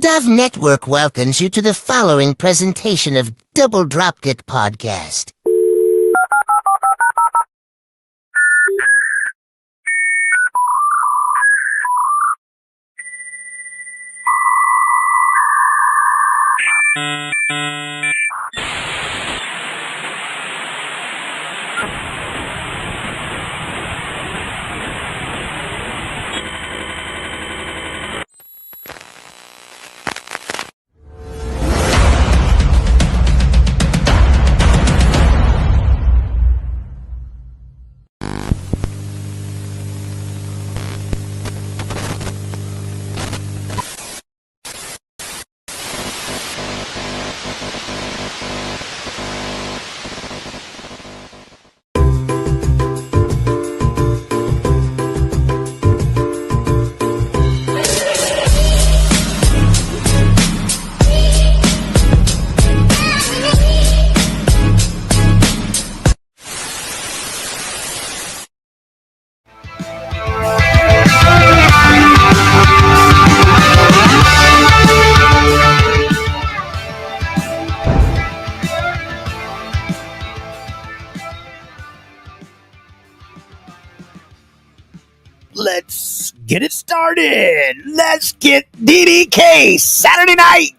Dove Network welcomes you to the following presentation of Double Dropped It Podcast. Let's get it started. Let's get DDK Saturday night.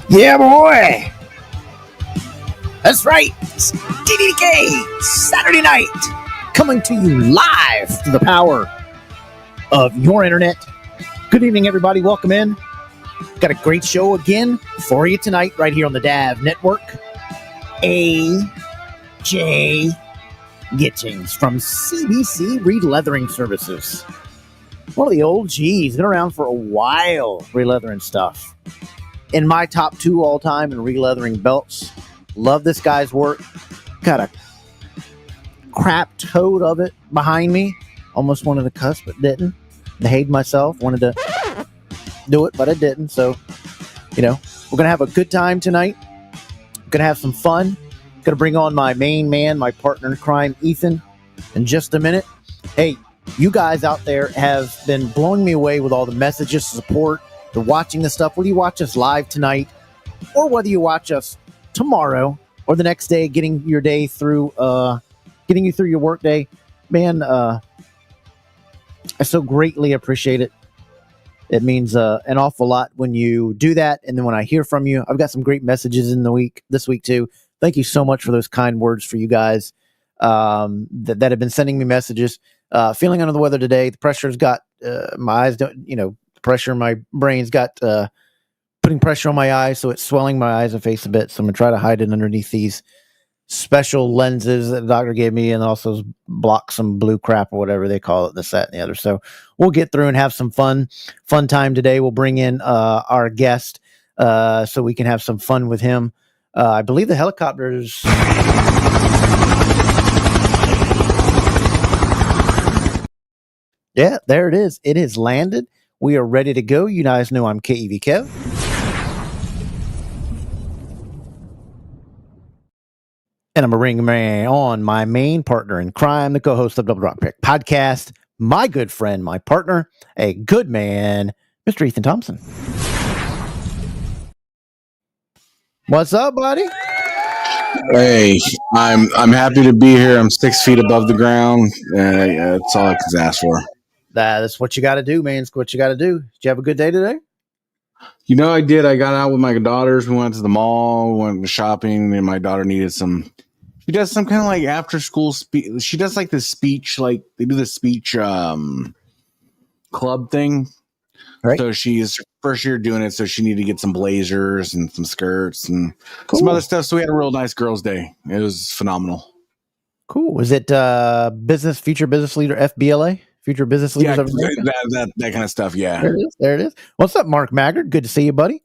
Yeah, boy. That's right. It's DDK Saturday night, coming to you live through the power of your internet. Good evening, everybody. Welcome in. Got a great show again for you tonight, right here on the DAV Network. A.J. Gittings from CBC Re-Leathering Services. One of the old G's. Been around for a while, re-leathering stuff. In my top 2 all-time in re-leathering belts. Love this guy's work. Got a crap toad of it behind me. Almost wanted to cuss, but didn't. Behaved myself. Wanted to do it, but I didn't. So, we're going to have a good time tonight. Going to have some fun. Going to bring on my main man, my partner in crime, Ethan, in just a minute. Hey, you guys out there have been blowing me away with all the messages, support. You're watching this stuff, whether you watch us live tonight or whether you watch us tomorrow or the next day, getting your day through, getting you through your work day. Man, I so greatly appreciate it. It means an awful lot when you do that. And then when I hear from you, I've got some great messages this week too. Thank you so much for those kind words for you guys that have been sending me messages. Feeling under the weather today. The pressure's got my eyes pressure in my brain's got putting pressure on my eyes, so it's swelling my eyes and face a bit. So I'm gonna try to hide it underneath these special lenses that the doctor gave me, and also block some blue crap or whatever they call it, this, that, and the other. So we'll get through and have some fun time today. We'll bring in our guest so we can have some fun with him. I believe the helicopters. Yeah, there it is. It has landed. We are ready to go. You guys know I'm KEV Kev. And I'm a ring man on my main partner in crime, the co-host of Double Drop Pick Podcast, my good friend, my partner, a good man, Mr. Ethan Thompson. What's up, buddy? Hey, I'm happy to be here. I'm 6 feet above the ground. That's all I can ask for. That's what you got to do, man. It's what you got to do. Did you have a good day today? I did. I got out with my daughters. We went to the mall, we went shopping, and my daughter needed some She does some kind of like after school speech. She does like this speech, like they do the speech club thing. Right. So she's first year doing it, so she needed to get some blazers and some skirts and Cool. some other stuff. So we had a real nice girls' day. It was phenomenal. Cool. Was it future business leader FBLA? Future business leaders of America? That kind of stuff. Yeah. There it is. What's up, Mark Maggard? Good to see you, buddy.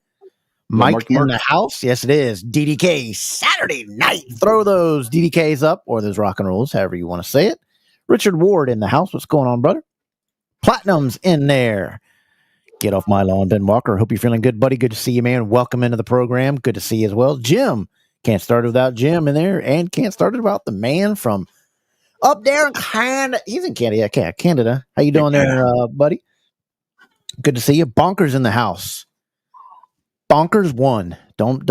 Mike in the house. Yes, it is. DDK Saturday night. Throw those DDKs up or those rock and rolls, however you want to say it. Richard Ward in the house. What's going on, brother? Platinum's in there. Get off my lawn, Ben Walker. Hope you're feeling good, buddy. Good to see you, man. Welcome into the program. Good to see you as well. Jim. Can't start it without Jim in there. And can't start it without the man from up there in Canada. He's in Canada. Yeah, Canada. How you doing there, buddy? Good to see you. Bonkers in the house. Bonkers 1. Don't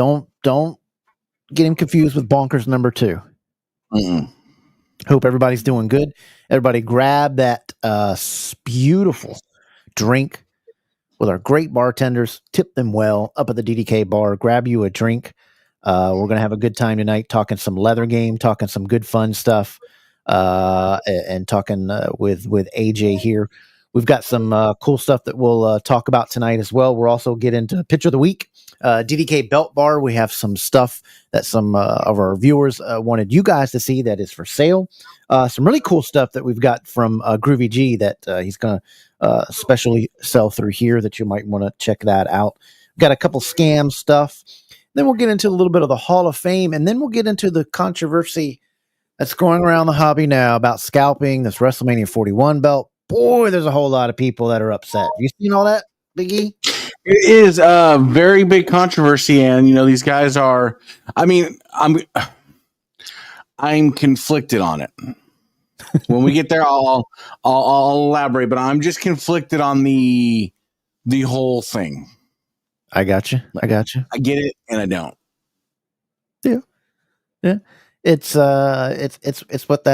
get him confused with Bonkers number 2. Hope everybody's doing good. Everybody grab that beautiful drink with our great bartenders. Tip them well up at the DDK bar. Grab you a drink. We're going to have a good time tonight talking some leather game, talking some good fun stuff, and talking with AJ here. We've got some cool stuff that we'll talk about tonight as well. We'll also get into Picture of the Week. DDK Belt Bar, we have some stuff that some of our viewers wanted you guys to see that is for sale. Some really cool stuff that we've got from Groovy G that he's going to specially sell through here that you might want to check that out. We've got a couple scam stuff. Then we'll get into a little bit of the Hall of Fame, and then we'll get into the controversy that's going around the hobby now about scalping this WrestleMania 41 belt. Boy, there's a whole lot of people that are upset. You seen all that, Big E? It is a very big controversy, and these guys are. I mean, I'm conflicted on it. When we get there, I'll elaborate, but I'm just conflicted on the whole thing. I got you. I get it, and I don't. Yeah. It's what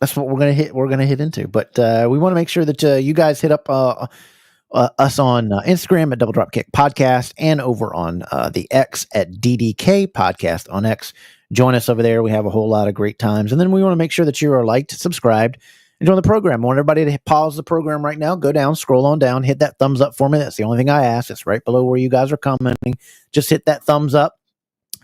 that's what we're gonna hit. We're gonna hit into, but we want to make sure that you guys hit up us on Instagram at Double Dropkick Podcast and over on the X at DDK Podcast on X. Join us over there. We have a whole lot of great times, and then we want to make sure that you are liked, subscribed, and join the program. I want everybody to pause the program right now. Go down, scroll on down, hit that thumbs up for me. That's the only thing I ask. It's right below where you guys are commenting. Just hit that thumbs up.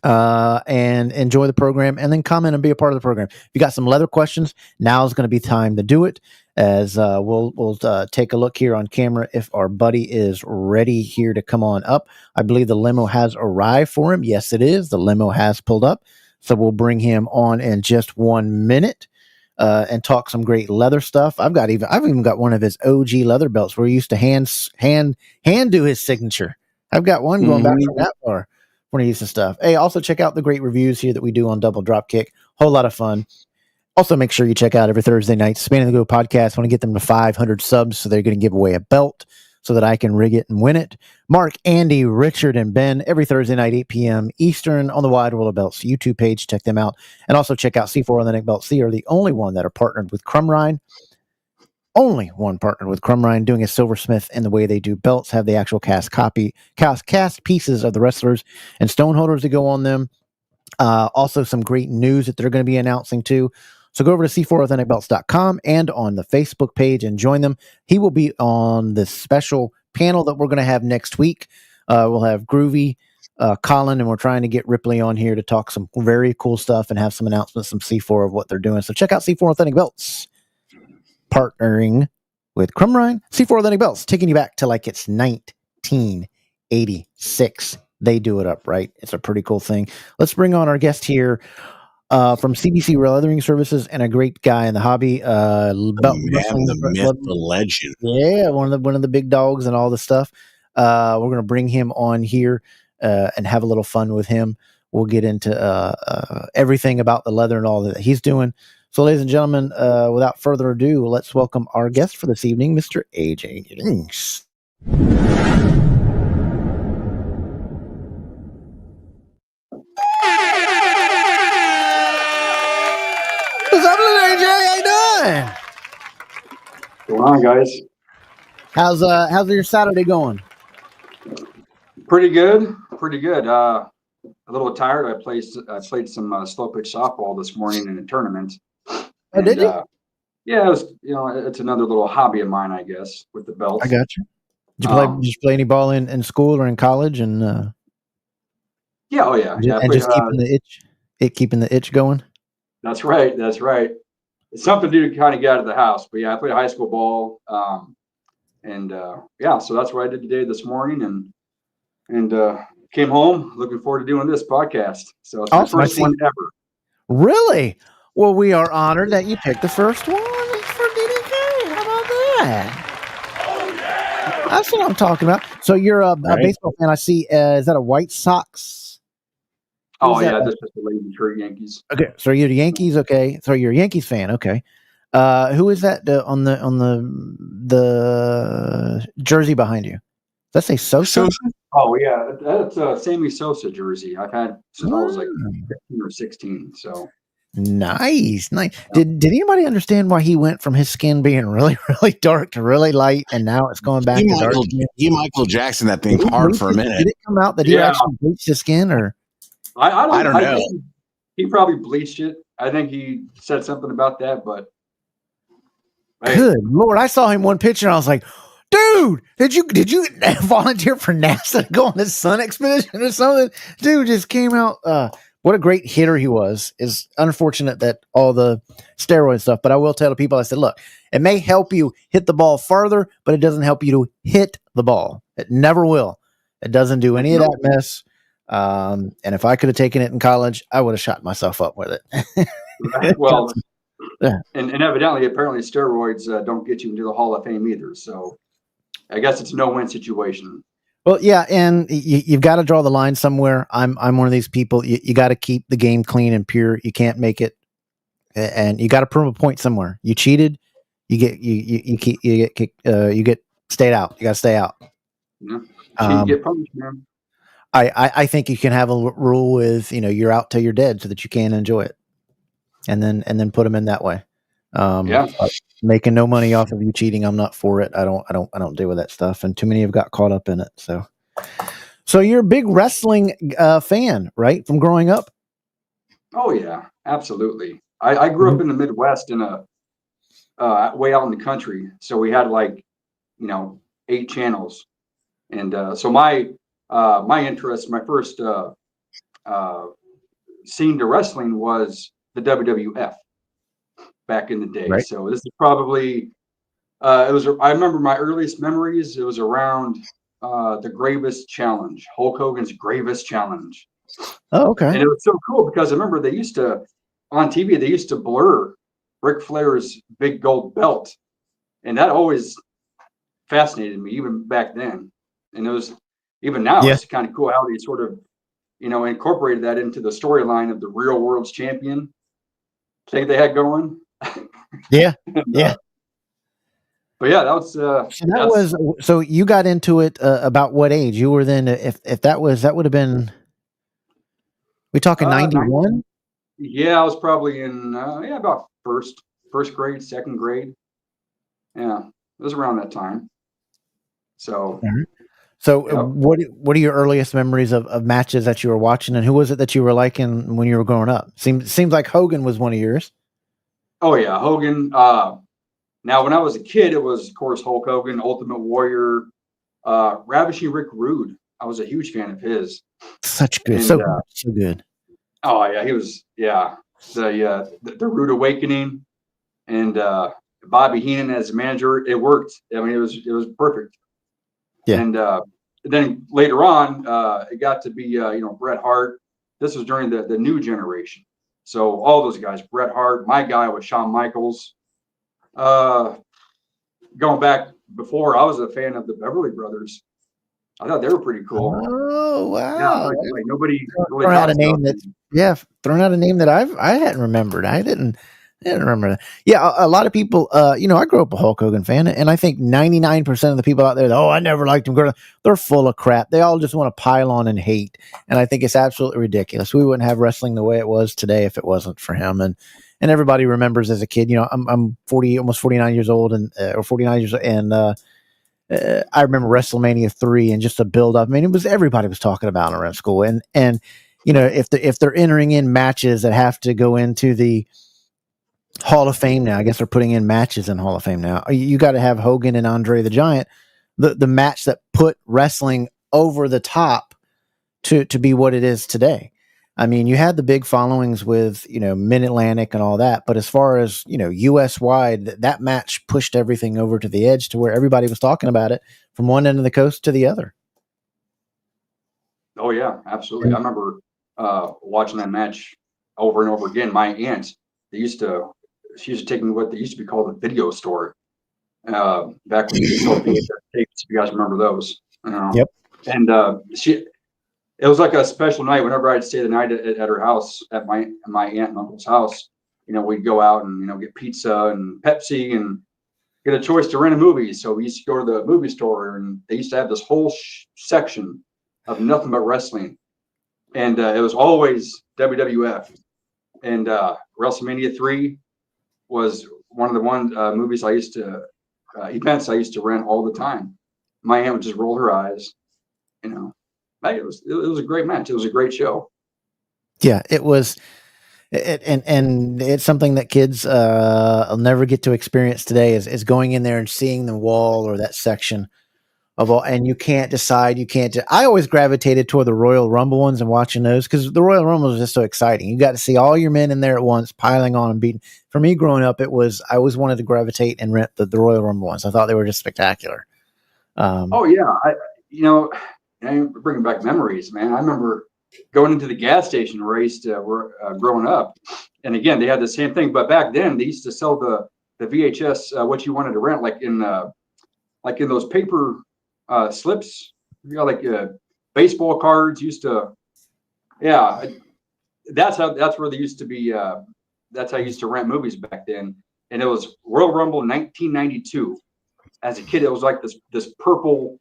And enjoy the program, and then comment and be a part of the program. If you got some leather questions, now is going to be time to do it. As we'll take a look here on camera if our buddy is ready here to come on up. I believe the limo has arrived for him. Yes, it is. The limo has pulled up, so we'll bring him on in just 1 minute and talk some great leather stuff. I've even got one of his OG leather belts where he used to hand do his signature. I've got one going back from that far. One of these and stuff. Hey, also check out the great reviews here that we do on Double Dropkick. Whole lot of fun. Also, make sure you check out every Thursday night Spanning the Go podcast. I want to get them to 500 subs, so they're going to give away a belt so that I can rig it and win it. Mark, Andy, Richard, and Ben every Thursday night, 8 p.m. Eastern on the Wide World of Belts YouTube page. Check them out. And also check out C4 Authentic Belts. They are the only one that are partnered with Crumrine. Only one partner with Crumrine doing a silversmith, and the way they do belts have the actual cast pieces of the wrestlers and stone holders that go on them. Also some great news that they're going to be announcing too. So go over to c4authenticbelts.com and on the Facebook page and join them. He will be on the special panel that we're going to have next week. We'll have Groovy, Colin, and we're trying to get Ripley on here to talk some very cool stuff and have some announcements from C4 of what they're doing. So check out C4 Authentic Belts. Partnering with Crumrine, C4 Authentic Belts, taking you back to like it's 1986. They do it up, right? It's a pretty cool thing. Let's bring on our guest here from CBC Leathering Services and a great guy in the hobby. The myth, the legend. Yeah, one of the big dogs and all the stuff. We're going to bring him on here and have a little fun with him. We'll get into everything about the leather and all that he's doing. So, ladies and gentlemen, without further ado, let's welcome our guest for this evening, Mr. AJ Gittings. What's up, little AJ? How you doing? What's going on, guys? How's your Saturday going? Pretty good. a little tired. I played some slow pitch softball this morning in a tournament. Oh, And did you? yeah, it was, it's another little hobby of mine, I guess, with the belts. I got you. Did you play any ball in school or in college? And yeah, oh yeah, yeah. I and played, just keeping the itch going. that's right. That's right. It's something to do to kind of get out of the house. But yeah, I played high school ball. And yeah, so that's what I did today this morning, and came home. Looking forward to doing this podcast. So it's Awesome. my first one ever. Really? Well, we are honored that you picked the first one for DDK. How about that? That's what I'm talking about. So you're a baseball fan. I see. Is that a White Sox? Oh yeah, just the Lady Detroit Yankees. Okay, so you're the Yankees. Okay, so you're a Yankees fan. Okay, who is that on the jersey behind you? Does that say Sosa? Oh yeah, that's a Sammy Sosa jersey I've had since I was like 15 or 16. So nice. Did anybody understand why he went from his skin being really really dark to really light, and now it's going back to dark? He Michael Jackson that thing hard for a minute. Did it come out that he actually bleached his skin, or I don't know. Think he probably bleached it. I think he said something about that, but good Lord, I saw him one picture and I was like, dude, did you volunteer for NASA to go on this sun expedition or something? Dude just came out. What a great hitter he was. Is unfortunate that all the steroid stuff, but I will tell the people, I said, look, it may help you hit the ball farther, but it doesn't help you to hit the ball. It never will. It doesn't do any of that mess. And if I could have taken it in college, I would have shot myself up with it. Well, and evidently, apparently, steroids don't get you into the Hall of Fame either. So I guess it's a no-win situation. Well, yeah, and you've got to draw the line somewhere. I'm one of these people. You got to keep the game clean and pure. You can't make it, and you got to prove a point somewhere. You cheated, you get stayed out. You got to stay out. Yeah, get punished, man. I think you can have a rule with you're out till you're dead so that you can enjoy it, and then put them in that way. Making no money off of you cheating, I'm not for it. I don't deal with that stuff, and too many have got caught up in it. So you're a big wrestling fan, right? From growing up. Oh yeah, absolutely. I grew up in the Midwest in a way out in the country, so we had 8 channels, and so my interest, my first scene to wrestling was the WWF. Back in the day. Right. So this is probably I remember my earliest memories. It was around the Gravest Challenge, Hulk Hogan's Gravest Challenge. Oh, okay. And it was so cool because I remember on TV they used to blur Ric Flair's big gold belt, and that always fascinated me even back then. And it was even now it's kind of cool how they sort of incorporated that into the storyline of the Real World's Champion thing they had going. Yeah. But yeah, that was so you got into it about what age? You were then, if that would have been, we talking 91? Yeah, I was probably in about first grade, second grade. Yeah, it was around that time. So what are your earliest memories of matches that you were watching, and who was it that you were liking when you were growing up? Seems like Hogan was one of yours. Oh yeah, Hogan. Now when I was a kid, it was of course Hulk Hogan, Ultimate Warrior, Ravishing Rick Rude. I was a huge fan of his. Such good, so good. Oh yeah, he was. Yeah, the Rude Awakening, and Bobby Heenan as manager. It worked. I mean, it was perfect. Yeah. And then later on, it got to be Bret Hart. This was during the new generation. So all those guys, Bret Hart, my guy was Shawn Michaels. Going back before, I was a fan of the Beverly Brothers. I thought they were pretty cool. Oh wow! Yeah, like nobody really throwing out a name throwing out a name that I hadn't remembered. I didn't remember that. Yeah, a lot of people. I grew up a Hulk Hogan fan, and I think 99% of the people out there, I never liked him. They're full of crap. They all just want to pile on and hate, and I think it's absolutely ridiculous. We wouldn't have wrestling the way it was today if it wasn't for him. And everybody remembers as a kid. I'm 40, almost 49 years old, or 49 years old, and I remember WrestleMania 3 and just a build up. I mean, everybody was talking about it around school, and if they're entering in matches that have to go into the Hall of Fame now, I guess they're putting in matches in Hall of Fame now. You got to have Hogan and Andre the Giant, the match that put wrestling over the top to be what it is today. I mean, you had the big followings with, Mid-Atlantic and all that, but as far as, US wide, that match pushed everything over to the edge to where everybody was talking about it from one end of the coast to the other. Oh yeah, absolutely. I remember watching that match over and over again. My aunt, she used to take me to what they used to be called a video store. Back when you sold VHS tapes, if you guys remember those. Yep. And it was like a special night. Whenever I'd stay the night at her house, at my aunt and uncle's house, we'd go out and get pizza and Pepsi and get a choice to rent a movie. So we used to go to the movie store, and they used to have this whole section of nothing but wrestling, and it was always WWF. And WrestleMania 3 was one of the movies I used to events I used to rent all the time. My aunt would just roll her eyes, It was a great match. It was a great show. Yeah, it was, and it's something that kids will never get to experience today. Is going in there and seeing the wall or that section of all, and you can't decide. I always gravitated toward the Royal Rumble ones and watching those because the Royal Rumble was just so exciting. You got to see all your men in there at once, piling on and beating. For me, growing up, I always wanted to gravitate and rent the Royal Rumble ones. I thought they were just spectacular. Oh yeah, and bringing back memories, man. I remember going into the gas station where I used to growing up, and again they had the same thing, but back then they used to sell the VHS what you wanted to rent, like in those paper slips, like baseball cards. Used to, yeah, that's where they used to be. That's how I used to rent movies back then, and it was Royal Rumble 1992. As a kid, it was like this purple,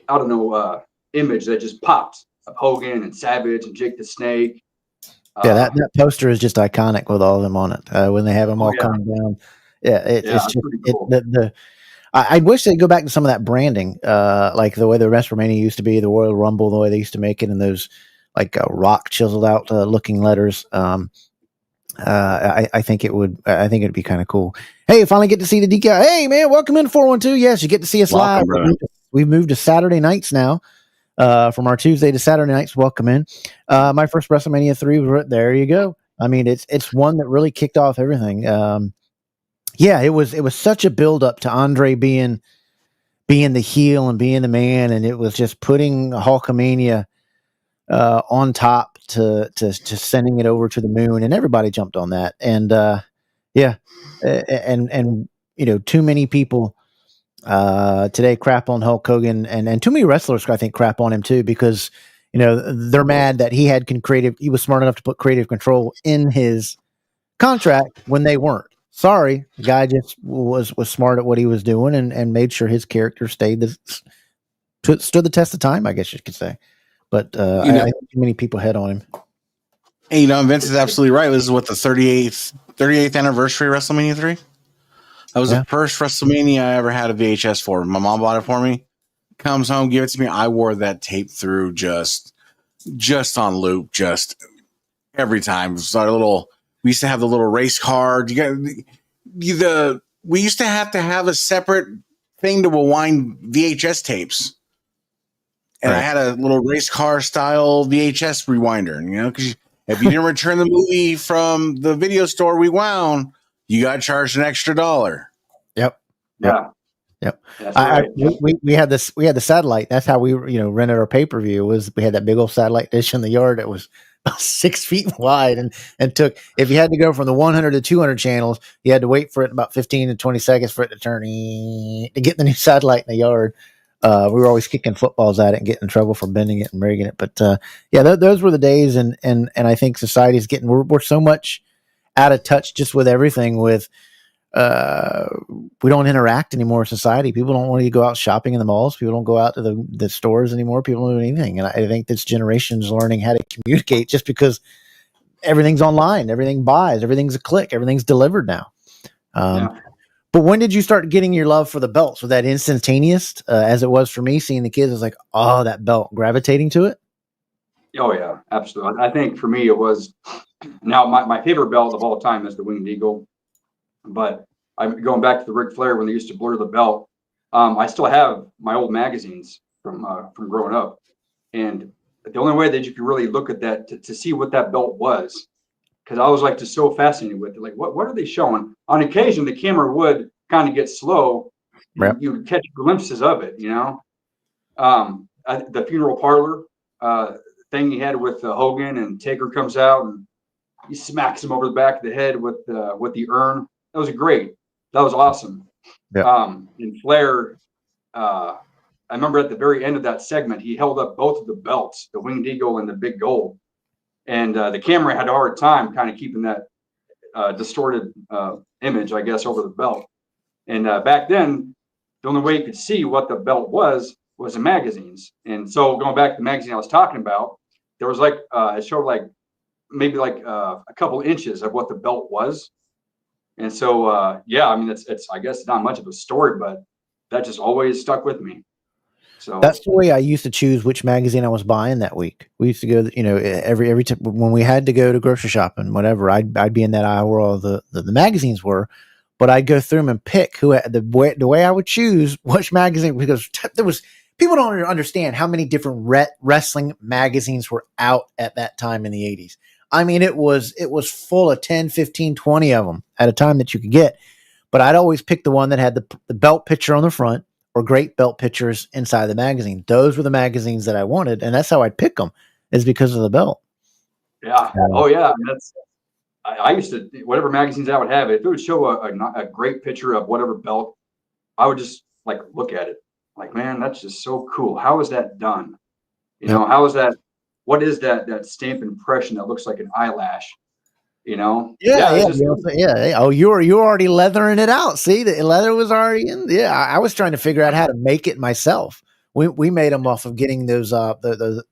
I don't know, image that just popped of Hogan and Savage and Jake the Snake. Yeah, that poster is just iconic with all of them on it. When they have them all coming down, it's just cool. I wish they'd go back to some of that branding, like the way the WrestleMania used to be, the Royal Rumble, the way they used to make it in those like rock chiseled out looking letters. I think it'd be kind of cool. Hey, finally get to see the decal. Hey man, welcome in 412. Yes, you get to see us live. We've moved to Saturday nights now. From our Tuesday to Saturday nights. Welcome in. My first WrestleMania 3. There you go. I mean, it's one that really kicked off everything. Yeah, it was such a build up to Andre being the heel and being the man, and it was just putting Hulkamania on top to sending it over to the moon, and everybody jumped on that. And and too many people today crap on Hulk Hogan, and too many wrestlers I think crap on him too, because they're mad that he was smart enough to put creative control in his contract when they weren't. Sorry, the guy just was smart at what he was doing and made sure his character stood the test of time, I guess you could say. But I think too many people head on him. Hey, Vince is absolutely right. This is what the 38th anniversary of WrestleMania 3. That was the first WrestleMania I ever had a VHS for. My mom bought it for me. Comes home, give it to me. I wore that tape through just on loop, just every time. So we used to have the little race card. We used to have a separate thing to rewind VHS tapes. And I had a little race car style VHS rewinder, because if you didn't return the movie from the video store rewound, you got charged an extra $1. Yep. Yeah. Yep. We had the satellite. That's how we rented our pay-per-view. We had that big old satellite dish in the yard. It was about 6 feet wide and took, if you had to go from the 100 to 200 channels, you had to wait for it about 15 to 20 seconds for it to turn to get the new satellite in the yard. We were always kicking footballs at it and getting in trouble for bending it and breaking it. But those were the days. And I think society's we're so much out of touch just with everything. With we don't interact anymore in society. People don't want to go out shopping in the malls. People don't go out to the stores anymore. People don't do anything. And I think this generation is learning how to communicate just because everything's online, everything buys, everything's a click, everything's delivered now. But when did you start getting your love for the belts? Was that instantaneous as it was for me? Seeing the kids, I was like, oh, that belt, gravitating to it? Oh yeah, absolutely. I think for me it was now my favorite belt of all time is the Winged Eagle, but I'm going back to the Ric Flair when they used to blur the belt. I still have my old magazines from growing up, and the only way that you could really look at that to see what that belt was, because I was like just so fascinated with it. Like, what are they showing? On occasion, the camera would kind of get slow, Yep. and you would catch glimpses of it. The funeral parlor thing he had with Hogan, and Taker comes out and he smacks him over the back of the head with the urn. That was great. That was awesome. Yep. And Flair, I remember at the very end of that segment, he held up both of the belts, the Winged Eagle and the Big Gold. And the camera had a hard time kind of keeping that distorted image, I guess, over the belt. And back then, the only way you could see what the belt was in magazines. And so going back to the magazine I was talking about, there was like, it showed like maybe like a couple inches of what the belt was. And so, yeah, I mean, it's, I guess not much of a story, but that just always stuck with me. So that's the way I used to choose which magazine I was buying that week. We used to go, every time when we had to go to grocery shopping, whatever, I'd be in that aisle where all the magazines were, but I'd go through them and pick the way I would choose which magazine, because there was, people don't understand how many different wrestling magazines were out at that time in the 80s. I mean, it was full of 10, 15, 20 of them at a time that you could get. But I'd always pick the one that had the belt picture on the front or great belt pictures inside the magazine. Those were the magazines that I wanted. And that's how I'd pick them, is because of the belt. Yeah. Oh yeah. I used to, whatever magazines I would have, if it would show a great picture of whatever belt, I would just like look at it. Like, man, that's just so cool. How is that done? How is that? What is that stamp impression that looks like an eyelash? Yeah. Oh, you're already leathering it out. See, the leather was already in. Yeah, I was trying to figure out how to make it myself. We made them off of getting those the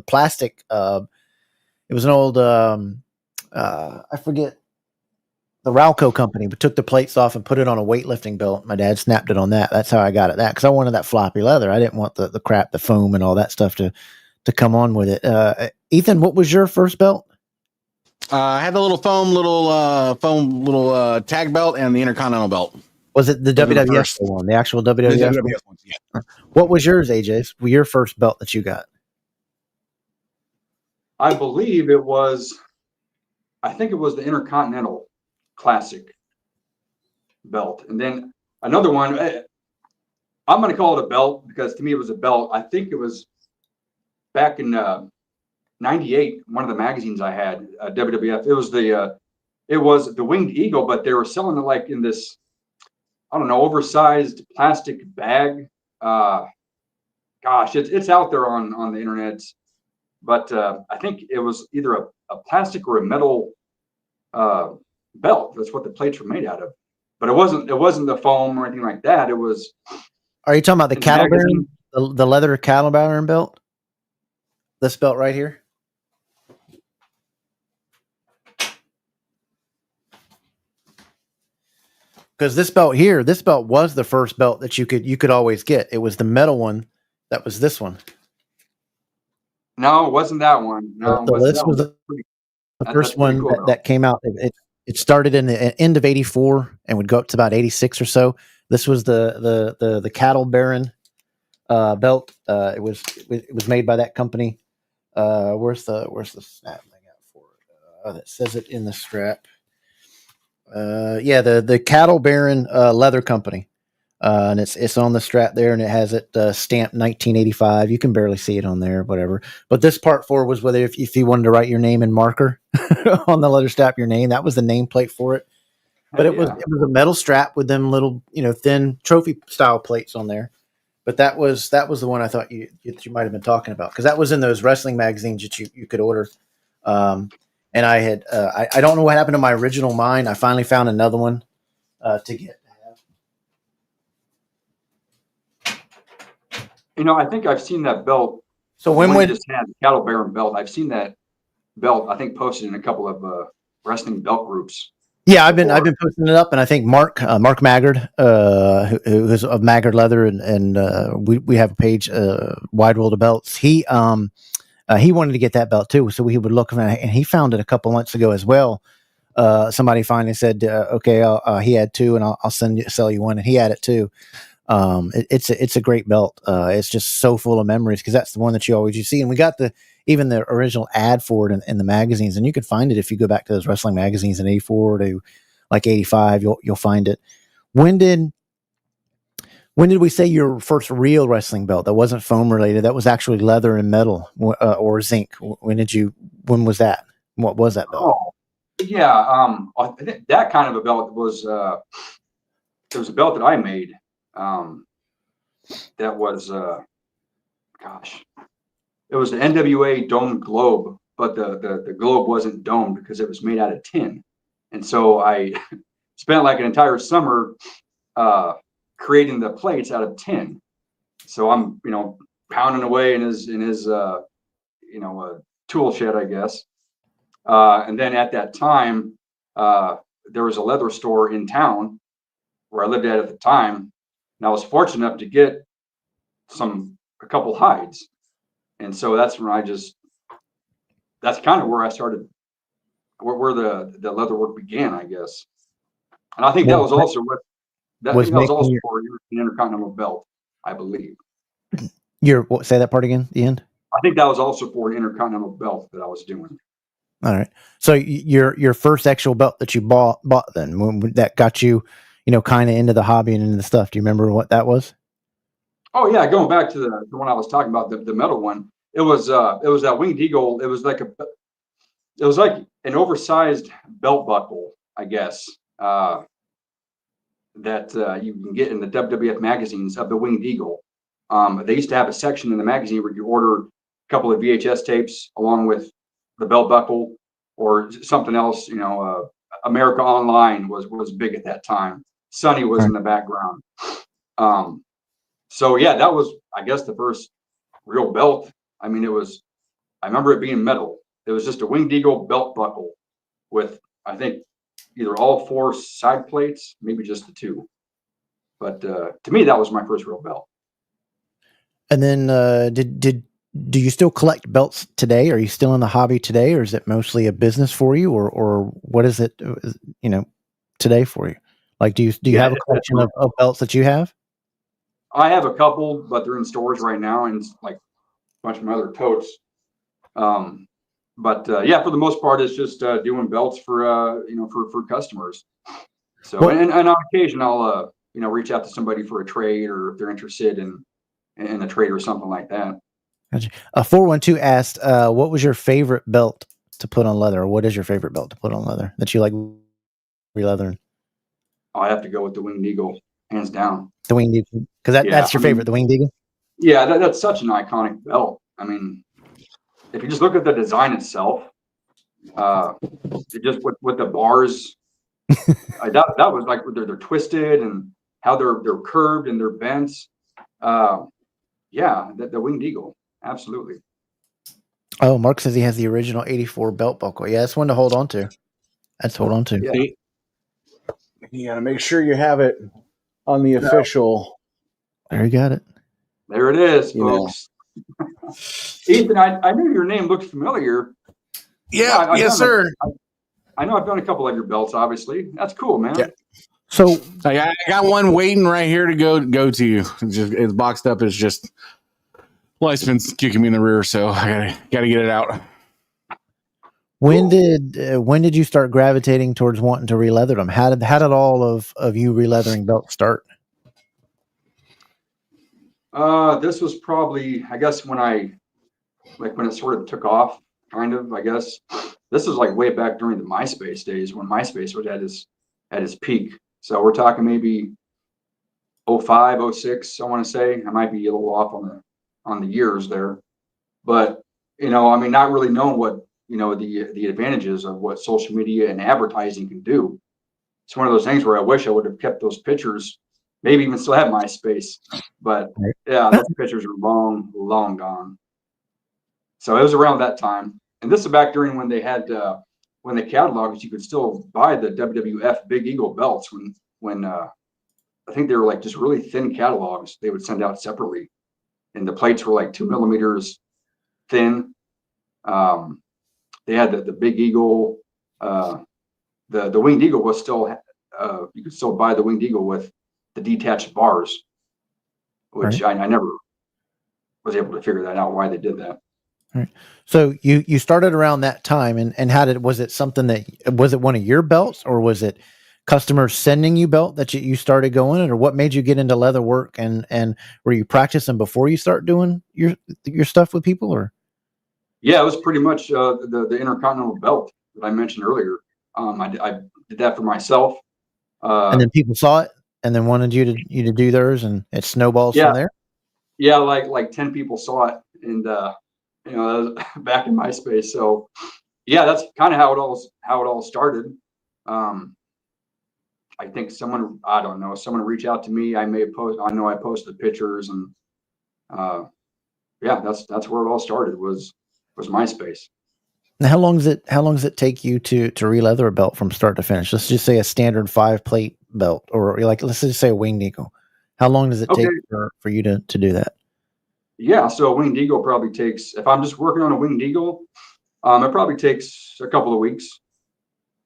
plastic. It was an old I forget the Ralco company, but took the plates off and put it on a weightlifting belt. My dad snapped it on that. That's how I got it. That because I wanted that floppy leather. I didn't want the crap, the foam, and all that stuff to come on with it. Ethan, what was your first belt? I had the little foam, tag belt and the Intercontinental belt. Was it the WWF one? The actual WWF one? Yeah. What was yours, AJ? Your first belt that you got? I believe it was. I think it was the Intercontinental Classic belt, and then another one. I'm going to call it a belt because to me it was a belt. I think it was back in '98. One of the magazines I had, WWF. It was the Winged Eagle, but they were selling it like in this, I don't know, oversized plastic bag. Gosh, it's out there on the internet, but I think it was either a plastic or a metal belt. That's what the plates were made out of. But it wasn't the foam or anything like that. It was. Are you talking about the cattle bearing, the leather cattle bearing belt? This belt right here. Because this belt was the first belt that you could always get. It was the metal one. That was this one. No, it wasn't that one. No, this was the first one cool, that came out. It started in the end of '84 and would go up to about '86 or so. This was the cattle bearing belt. It was made by that company. Where's the snap I got for it? That says it in the strap. The cattle bearing leather company, and it's on the strap there, and it has it stamped 1985. You can barely see it on there, whatever. But this part 4 was whether if you wanted to write your name in marker on the leather strap, your name, that was the nameplate for it. But it was a metal strap with them little thin trophy style plates on there. But that was the one I thought you might have been talking about, because that was in those wrestling magazines that you could order. And I had, I don't know what happened to my original mine. I finally found another one to get. I think I've seen that belt. So when we just had the cattle bearing belt, I've seen that belt, I think, posted in a couple of wrestling belt groups. Yeah, I've been posting it up, and I think Mark Maggard, who is of Maggard Leather, and we have a page, Wide World of Belts. He He wanted to get that belt too, so he would look at it, and he found it a couple months ago as well. Somebody finally said, "Okay, he had two, and I'll sell you one," and he had it too. It's a great belt. It's just so full of memories because that's the one that you see, and we got even the original ad for it in the magazines, and you can find it if you go back to those wrestling magazines in '84 to like '85. You'll find it. When did we say your first real wrestling belt that wasn't foam related? That was actually leather and metal or zinc. When was that? What was that belt? Oh, yeah. I think that kind of a belt was, there was a belt that I made. That was, gosh, it was the NWA domed globe, but the globe wasn't domed because it was made out of tin. And so I spent like an entire summer, creating the plates out of tin. So I'm, pounding away in his tool shed, I guess. And then at that time, there was a leather store in town where I lived at the time, and I was fortunate enough to get a couple hides, and so that's when that's kind of where I started, where the leather work began, I guess. And I think that was also for an Intercontinental belt, I believe. Say that part again, the end? I think that was also for an Intercontinental belt that I was doing. All right. So your first actual belt that you bought then, when that got you, kind of into the hobby and into the stuff. Do you remember what that was? Oh yeah, going back to the one I was talking about, the metal one. It was that Winged Eagle. It was like an oversized belt buckle, I guess, that you can get in the WWF magazines of the Winged Eagle. They used to have a section in the magazine where you order a couple of VHS tapes along with the belt buckle or something else. America Online was big at that time. Sonny was in the background. So yeah, that was, I guess, the first real belt. I mean, I remember it being metal. It was just a Winged Eagle belt buckle with, I think, either all four side plates, maybe just the two. But to me, that was my first real belt. And then do you still collect belts today? Are you still in the hobby today, or is it mostly a business for you, or what is it, today for you? Like, do you have a collection of belts that you have? I have a couple, but they're in stores right now, and it's like a bunch of my other totes. But yeah, for the most part, it's just doing belts for for customers. So and on occasion, I'll reach out to somebody for a trade, or if they're interested in a trade or something like that. Gotcha. 412 asked, what was your favorite belt to put on leather, or what is your favorite belt to put on leather that you like re-leathering? I have to go with the Winged Eagle, hands down. The Winged Eagle, because that's your favorite, the Winged Eagle? Yeah, that's such an iconic belt. I mean, if you just look at the design itself, it just with the bars, that was like they're twisted and how they're curved and they're bent. Yeah, the Winged Eagle, absolutely. Oh, Mark says he has the original '84 belt buckle. Yeah, that's one to hold on to. Yeah. You got to make sure you have it on the official. There you got it. There it is, folks. Ethan, I knew your name looked familiar. Yeah, yes, sir. I know I've done a couple of your belts, obviously. That's cool, man. Yeah. So I got one waiting right here to go to you. It's boxed up. It's just license kicking me in the rear, so I gotta get it out. When did you start gravitating towards wanting to re-leather them? How did all of you re-leathering belts start? This was probably, I guess, when it sort of took off, kind of, I guess. This was like way back during the MySpace days, when MySpace was at its peak. So we're talking maybe 05, 06, I want to say. I might be a little off on the years there. But, I mean, not really knowing what, the advantages of what social media and advertising can do. It's one of those things where I wish I would have kept those pictures, maybe even still have MySpace. But yeah, those pictures are long, long gone. So it was around that time. And this is back during when they had, when the catalogs, you could still buy the WWF Big Eagle belts when I think they were like just really thin catalogs they would send out separately. And the plates were like 2 millimeters thin. They had the Big Eagle. The Winged Eagle was still, you could still buy the Winged Eagle with the detached bars, which I never was able to figure that out, why they did that. Right. So you started around that time, and was it something was it one of your belts, or was it customers sending you belt that you started going in, or what made you get into leather work, and were you practicing before you start doing your stuff with people, or? Yeah, it was pretty much the Intercontinental belt that I mentioned earlier. I did that for myself. And then people saw it and then wanted you to do theirs, and it snowballs from there. Yeah, like 10 people saw it, and that was back in MySpace. So yeah, that's kind of how it all started. I think someone reached out to me. I posted pictures, and yeah, that's where it all started, was MySpace. Now, how long does it take you to re-leather a belt from start to finish? Let's just say a standard 5-plate belt, or like, let's just say a Winged Eagle. How long does it take for you to do that? Yeah, so a Winged Eagle probably takes, if I'm just working on a Winged Eagle, it probably takes a couple of weeks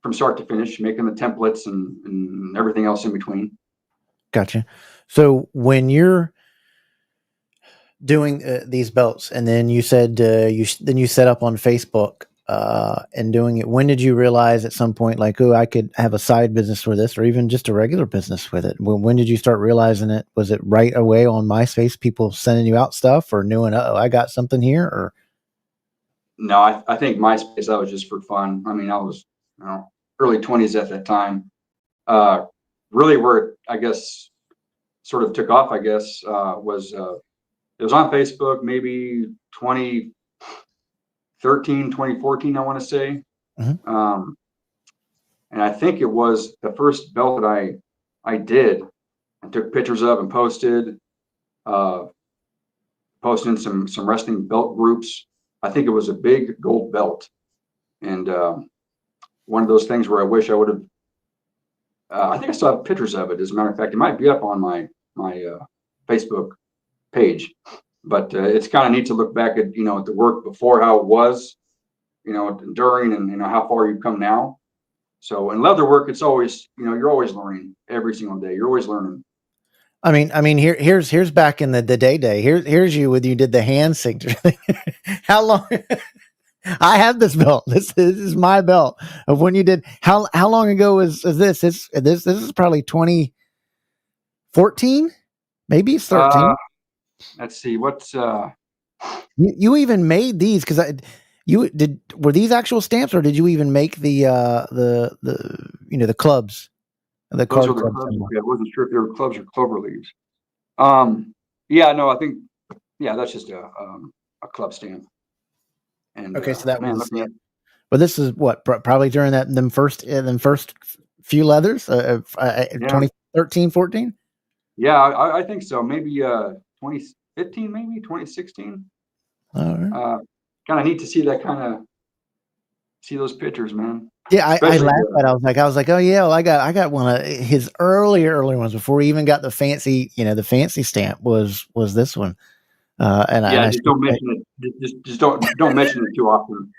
from start to finish, making the templates and everything else in between. Gotcha. So when you're doing these belts, and then you said you set up on Facebook and doing it, when did you realize at some point, like, oh, I could have a side business for this, or even just a regular business with it? When did you start realizing it? Was it right away on MySpace, people sending you out stuff, or knowing, oh, I got something here? Or no, I think MySpace, that was just for fun. I mean, I was early 20s at that time. Really, where it, I guess, sort of took off, I guess, was it was on Facebook maybe 2013, 2014, I want to say. Mm-hmm. And I think it was the first belt that I did and took pictures of and posted in some wrestling belt groups. I think it was a big gold belt, and one of those things where I wish I would have. I think I still have pictures of it. As a matter of fact, it might be up on my Facebook page. But it's kind of neat to look back at at the work before, how it was, during, and how far you've come now. So in leather work, it's always you're always learning every single day. You're always learning. I mean, here's back in the day. Here's you when you did the hand signature thing. How long? I have this belt. This is my belt of when you did. How long ago is this? This is probably 2014, maybe it's 13. Let's see. What's you even made these, because were these actual stamps, or did you even make the clubs? The those card are the clubs. clubs. I wasn't sure if they were clubs or clover leaves. Yeah, no, I think that's just a club stamp. And okay, so that was. But this is what, probably during them first few leathers, 2013, 14. Yeah, I think so. Maybe 2015, maybe 2016. All right. Kind of neat to see that, see those pictures, man. Yeah, I laughed at it. I was like, oh yeah, well, I got one of his early ones before he even got the fancy, the fancy stamp was this one. And just don't mention it. Just don't mention it too often.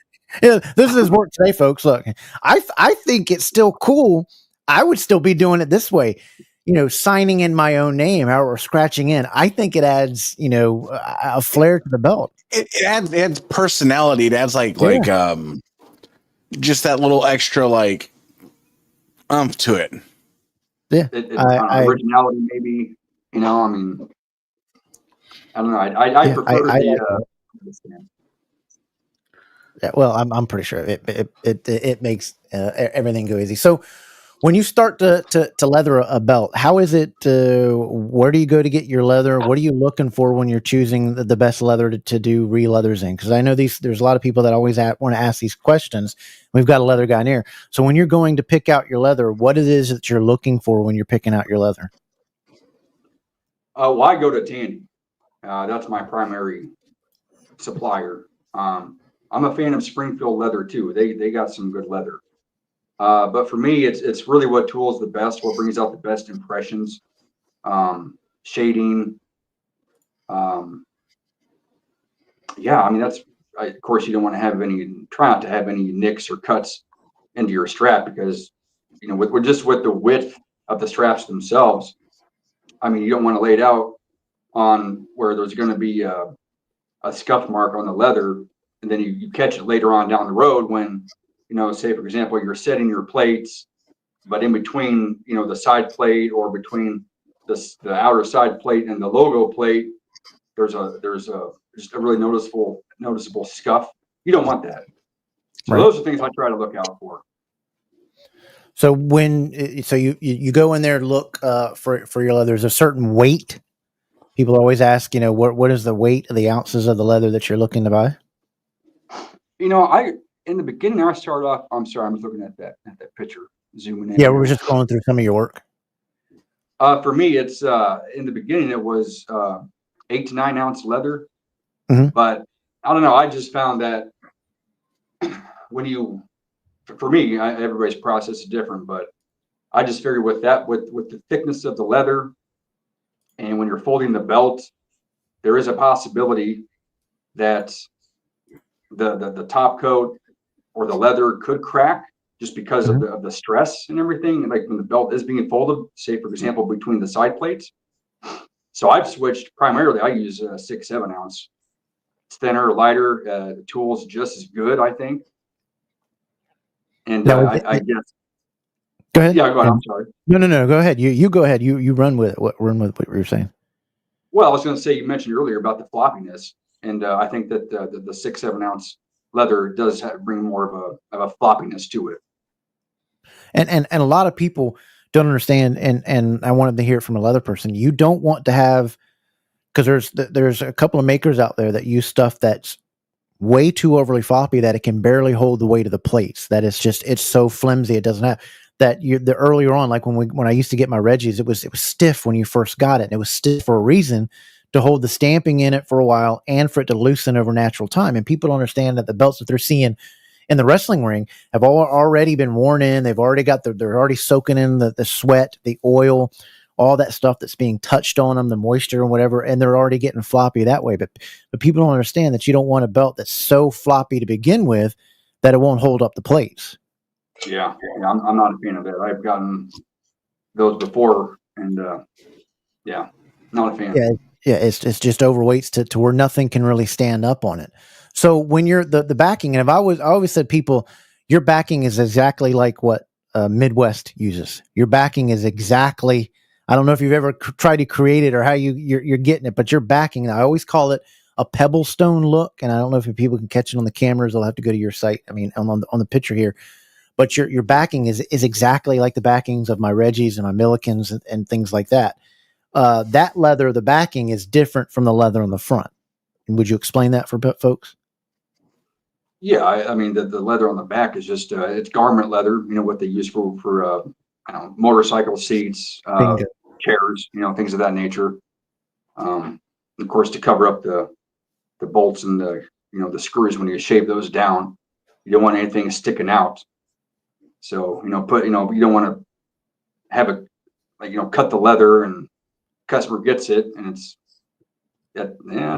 Yeah, this is his work today, folks. Look, I think it's still cool. I would still be doing it this way, signing in my own name or scratching in. I think it adds, a flair to the belt. It adds personality. It adds like just that little extra umph to it. Yeah, originality, maybe. I mean, I don't know. I prefer the stamp. Yeah, well, I'm pretty sure it makes everything go easy. So when you start to leather a belt, how is it? Where do you go to get your leather? What are you looking for when you're choosing the best leather to do re-leathers in? Because I know there's a lot of people that always want to ask these questions. We've got a leather guy in here. So when you're going to pick out your leather, what it is that you're looking for when you're picking out your leather? Well, I go to Tandy. That's my primary supplier. I'm a fan of Springfield leather too. They got some good leather. But for me, it's really what tools the best, what brings out the best impressions, shading. Yeah, I mean, of course, you don't want to try not to have any nicks or cuts into your strap, because, with the width of the straps themselves, I mean, you don't want to lay it out on where there's going to be a scuff mark on the leather, and then you catch it later on down the road when, say, for example, you're setting your plates, but in between, the side plate, or between the outer side plate and the logo plate, there's just a really noticeable scuff. You don't want that. So those are things I try to look out for. So you go in there to look for your leather. There's a certain weight. People always ask, what is the weight of the ounces of the leather that you're looking to buy? In the beginning, I started off. I'm sorry, I'm looking at that picture, zooming in. Yeah, we were just going through some of your work. For me, it's in the beginning it was 8 to 9 ounce leather, but I don't know. I just found that for me, everybody's process is different, but I just figured with the thickness of the leather, and when you're folding the belt, there is a possibility that the top coat or the leather could crack, just because of the stress and everything. Like when the belt is being folded, say for example, between the side plates. So I've switched primarily. I use 6-7 ounce. It's thinner, lighter. The tool's just as good, I think. And I guess. Go ahead. Yeah, go ahead. I'm sorry. No. Go ahead. You go ahead. You run with it. Run with what you're saying. Well, I was going to say, you mentioned earlier about the floppiness, and I think that the 6-7 ounce leather does bring more of a floppiness to it. And a lot of people don't understand, and I wanted to hear it from a leather person. You don't want to have, because there's a couple of makers out there that use stuff that's way too overly floppy that it can barely hold the weight of the plates. That it's so flimsy it doesn't have that. The earlier on, like when I used to get my Reggies, it was stiff when you first got it, and it was stiff for a reason, to hold the stamping in it for a while and for it to loosen over natural time. And people don't understand that the belts that they're seeing in the wrestling ring have already been worn in. They've already got they're already soaking in the sweat, the oil, all that stuff that's being touched on them, the moisture and whatever, and they're already getting floppy that way. But people don't understand that you don't want a belt that's so floppy to begin with that it won't hold up the plates. Yeah, I'm not a fan of that. I've gotten those before, and not a fan. Yeah, it's just overweights to where nothing can really stand up on it. So when you're the backing, and I always said people, your backing is exactly like what Midwest uses. Your backing is exactly. I don't know if you've ever tried to create it or how you're getting it, but your backing. I always call it a pebble stone look, and I don't know if people can catch it on the cameras. They'll have to go to your site. I mean, on the picture here, but your backing is exactly like the backings of my Reggies and my Millikens and things like that. That leather, the backing is different from the leather on the front. Would you explain that for folks? Yeah, I mean the leather on the back is just it's garment leather. What they use for motorcycle seats, chairs, things of that nature. Of course, to cover up the bolts and the screws when you shave those down, you don't want anything sticking out. So you don't want to have cut the leather and customer gets it, and it's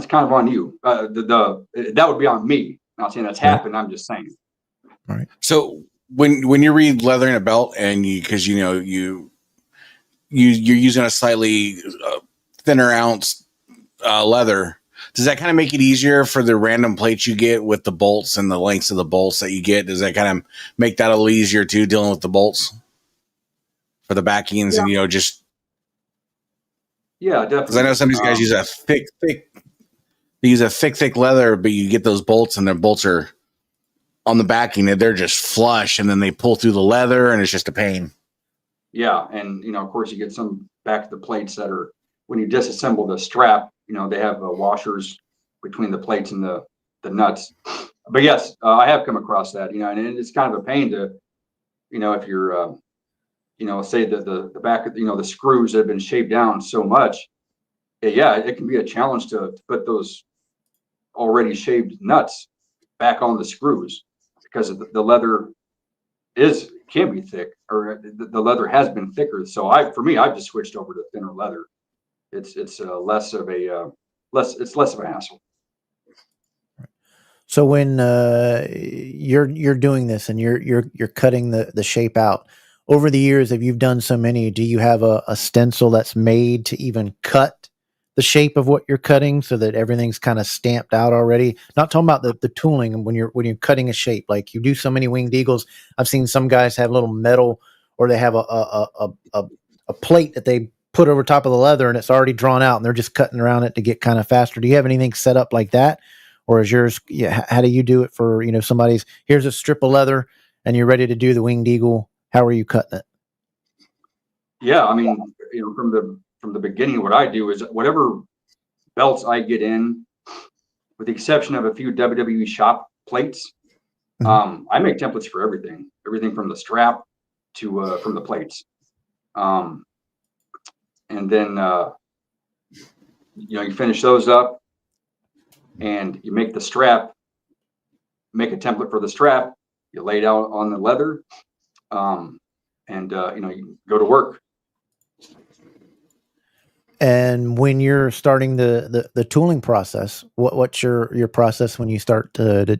kind of on you. That would be on me. I'm not saying that's happened. I'm just saying. All right. So when you read leathering a belt, and because you're using a slightly thinner ounce leather, does that kind of make it easier for the random plates you get with the bolts and the lengths of the bolts that you get? Does that kind of make that a little easier too, dealing with the bolts for the backings and just? Yeah, definitely. Because I know some of these guys use a thick leather, but you get those bolts, and their bolts are on the backing, and they're just flush, and then they pull through the leather, and it's just a pain. Yeah, and of course, you get some back of the plates that are, when you disassemble the strap, they have washers between the plates and the nuts. But yes, I have come across that, and it's kind of a pain to, if you're say the back of the screws that have been shaved down so much, it can be a challenge to put those already shaved nuts back on the screws, because the leather can be thick, or the leather has been thicker. So I've just switched over to thinner leather. It's less of a hassle. So when you're doing this and you're cutting the shape out over the years, if you've done so many, do you have a stencil that's made to even cut the shape of what you're cutting so that everything's kind of stamped out already? Not talking about the tooling when you're cutting a shape. Like you do so many winged eagles, I've seen some guys have little metal, or they have a plate that they put over top of the leather and it's already drawn out and they're just cutting around it to get kind of faster. Do you have anything set up like that? Or is yours, yeah, how do you do it for, somebody's, here's a strip of leather and you're ready to do the winged eagle? How are you cutting it? Yeah, I mean, from the beginning, what I do is whatever belts I get in, with the exception of a few WWE shop plates, I make templates for everything from the strap to from the plates. And then you finish those up and you make the strap, make a template for the strap, you lay it out on the leather, and you go to work. And when you're starting the tooling process, what's your process when you start to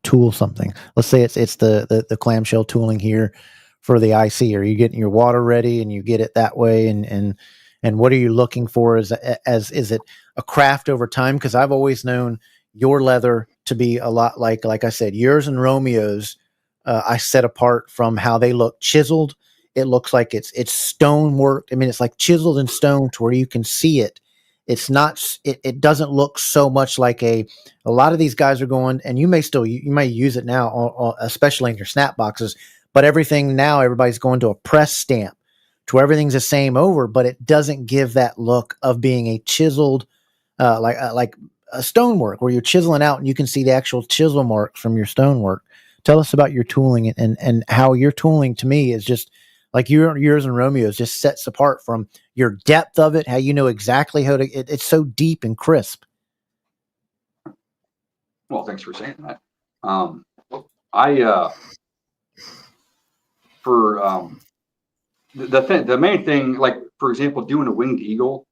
tool something? Let's say it's the clamshell tooling here for the IC. Are you getting your water ready and you get it that way? And what are you looking for as is it a craft over time? Because I've always known your leather to be a lot like I said, yours and Romeo's. I set apart from how they look chiseled. It looks like it's stone work. I mean, it's like chiseled in stone to where you can see it. It's not. It doesn't look so much like a lot of these guys are going, and you may use it now, especially in your snap boxes. But everything now, everybody's going to a press stamp, to where everything's the same over, but it doesn't give that look of being a chiseled, like a stonework where you're chiseling out and you can see the actual chisel marks from your stonework. Tell us about your tooling and how your tooling to me is just like yours and Romeo's just sets apart from your depth of it, how you know exactly how to, it's so deep and crisp. Well, thanks for saying that. I for the main thing, like for example, doing a winged eagle,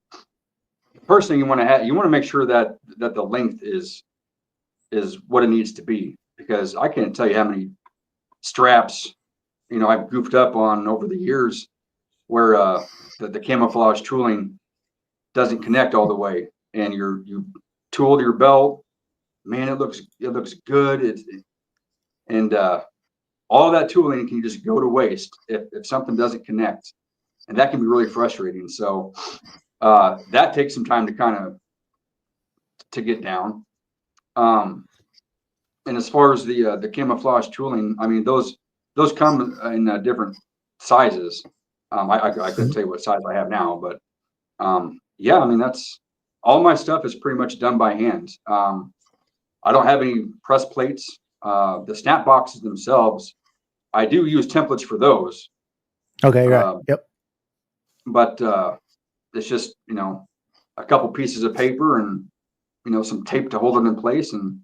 the first thing you want to make sure that the length is what it needs to be, because I can't tell you how many straps I've goofed up on over the years where the camouflage tooling doesn't connect all the way, and you tooled your belt, man, it looks good. And all that tooling can just go to waste if something doesn't connect, and that can be really frustrating. So that takes some time to kind of to get down. And as far as the camouflage tooling, I mean those come in different sizes. I couldn't tell you what size I have now, but yeah, I mean that's all my stuff is pretty much done by hand. I don't have any press plates. The snap boxes themselves, I do use templates for those. Okay, right. Yep. But it's just a couple pieces of paper and some tape to hold them in place, and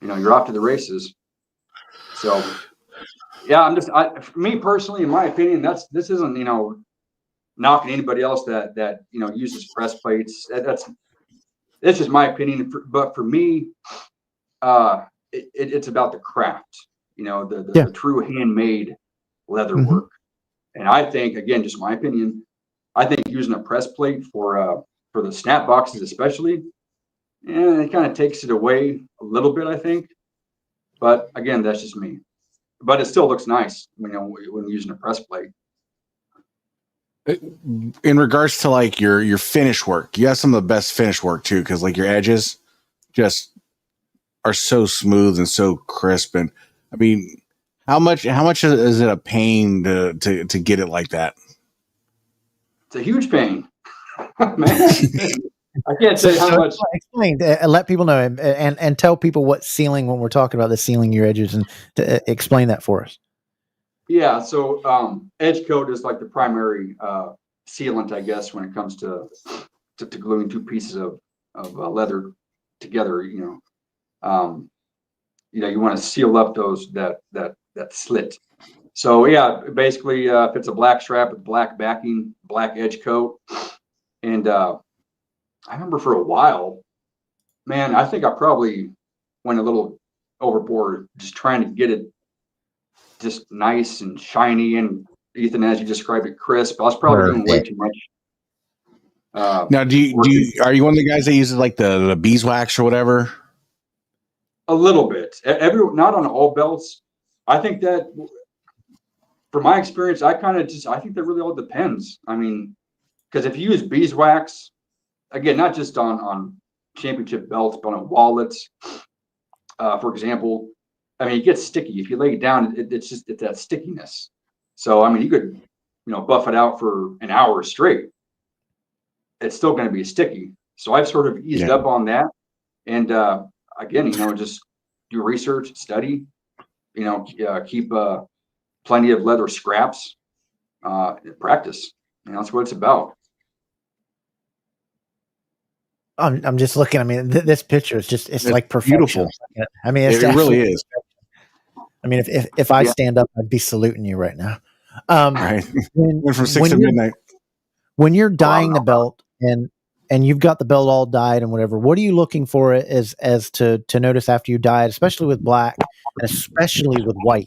you're off to the races. So yeah, for me personally, in my opinion, this isn't knocking anybody else that uses press plates. It's just my opinion. But for me, it's about the craft, the true handmade leather work. And I think, again, just my opinion, I think using a press plate for the snap boxes especially, it kind of takes it away a little bit, I think. But again, that's just me. But it still looks nice, when using a press plate. In regards to like your finish work, you have some of the best finish work too, because like your edges just are so smooth and so crisp. And I mean, how much is it a pain to get it like that? It's a huge pain. Man, I can't say how much. Explain, let people know, and tell people what sealing, when we're talking about the sealing your edges, and to explain that for us. Yeah, so edge coat is like the primary sealant, I guess, when it comes to gluing two pieces of leather together. You want to seal up that slit. So yeah, basically, if it's a black strap with black backing, black edge coat, and I remember for a while, man, I think I probably went a little overboard, just trying to get it just nice and shiny. And Ethan, as you described it, crisp. I was probably doing way too much. Now, are you one of the guys that uses like the beeswax or whatever? A little bit. Not on all belts. I think that, from my experience, I think that really all depends. I mean, because if you use beeswax, again, not just on championship belts, but on wallets, for example, I mean, it gets sticky. If you lay it down, it's that stickiness. So, I mean, you could, buff it out for an hour straight. It's still going to be sticky. So I've sort of eased up on that. And again, just do research, study, keep plenty of leather scraps, practice. That's what it's about. I'm just looking. I mean, this picture is it's like perfection. Beautiful. I mean, it really is. I mean, if I stand up, I'd be saluting you right now. Right. Went from 6 to midnight. When you're dyeing the belt and you've got the belt all dyed and whatever, what are you looking for as to notice after you dye it, especially with black and especially with white?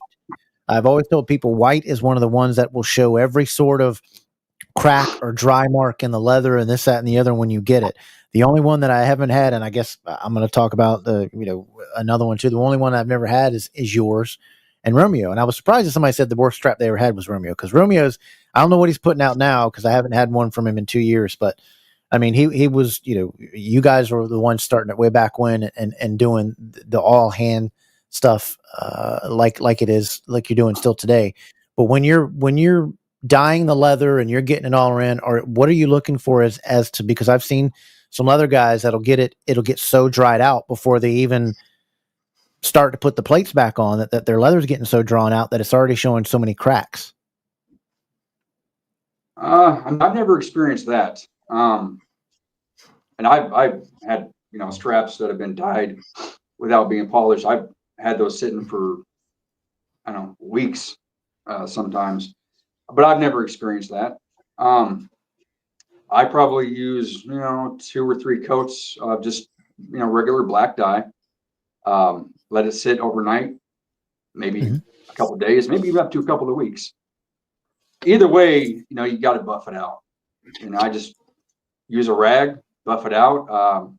I've always told people white is one of the ones that will show every sort of crack or dry mark in the leather and this, that, and the other when you get it. The only one that I haven't had, and I guess I'm going to talk about another one too. The only one I've never had is yours and Romeo. And I was surprised that somebody said the worst strap they ever had was Romeo, because Romeo's, I don't know what he's putting out now because I haven't had one from him in 2 years. But I mean, he was, you guys were the ones starting it way back when and doing the all hand stuff like it is, like you're doing still today. But when you're dyeing the leather and you're getting it all in, or what are you looking for as to, because I've seen some other guys it'll get so dried out before they even start to put the plates back on that their leather's getting so drawn out that it's already showing so many cracks. I've never experienced that. And I've had, straps that have been dyed without being polished. I've had those sitting for, I don't know, weeks, sometimes, but I've never experienced that. I probably use, 2 or 3 coats of just, regular black dye. Let it sit overnight, maybe a couple of days, maybe even up to a couple of weeks. Either way, you got to buff it out. I just use a rag, buff it out.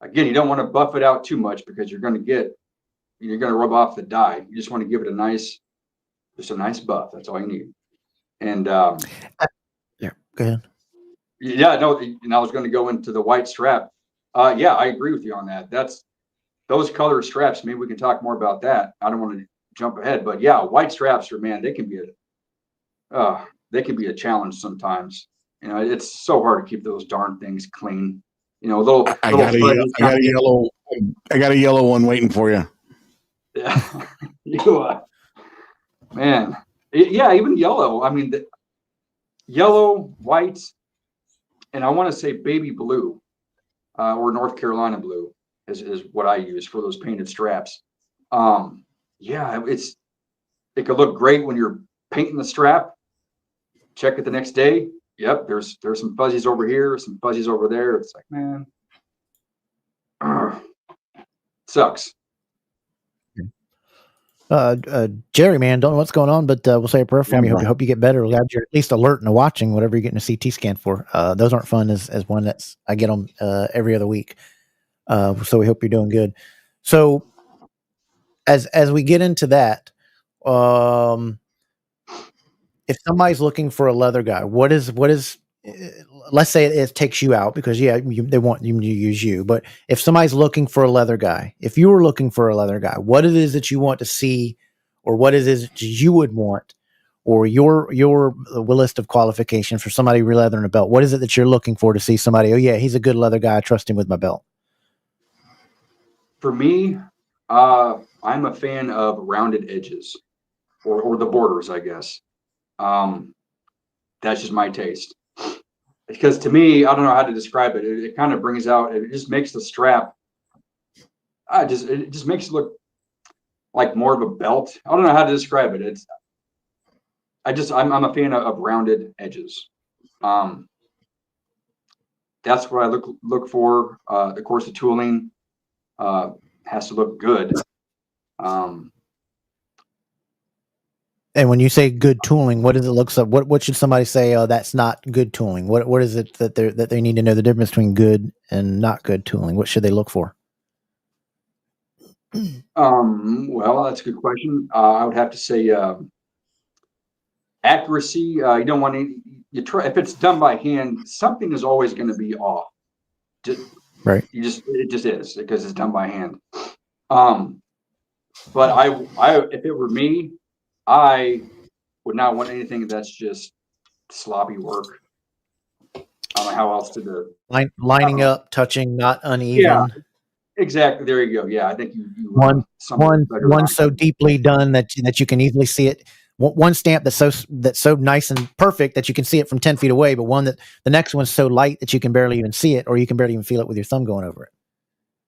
Again, you don't want to buff it out too much because you're going to rub off the dye. You just want to give it a nice buff. That's all you need. And yeah, go ahead. Yeah, no, and I was going to go into the white strap. Yeah, I agree with you on that. Those color straps. Maybe we can talk more about that. I don't want to jump ahead, but yeah, white straps they can be a challenge sometimes. It's so hard to keep those darn things clean. I got a yellow one waiting for you. Yeah, man. Yeah, even yellow. I mean, the yellow, white, and I want to say baby blue, or North Carolina blue is what I use for those painted straps. Yeah, it could look great when you're painting the strap. Check it the next day. Yep, there's some fuzzies over here, some fuzzies over there. It's like, man, sucks. Jerry, man, don't know what's going on, but we'll say a prayer for you. Hope you get better. Glad you're at least alert and watching whatever you're getting a CT scan for. Those aren't fun as one that's I get them every other week. So we hope you're doing good. So as we get into that, if somebody's looking for a leather guy, what is let's say it takes you out because they want you to use you, but if somebody's looking for a leather guy, if you were looking for a leather guy, what it is that you want to see, or what it is that you would want, or your list of qualifications for somebody re-leathering a belt, what is it that you're looking for to see somebody, oh yeah, he's a good leather guy, I trust him with my belt? For me, I'm a fan of rounded edges or the borders, I guess. That's just my taste. Because to me, I don't know how to describe it. It kind of brings out, it just makes the strap, it just makes it look like more of a belt. I don't know how to describe it. I'm a fan of rounded edges. That's what I look for. Of course, the tooling, has to look good. And when you say good tooling, what does it look like? What should somebody say? Oh, that's not good tooling. What is it that they need to know the difference between good and not good tooling? What should they look for? Well, that's a good question. I would have to say accuracy. You don't want to. You try if it's done by hand. Something is always going to be off. Right. It just is because it's done by hand. But if it were me, I would not want anything that's just sloppy work. I don't know how else to do. Lining up, touching, not uneven. Yeah, exactly. There you go. Yeah, I think you one so deeply done that you can easily see it. One stamp that's so nice and perfect that you can see it from 10 feet away, but one that the next one's so light that you can barely even see it, or you can barely even feel it with your thumb going over it.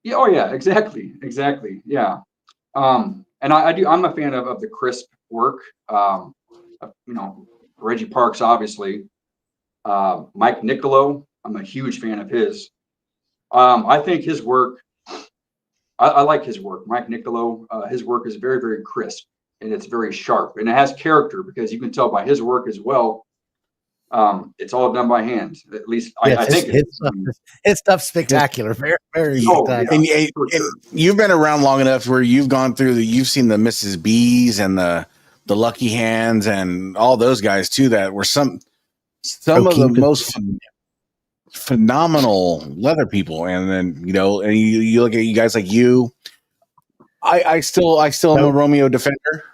Yeah. Oh yeah. Exactly. Yeah. And I'm a fan of the crisp work. Reggie Parks, obviously. Mike Niccolo, I'm a huge fan of his. I think his work. I like his work. Mike Niccolo, his work is very, very crisp and it's very sharp and it has character because you can tell by his work as well. It's all done by hand. At least I think his stuff's spectacular. Very, very spectacular. Yeah, and you've been around long enough where you've gone through you've seen the Mrs. B's and the Lucky Hands and all those guys too. That were some of the most phenomenal leather people. And then and you look at you guys like you. I still am a Romeo defender.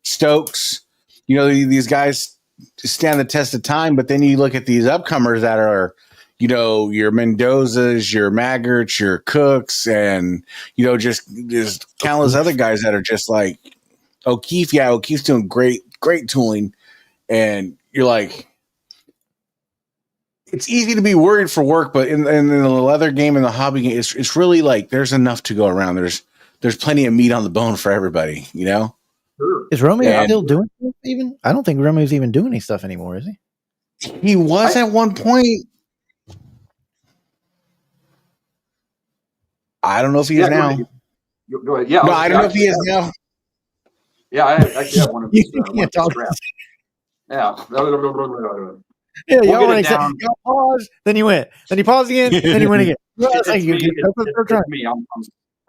Stokes, these guys stand the test of time, but then you look at these upcomers that are, your Mendozas, your Maggerts, your Cooks, and just countless other guys that are just like O'Keefe. Yeah, O'Keefe's doing great tooling, and you're like, it's easy to be worried for work, but in the leather game and the hobby game, it's really like there's enough to go around. There's plenty of meat on the bone for everybody, Sure. Is Romeo still doing stuff even? I don't think Romeo's even doing any stuff anymore, is he? He was at one point. I don't know if he is now. Go ahead. Yeah. No, I don't know if he is now. Yeah, I actually have one of these. Yeah. Yeah, y'all pause, then you went. Then you pause again, then you went again.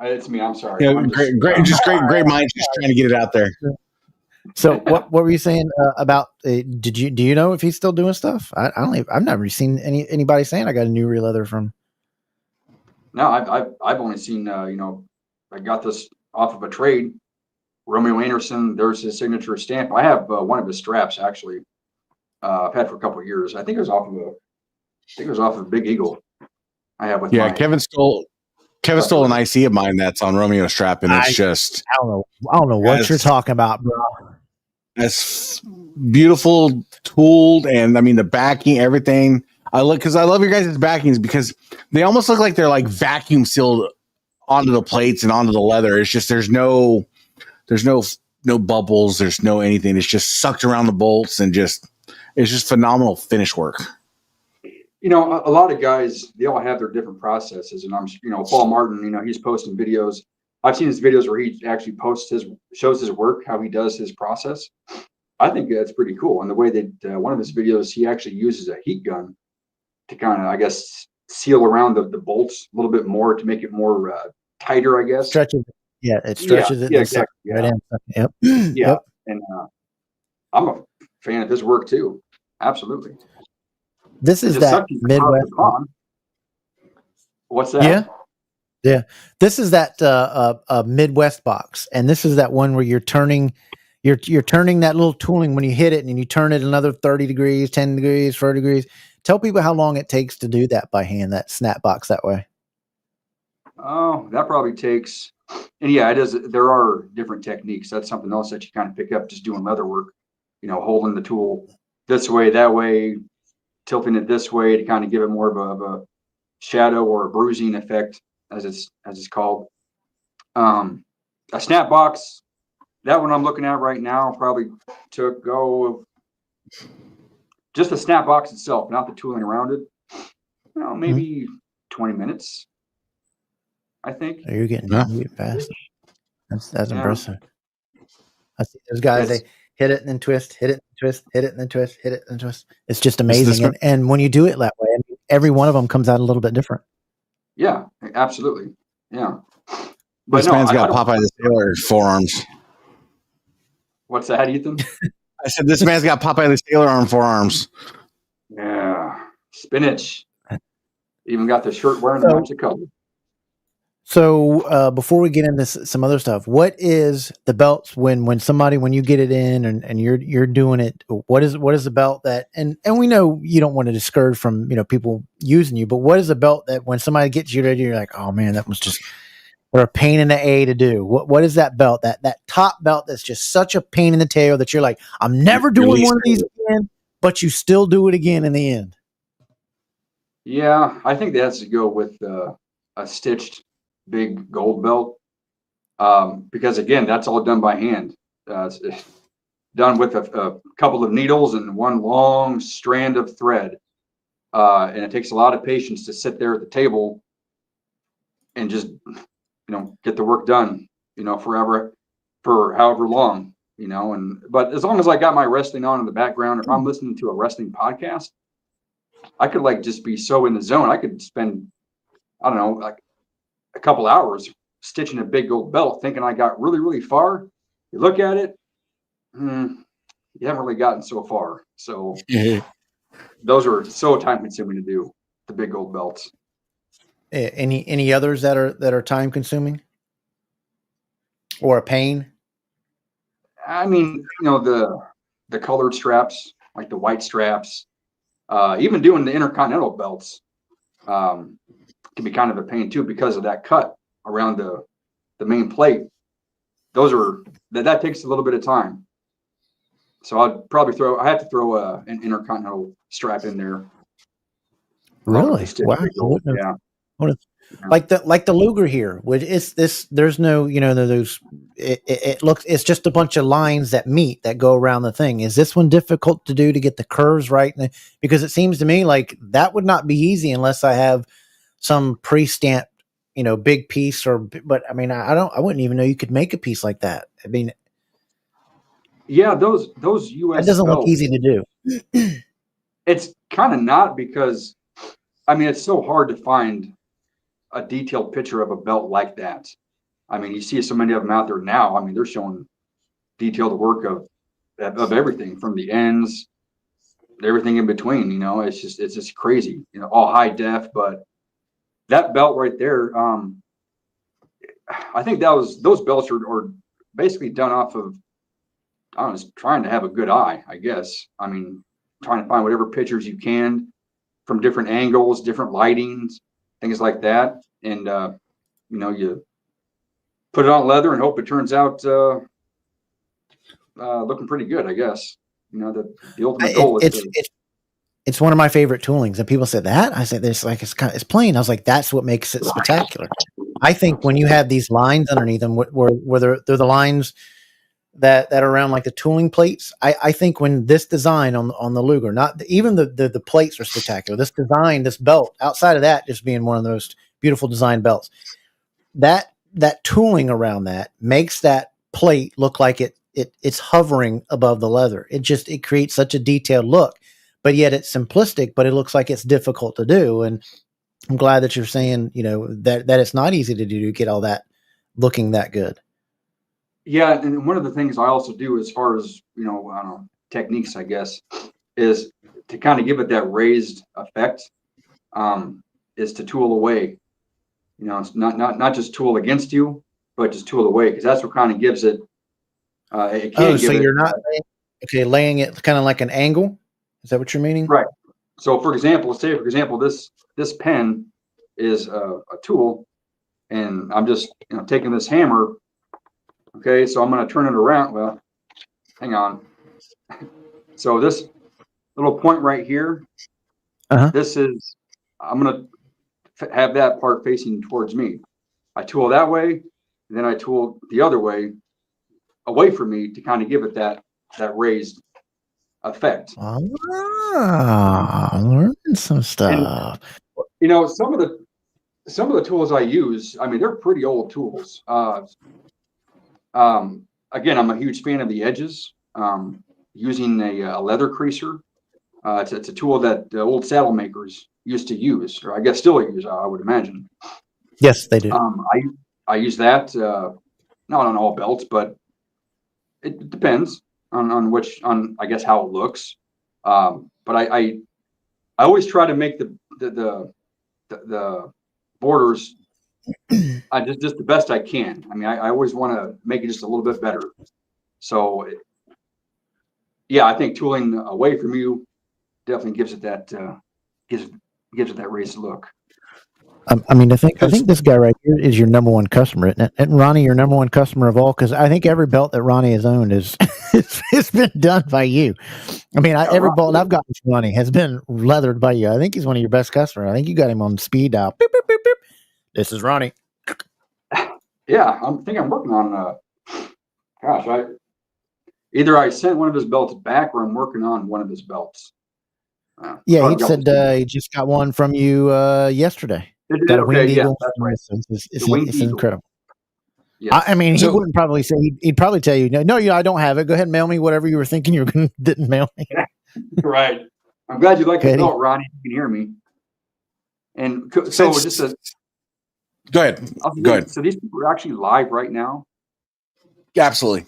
It's me. I'm sorry. Yeah, great minds just trying to get it out there. So what were you saying about? Do you know if he's still doing stuff? I've never seen anybody saying I got a new real leather from. No, I've only seen I got this off of a trade. Romeo Anderson, there's his signature stamp. I have one of his straps actually. I've had for a couple of years. I think it was off of a Big Eagle. I have with Kevin stole an IC of mine that's on Romeo strap, and it's just I don't know what you're talking about, bro. It's beautiful tooled, and I mean the backing, everything. I love your guys' backings because they almost look like they're like vacuum sealed onto the plates and onto the leather. It's just there's no bubbles, there's no anything. It's just sucked around the bolts and it's just phenomenal finish work. A lot of guys, they all have their different processes, and Paul Martin, he's posting videos. I've seen his videos where he actually shows his work, how he does his process. I think that's pretty cool. And the way that one of his videos, he actually uses a heat gun to kind of, I guess, seal around the bolts a little bit more to make it more tighter, I guess. Stretches. Yeah, it stretches it. Exactly. Right in. Yep. Yeah. Yep. And I'm a fan of his work too. Absolutely. This is that Midwest. What's that? Yeah. This is that Midwest box, and this is that one where you're turning that little tooling when you hit it, and you turn it another 30 degrees, 10 degrees, 40 degrees. Tell people how long it takes to do that by hand, that snap box that way. Oh, that probably takes, and yeah, it is. There are different techniques. That's something else that you kind of pick up just doing leather work. Holding the tool this way, that way, tilting it this way to kind of give it more of a shadow or a bruising effect, as it's called. A snap box, that one I'm looking at right now probably took just the snap box itself, not the tooling around it. Maybe 20 minutes. I think. Oh, you're getting fast. That's Yeah. impressive. I see those guys. They hit it and then twist, hit it and twist, hit it and then twist, hit it and twist. It's just amazing. And when you do it that way, I mean, every one of them comes out a little bit different. Yeah, absolutely. Yeah. But this man's got Popeye the Sailor forearms. What's that, Ethan? I said this man's got Popeye the Sailor on forearms. Yeah, spinach. Even got the shirt wearing the match of color. So before we get into some other stuff, what is the belts when you get it in and you're doing it? What is the belt that and we know you don't want to discourage from people using you, but what is the belt that when somebody gets you ready, you're like, oh man, that was just a pain in the A to do. What is that belt that top belt that's just such a pain in the tail that you're like, I'm never doing one of these again, but you still do it again in the end? Yeah, I think that has to go with a stitched big gold belt, because again, that's all done by hand. It's done with a couple of needles and one long strand of thread, and it takes a lot of patience to sit there at the table and just get the work done forever, for however long, but as long as I got my wrestling on in the background, if I'm listening to a wrestling podcast, I could just be so in the zone. I could spend, I don't know, like a couple hours stitching a big gold belt, thinking I got really, really far. You look at it, you haven't really gotten so far. So those are so time consuming to do, the big gold belts. Any others that are time consuming or a pain? I mean, the colored straps, like the white straps, even doing the intercontinental belts, can be kind of a pain too, because of that cut around the main plate. That takes a little bit of time. So I have to throw an intercontinental strap in there. Really? Wow. Yeah. Like the Luger here, which is this. There's no, those. It looks. It's just a bunch of lines that meet that go around the thing. Is this one difficult to do to get the curves right? Because it seems to me like that would not be easy unless I have some pre-stamped, big piece. But I mean, I wouldn't even know you could make a piece like that. I mean, yeah, those US. That doesn't look easy to do. It's kind of not, because I mean, it's so hard to find a detailed picture of a belt like that. I mean, you see so many of them out there now. I mean, they're showing detailed work of everything from the ends, everything in between. It's just crazy. All high def. But that belt right there, I think those belts are basically done off of, I don't know, just trying to have a good eye, I guess. I mean, trying to find whatever pictures you can from different angles, different lightings, things like that. And, you put it on leather and hope it turns out looking pretty good, I guess. The ultimate goal is it's one of my favorite toolings. And people said that. I said, it's plain. I was like, that's what makes it spectacular. I think when you have these lines underneath them, where they're the lines that are around like the tooling plates. I think when this design on the Luger, not even the plates are spectacular. This design, this belt, outside of that just being one of the most beautiful design belts, that tooling around that makes that plate look like it's hovering above the leather. It creates such a detailed look, but yet it's simplistic, but it looks like it's difficult to do. And I'm glad that you're saying, that it's not easy to do to get all that looking that good. Yeah, and one of the things I also do, as far as I don't know, techniques, I guess, is to kind of give it that raised effect. Is to tool away. It's not just tool against you, but just tool away, because that's what kind of gives it. You're not laying it kind of like an angle. Is that what you're meaning? Right. So, for example, this pen is a tool, and I'm just taking this hammer. Okay, so I'm going to turn it around. Well, hang on. So this little point right here, I'm going to have that part facing towards me. I tool that way, and then I tool the other way away from me to kind of give it that raised effect. I'm learning some stuff. And, some of the some of the tools I use, I mean, they're pretty old tools. Again, I'm a huge fan of the edges. Using a leather creaser. It's a tool that the old saddle makers used to use, or I guess still use, I would imagine. Yes, they do. I use that, not on all belts, but it depends on I guess how it looks. But I always try to make the borders just the best I can. I mean, I always want to make it just a little bit better. So yeah, I think tooling away from you definitely gives it that gives it that raised look. I mean, I think this guy right here is your number one customer, isn't it? And Ronnie, your number one customer of all, because I think every belt that Ronnie has owned is it's been done by you. I mean, every belt I've gotten from Ronnie has been leathered by you. I think he's one of your best customers. I think you got him on speed dial. Beep, beep, beep, beep. This is Ronnie. Yeah, I think I'm working on. Gosh, either I sent one of his belts back, or I'm working on one of his belts. Yeah, he said he just got one from you yesterday. Got a winged eagle. Yeah, that's right. It's incredible. Yes. I mean, he wouldn't probably say. He'd probably tell you, no, I don't have it. Go ahead and mail me whatever you were thinking you were going to didn't mail me. Right. I'm glad you like the belt, Ronnie. You can hear me. And so just go ahead. Go ahead. So these people are actually live right now. Absolutely.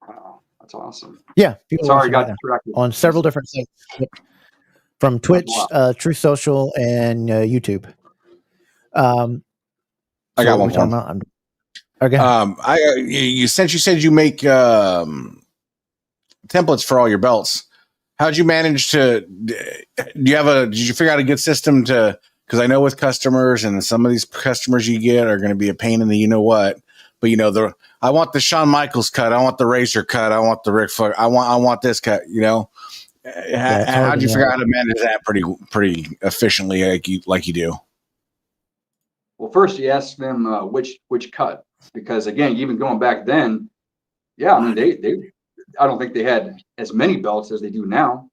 Wow, that's awesome. Yeah. Sorry, got distracted. On several different sites, from Twitch, Truth Social, and YouTube. I got one more. Okay. Since you said you make templates for all your belts, how'd you manage to? Did you figure out a good system to? Because I know with customers, and some of these customers you get are going to be a pain in the you know what. But I want the Shawn Michaels cut. I want the Razor cut. I want the Ric Flair. I want this cut. How'd you figure out how to manage that pretty efficiently, like you do? Well, first you ask them which cut, because again, even going back then, yeah, I mean they I don't think they had as many belts as they do now,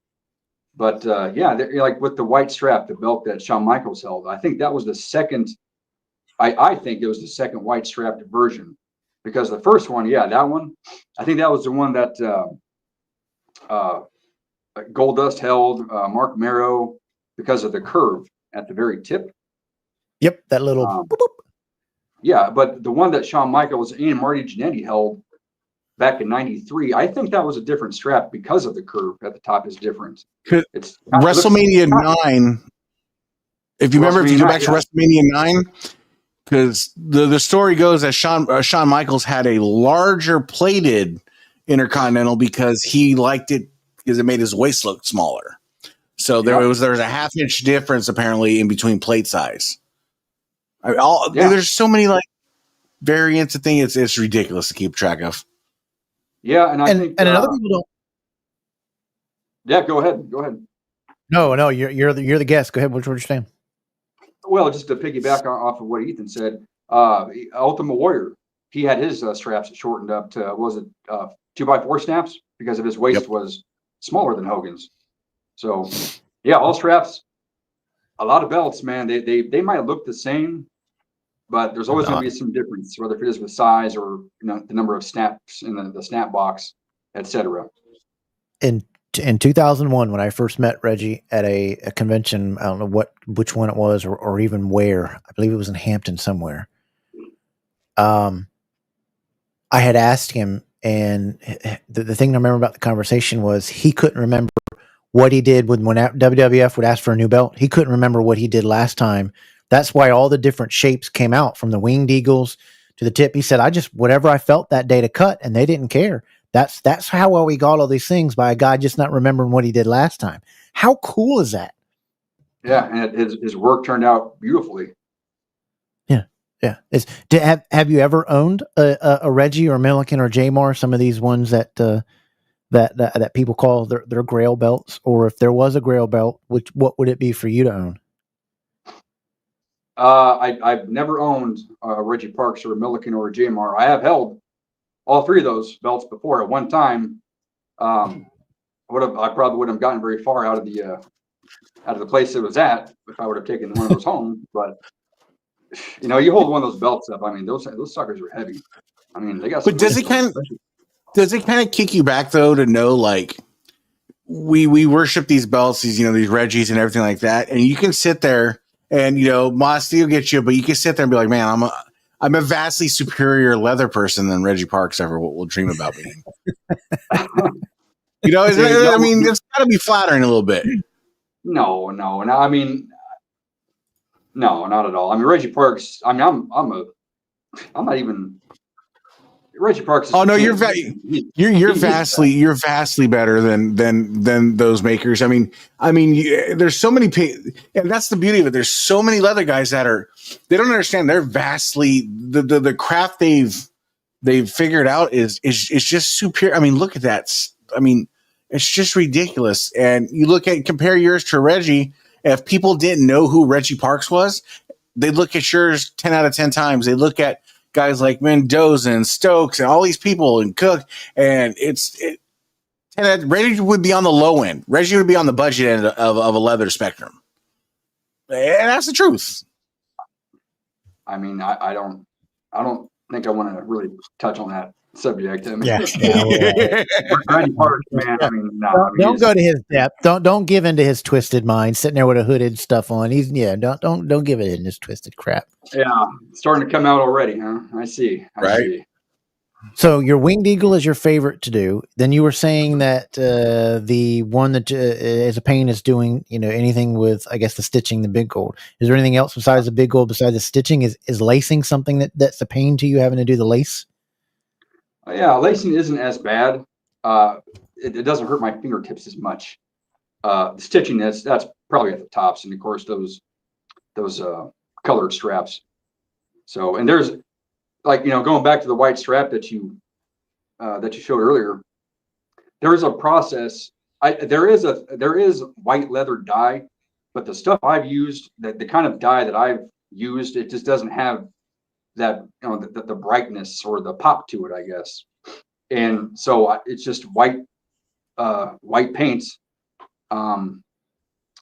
but yeah, like with the white strap, the belt that Shawn Michaels held, I think that was the second. I think it was the second white strapped version, because the first one, yeah, that one, I think that was the one that Goldust held, Mark Marrow, because of the curve at the very tip. Yep, that little. Boop, boop. Yeah, but the one that Shawn Michaels and Marty Jannetty held back in '93, I think that was a different strap because of the curve at the top is different. It's WrestleMania 9. If you remember, if you go back to WrestleMania 9, because the story goes that Shawn Michaels had a larger plated Intercontinental because he liked it because it made his waist look smaller. So there was a half-inch difference apparently in between plate size. There's so many like variants of things. It's ridiculous to keep track of. Yeah, and I think other people don't. Yeah, go ahead. No, you're the guest. Go ahead. What you're saying? Well, just to piggyback off of what Ethan said, Ultimate Warrior, he had his straps shortened up to 2x4 snaps because of his waist was smaller than Hogan's. So yeah, all straps, a lot of belts, man. They might look the same, but there's always going to be some difference, whether it is with size or the number of snaps in the snap box, etc. In 2001, when I first met Reggie at a convention, I don't know which one it was or even where. I believe it was in Hampton somewhere. I had asked him, and the thing I remember about the conversation was he couldn't remember what he did when WWF would ask for a new belt. He couldn't remember what he did last time. That's why all the different shapes came out, from the winged eagles to the tip. He said, whatever I felt that day to cut, and they didn't care. That's how well we got all these things, by a guy just not remembering what he did last time. How cool is that? Yeah, and his work turned out beautifully. Yeah. Have you ever owned a Reggie or a Milliken or J-Mar, some of these ones that people call their Grail belts? Or if there was a Grail belt, what would it be for you to own? I've never owned a Reggie Parks or a Milliken or a J-Mar. I have held all three of those belts before. At one time, I probably wouldn't have gotten very far out of the place it was at if I would have taken one of those home. But You hold one of those belts up. I mean, those suckers are heavy. I mean, they got. But does it kind of kick you back though to know like we worship these belts, these Reggies and everything like that, and you can sit there and modesty will get you, but you can sit there and be like, man, I'm a vastly superior leather person than Reggie Parks ever will dream about being. I mean, it's got to be flattering a little bit. No. I mean, no, not at all. I mean, Reggie Parks. I mean, I'm not even. Reggie Parks. Oh no, you're vastly better than those makers. I mean, there's so many, and that's the beauty of it. There's so many leather guys they don't understand. They're vastly the craft they've figured out is just superior. I mean, look at that. I mean, it's just ridiculous. And you compare yours to Reggie. If people didn't know who Reggie Parks was, they'd look at yours 10 out of 10 times. They look at guys like Mendoza and Stokes and all these people and Cook, and Reggie would be on the low end. Reggie would be on the budget end of a leather spectrum, and that's the truth. I mean, I don't think I want to really touch on that subject. I mean, Reggie Parks, man. I mean, no. Don't go to his depth. Don't give into his twisted mind. Sitting there with a hooded stuff on. Don't give it in his twisted crap. Yeah, starting to come out already, huh? I see. I see. So your Winged Eagle is your favorite to do. Then you were saying that the one that as a paint is doing, anything with, I guess, the stitching, the big gold. Is there anything else besides the big gold, besides the stitching? Is lacing something that's a pain to you, having to do the lace? Yeah, lacing isn't as bad. It doesn't hurt my fingertips as much. The stitching that's probably at the tops, and of course those colored straps. So, and there's going back to the white strap that you showed earlier. There is a process. There is white leather dye, but the stuff I've used, the kind of dye that I've used, it just doesn't have that the brightness or the pop to it, I guess. And so it's just white paints. And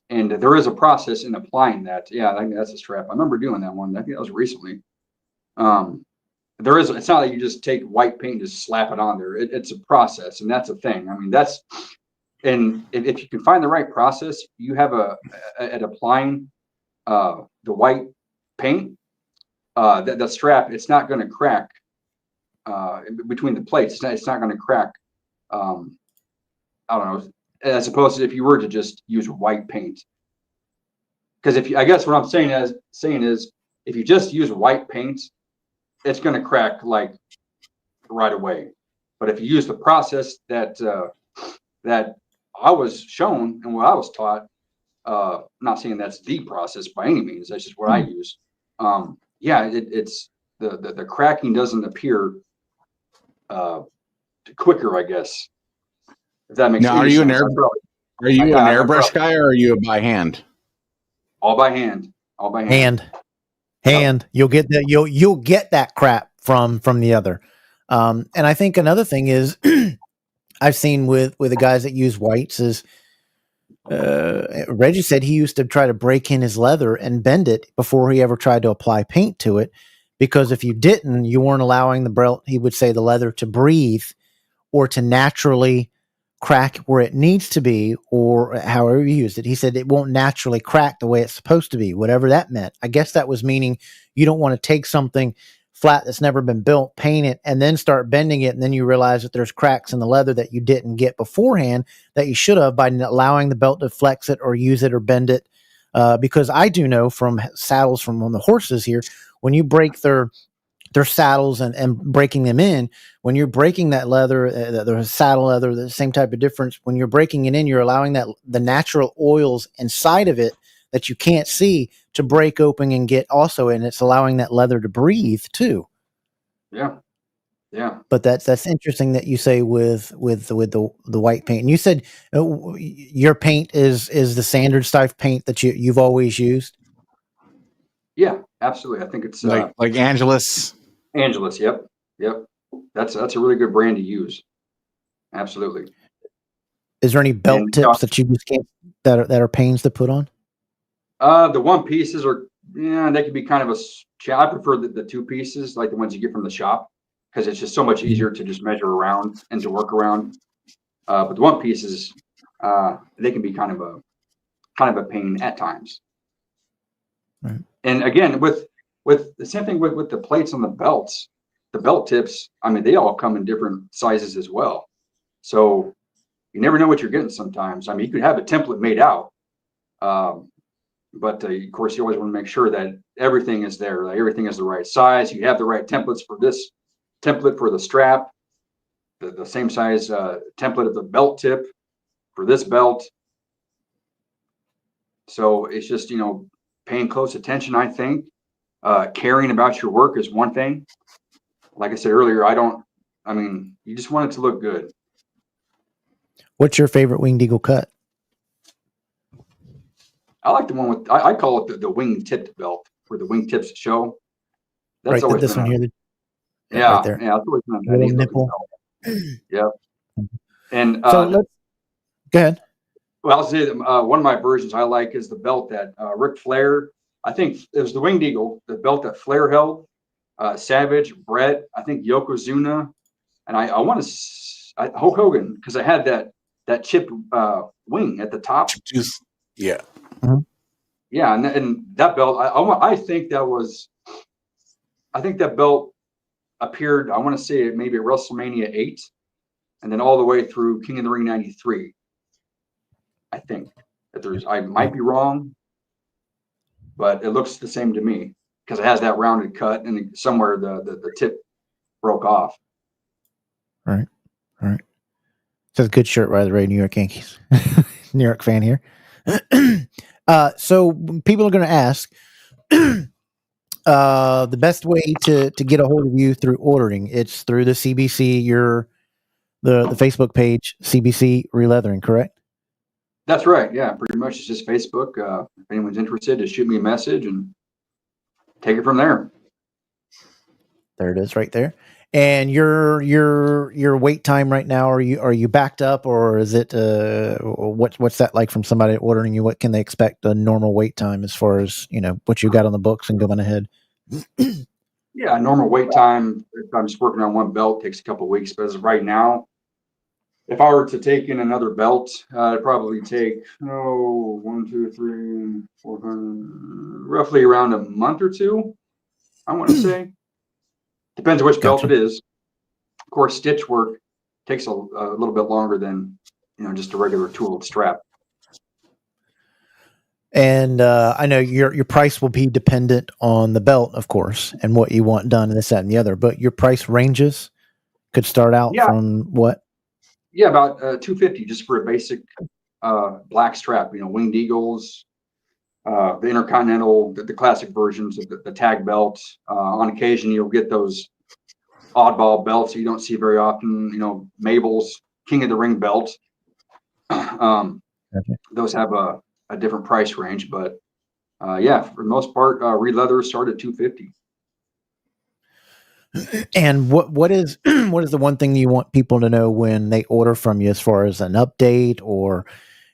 there is a process in applying that. Yeah, I think that's a strap. I remember doing that one. I think that was recently. It's not like you just take white paint and just slap it on there. It's a process, and that's a thing. I mean, and if you can find the right process, you have at applying the white paint, the strap, it's not going to crack between the plates. It's not going to crack. I don't know, as opposed to if you were to just use white paint. Because I guess what I'm saying is if you just use white paint, it's going to crack like right away. But if you use the process that I was shown and what I was taught, not saying that's the process by any means, that's just what I use. It's the cracking doesn't appear quicker, I guess. If that makes sense. Are you an airbrush guy, or are you a by hand? All by hand. Hand. You'll get that. You'll get that crap from the other. And I think another thing is I've seen with the guys that use whites is Reggie said he used to try to break in his leather and bend it before he ever tried to apply paint to it, because if you didn't, you weren't allowing he would say, the leather to breathe or to naturally crack where it needs to be, or however you used it. He said it won't naturally crack the way it's supposed to be, whatever that meant. I guess that was meaning you don't want to take something flat that's never been built, paint it, and then start bending it, and then you realize that there's cracks in the leather that you didn't get beforehand that you should have by allowing the belt to flex it or use it or bend it. Because I do know from saddles from on the horses here, when you break their saddles and breaking them in, when you're breaking that leather, the saddle leather, the same type of difference. When you're breaking it in, you're allowing the natural oils inside of it that you can't see to break open and get also, and it's allowing that leather to breathe too. Yeah. But that's interesting that you say with the white paint. And you said your paint is the standard style paint that you've always used. Yeah, absolutely. I think it's like Angelus. Angelus, yep. That's a really good brand to use. Absolutely. Is there any belt tips that you just can't that are pains to put on? The one pieces are yeah, they could be kind of I prefer the two pieces, like the ones you get from the shop, because it's just so much easier to just measure around and to work around. But the one pieces, they can be kind of a pain at times. Right. And again, with the same thing with the plates on the belts, the belt tips, I mean, they all come in different sizes as well. So you never know what you're getting sometimes. I mean, you could have a template made out, but of course, you always want to make sure that everything is there, like everything is the right size. You have the right templates for this template for the strap, the same size template of the belt tip for this belt. So it's just, paying close attention, I think. Caring about your work is one thing. Like I said earlier, you just want it to look good. What's your favorite Winged Eagle cut? I like the one with, I call it the wing tipped belt, where the wing tips show. That's right, always this been one here. yeah, right there. yeah, it's always been a Little neat looking nipple. belt. Yeah. And So let's go ahead. well, I'll say one of my versions I like is the belt that Ric Flair, I think it was the Winged Eagle, the belt that Flair held, Savage, Brett, I think Yokozuna, and I want to Hulk Hogan, because I had that chipped wing at the top. Just, yeah. Mm-hmm. Yeah, and that belt, I think that belt appeared, I want to say maybe at WrestleMania 8, and then all the way through King of the Ring 93. I think that I might be wrong, but it looks the same to me because it has that rounded cut, and somewhere the tip broke off. Right. It's a good shirt, by the way, New York Yankees. New York fan here. So people are going to ask, the best way to get a hold of you through ordering, it's through the CBC, the Facebook page, CBC Releathering, correct? That's right. Yeah, pretty much. It's just Facebook. If anyone's interested, just shoot me a message and take it from there. There it is, right there. And your wait time right now, are you backed up, or is it what's that like from somebody ordering you? What can they expect a normal wait time as far as what you got on the books and going ahead? Yeah, normal wait time, if I'm just working on one belt, takes a couple of weeks. But as of right now, if I were to take in another belt, it'd probably take 1, 2, 3, 4, 5, roughly around a month or two, I want to say. Depends on which belt it is. Of course, stitch work takes a little bit longer than just a regular tooled strap. And I know your price will be dependent on the belt, of course, and what you want done, and this, that, and the other. But your price ranges could start out from what? Yeah, about $250 just for a basic black strap. Winged Eagles, the Intercontinental, the classic versions of the tag belt. On occasion, you'll get those oddball belts you don't see very often. Mabel's King of the Ring belt. Those have a different price range, but yeah, for the most part, Releather start at $250. And what is the one thing you want people to know when they order from you, as far as an update, or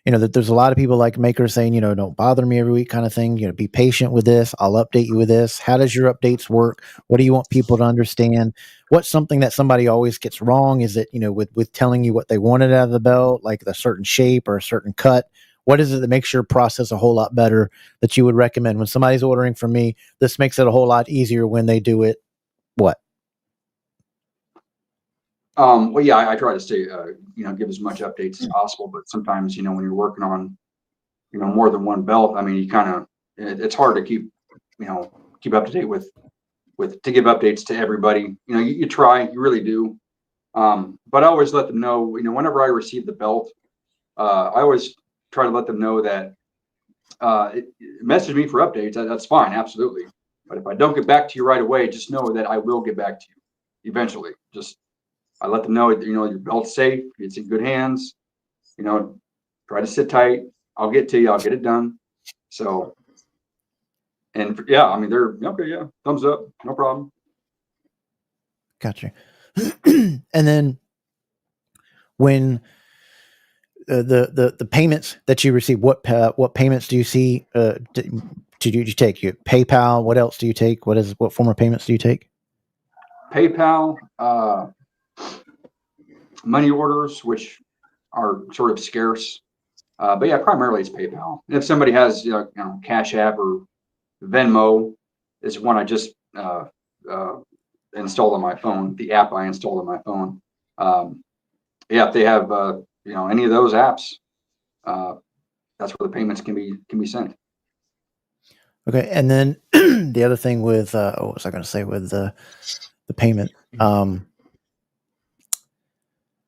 that there's a lot of people like makers saying, don't bother me every week kind of thing, be patient with this, I'll update you with this. How does your updates work? What do you want people to understand? What's something that somebody always gets wrong? Is it, with telling you what they wanted out of the belt, like a certain shape or a certain cut? What is it that makes your process a whole lot better that you would recommend when somebody's ordering from me? This makes it a whole lot easier when they do it. What? Well, yeah, I try to stay, give as much updates as possible. But sometimes, when you're working on, more than one belt, I mean, you kind of, it's hard to keep up to date with to give updates to everybody. You try, you really do. But I always let them know, whenever I receive the belt, I always try to let them know that message me for updates. That's fine, absolutely. But if I don't get back to you right away, just know that I will get back to you eventually. I let them know, your belt's safe, it's in good hands. Try to sit tight. I'll get to you. I'll get it done. So, and yeah, I mean, they're okay. Yeah, thumbs up, no problem. Gotcha. And then when the payments that you receive, what payments do you see do you take? You PayPal? What else do you take? What form of payments do you take? PayPal, money orders, which are sort of scarce. But yeah, primarily it's PayPal. And if somebody has, Cash App or Venmo is one I just installed on my phone. The app I installed on my phone. Yeah, if they have, any of those apps, that's where the payments can be sent. Okay, and then the other thing with what was I going to say with the payment?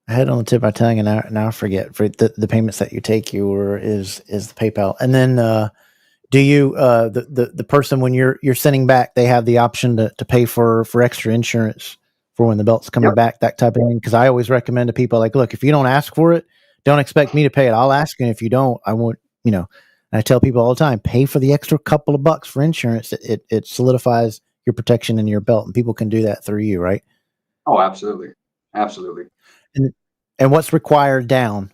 I had it on the tip of my tongue, and now I forget. For the payments that you take, is the PayPal, and then do you the person when you're sending back, they have the option to pay for extra insurance for when the belt's coming back, that type of thing? Because I always recommend to people, like, look, if you don't ask for it, don't expect me to pay it. I'll ask, and if you don't, I won't. And I tell people all the time, pay for the extra couple of bucks for insurance. It solidifies your protection in your belt, and people can do that through you, right? Oh, absolutely. And what's required down?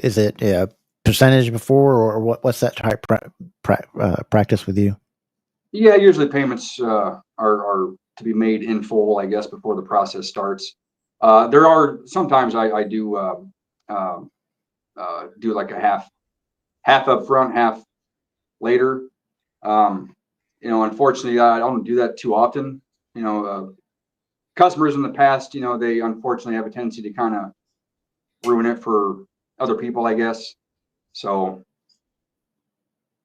Is it a percentage before, or what's that type practice with you? Yeah, usually payments are to be made in full, I guess, before the process starts. There are sometimes I do do like a half up front, half later. Unfortunately, I don't do that too often. Customers in the past, they unfortunately have a tendency to kind of ruin it for other people, I guess. So,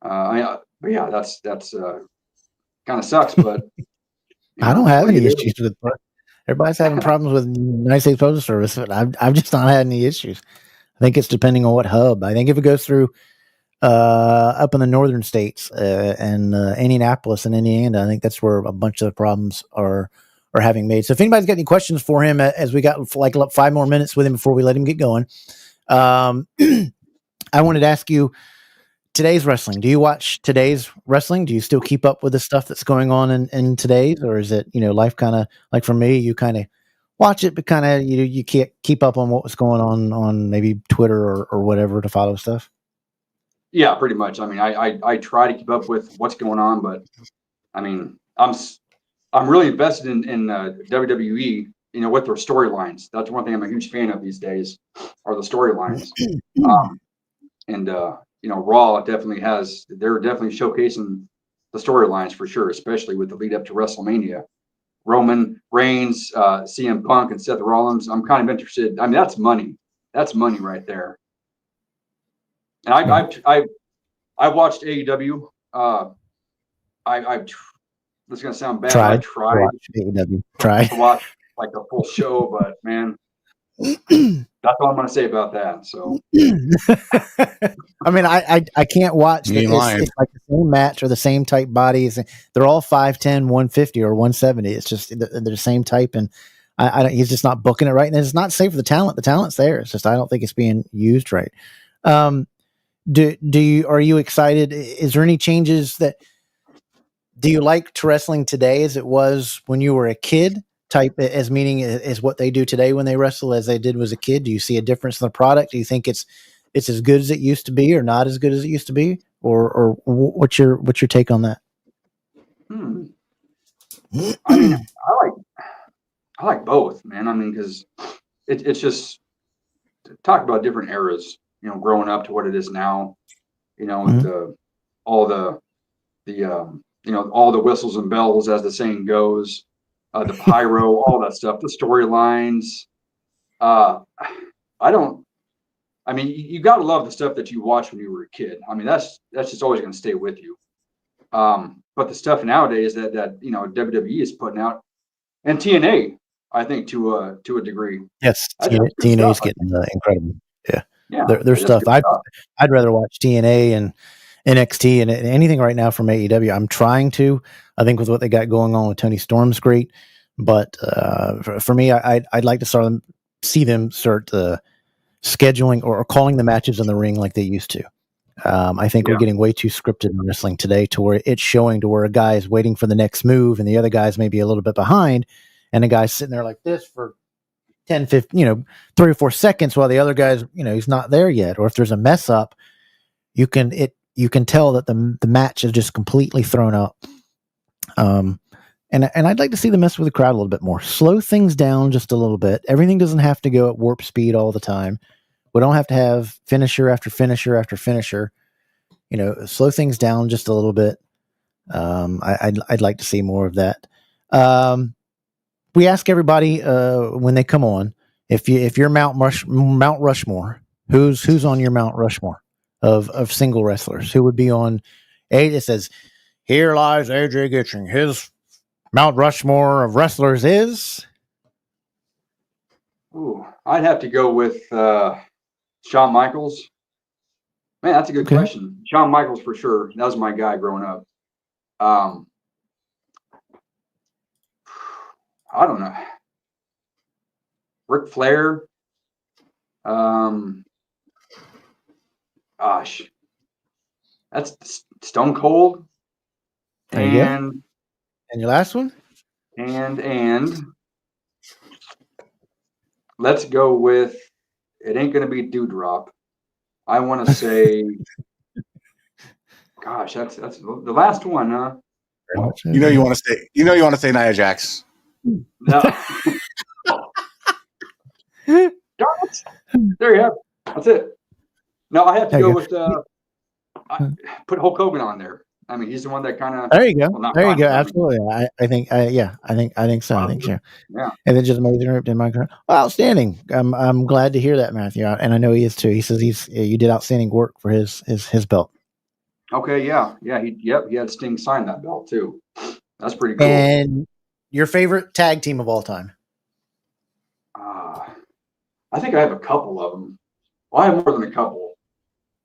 but yeah, that's kind of sucks, but I don't have any issues with it. Everybody's having problems with United States Postal Service, but I've just not had any issues. I think it's depending on what hub. I think if it goes through up in the northern states and Indianapolis and Indiana, I think that's where a bunch of the problems are having made. So if anybody's got any questions for him, as we got like 5 more minutes with him before we let him get going, I wanted to ask you, today's wrestling. Do you watch today's wrestling? Do you still keep up with the stuff that's going on in today's, or is it, life kind of like for me, you kind of watch it, but kind of, you can't keep up on what was going on maybe Twitter or whatever to follow stuff? Yeah, pretty much. I mean, I try to keep up with what's going on, but I mean, I'm really invested in WWE, with their storylines. That's one thing I'm a huge fan of these days, are the storylines. Raw they're definitely showcasing the storylines for sure, especially with the lead up to WrestleMania. Roman Reigns, CM Punk, and Seth Rollins. I'm kind of interested. I mean, that's money. That's money right there. And I've watched AEW. This is gonna sound bad. I tried to watch like a full show, but man, that's all I'm gonna say about that. So, I mean, I can't watch. It's like the same match or the same type bodies. They're all 5'10", 150 or 170. It's just they're the same type, and I don't. He's just not booking it right, and it's not safe for the talent. The talent's there. It's just I don't think it's being used right. Are you excited? Is there any changes that? Do you like wrestling today as it was when you were a kid? Type as meaning is what they do today when they wrestle as they did as a kid. Do you see a difference in the product? Do you think it's as good as it used to be, or not as good as it used to be, or what's your take on that? I mean, I like both, man. I mean, because it's just talk about different eras, growing up to what it is now, with all the whistles and bells, as the saying goes, the pyro, all that stuff, the storylines. You got to love the stuff that you watched when you were a kid. I mean, that's just always going to stay with you. But the stuff nowadays that WWE is putting out, and TNA, I think to a degree. Yes, TNA is getting incredible. Yeah, their stuff. I'd rather watch TNA and NXT and anything right now from AEW. I'm trying to. I think with what they got going on with Tony Storm's great, but for me, I'd like to see them start scheduling or calling the matches in the ring like they used to. I think we're getting way too scripted in wrestling today, to where it's showing to where a guy is waiting for the next move and the other guy's maybe a little bit behind, and the guy's sitting there like this for 10, 15, 3 or 4 seconds while the other guy's, he's not there yet. Or if there's a mess up, you can tell that the match is just completely thrown up. And I'd like to see them mess with the crowd a little bit more. Slow things down just a little bit. Everything doesn't have to go at warp speed all the time. We don't have to have finisher after finisher after finisher. Slow things down just a little bit. I'd like to see more of that. We ask everybody when they come on, if you're Mount Rushmore, who's on your Mount Rushmore of single wrestlers? Who would be on? It says, "Here lies AJ Gittings. His Mount Rushmore of wrestlers is." Ooh, I'd have to go with Shawn Michaels. Man, that's a good question. Shawn Michaels for sure. That was my guy growing up. I don't know. Ric Flair. Gosh, that's Stone Cold. There you go. And your last one? And let's go with, it ain't gonna be Doudrop. I want to say, gosh, that's the last one, huh? You want to say Nia Jax. No. There you have it. That's it. No, I have to go with put Hulk Hogan on there. I mean, he's the one that kind of. There you go. There you go. Absolutely. I think so. I think so. Yeah. And then just amazing ripped in my car. Well, outstanding. I'm glad to hear that, Matthew, and I know he is too. He says you did outstanding work for his belt. Okay. Yeah. He had Sting sign that belt too. That's pretty cool. And your favorite tag team of all time? I think I have a couple of them. Well, I have more than a couple.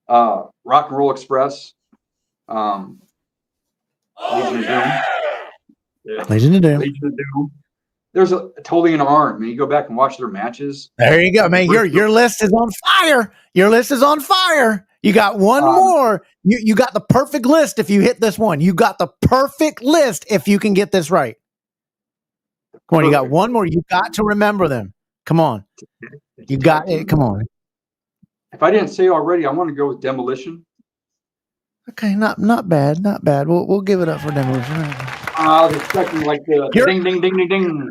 Rock and Roll Express. Legion of Doom. Yeah. Legion of Doom. Legion of Doom. There's a Tully and Arn. I mean, you go back and watch their matches. There you go, man. Your list is on fire. Your list is on fire. You got one more. You got the perfect list if you hit this one. You got the perfect list if you can get this right. Come on, you got one more. You got to remember them. Come on. You got it. Come on. If I didn't say already, I want to go with Demolition. Okay, not bad, not bad. We'll give it up for Demolition. I was expecting like the ding, ding, ding, ding, ding.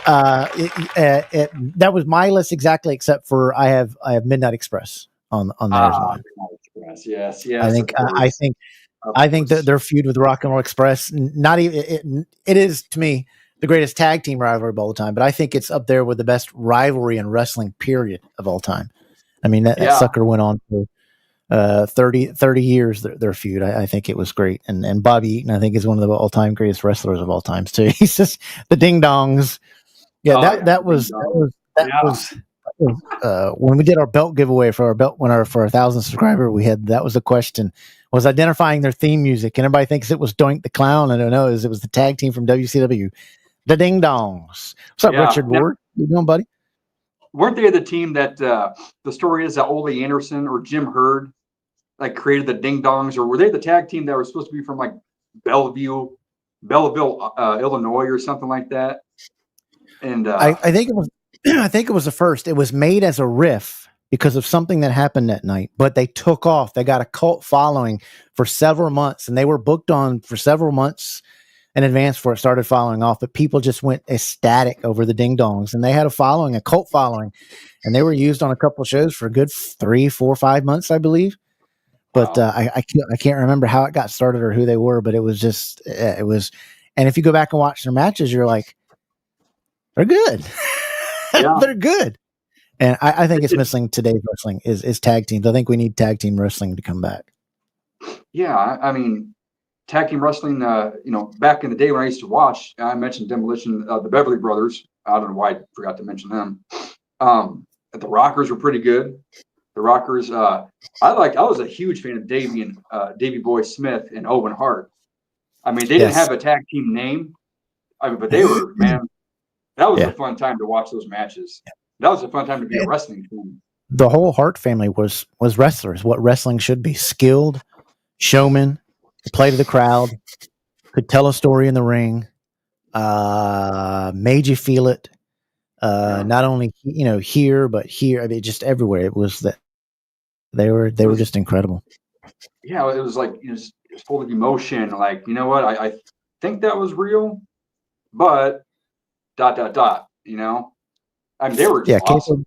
That was my list exactly, except for I have Midnight Express on there as well. Midnight Express, yes. I think that their feud with Rock and Roll Express, not even it is to me the greatest tag team rivalry of all time, but I think it's up there with the best rivalry in wrestling period of all time. I mean, that sucker went on for 30 years, their feud. I think it was great. And Bobby Eaton, I think, is one of the all-time greatest wrestlers of all time too. He's just the Ding Dongs. Yeah, that was when we did our belt giveaway for our 1,000 subscriber, that was the question, was identifying their theme music. And everybody thinks it was Doink the Clown. I don't know, it was the tag team from WCW, the Ding Dongs. What's up, Richard Ward? You doing, buddy? Weren't they the team that the story is that Ole Anderson or Jim Herd like created the Ding Dongs, or were they the tag team that were supposed to be from like Belleville, Illinois, or something like that? And I think it was. I think it was the first. It was made as a riff because of something that happened that night, but they took off. They got a cult following for several months, and they were booked on for several months in advance before it started following off. But people just went ecstatic over the Ding Dongs, and they had a cult following, and they were used on a couple of shows for a good 3, 4, 5 months, I believe. But I can't remember how it got started or who they were, but it was just it was. And if you go back and watch their matches, you're like, they're good. Yeah. They're good. And I think it's missing today's wrestling is tag teams. I think we need tag team wrestling to come back. Yeah, I mean, tag team wrestling. Back in the day when I used to watch, I mentioned Demolition, the Beverly Brothers. I don't know why I forgot to mention them. The Rockers were pretty good. The Rockers. I was a huge fan of Davey Boy Smith and Owen Hart. I mean, they didn't have a tag team name, but they were, man. That was a fun time to watch those matches. That was a fun time to be a wrestling fan. The whole Hart family was wrestlers. What wrestling should be: skilled showmen, play to the crowd, could tell a story in the ring, made you feel it. Not only here, but here. I mean, just everywhere. It was that they were just incredible. yeah, it was like, it was full of emotion. Like, you know what? I think that was real, but ... You know, I mean, they were just Yeah, awesome.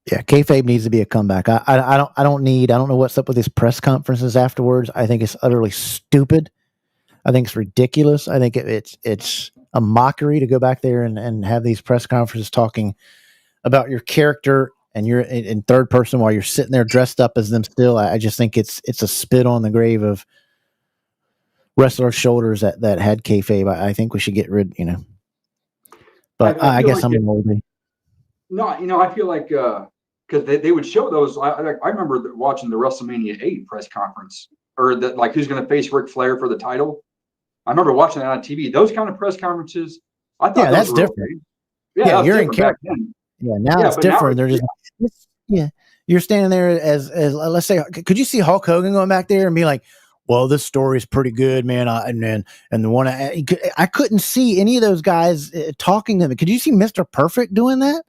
kayfabe needs to be a comeback. I don't know what's up with these press conferences afterwards. I think it's utterly stupid. I think it's ridiculous. I think it's a mockery to go back there and have these press conferences talking about your character and you're in third person while you're sitting there dressed up as them still. I just think it's a spit on the grave of wrestlers' shoulders that had kayfabe. I think we should get rid, But I I feel guess like I'm an oldie. no, I feel like because they would show those. I remember watching the WrestleMania 8 press conference, or the, like, who's going to face Ric Flair for the title. I remember watching that on TV. Those kind of press conferences, I thought Yeah, those that's were different. okay. Yeah, Yeah, that was you're in different back character. then. Yeah, now Yeah, it's but now different. They're just yeah. You're standing there as let's say, could you see Hulk Hogan going back there and be like, "Well, this story is pretty good, man," and the one I couldn't see any of those guys talking to me. Could you see Mr. Perfect doing that?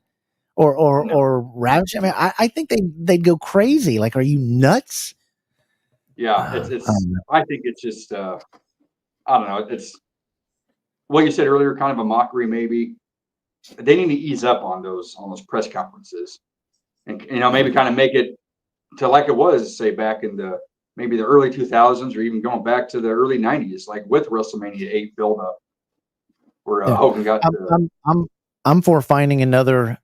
no. Or Ravage? I mean, I think they'd go crazy. Like, are you nuts? Yeah, I it's. don't know. I think it's just I don't know. It's what you said earlier, kind of a mockery, maybe. They need to ease up on those press conferences, and maybe kind of make it to like it was, say, back in the maybe the early 2000s, or even going back to the early 90s, like with WrestleMania 8 build up, where Yeah, Hogan got I'm to. I'm I'm I'm for finding another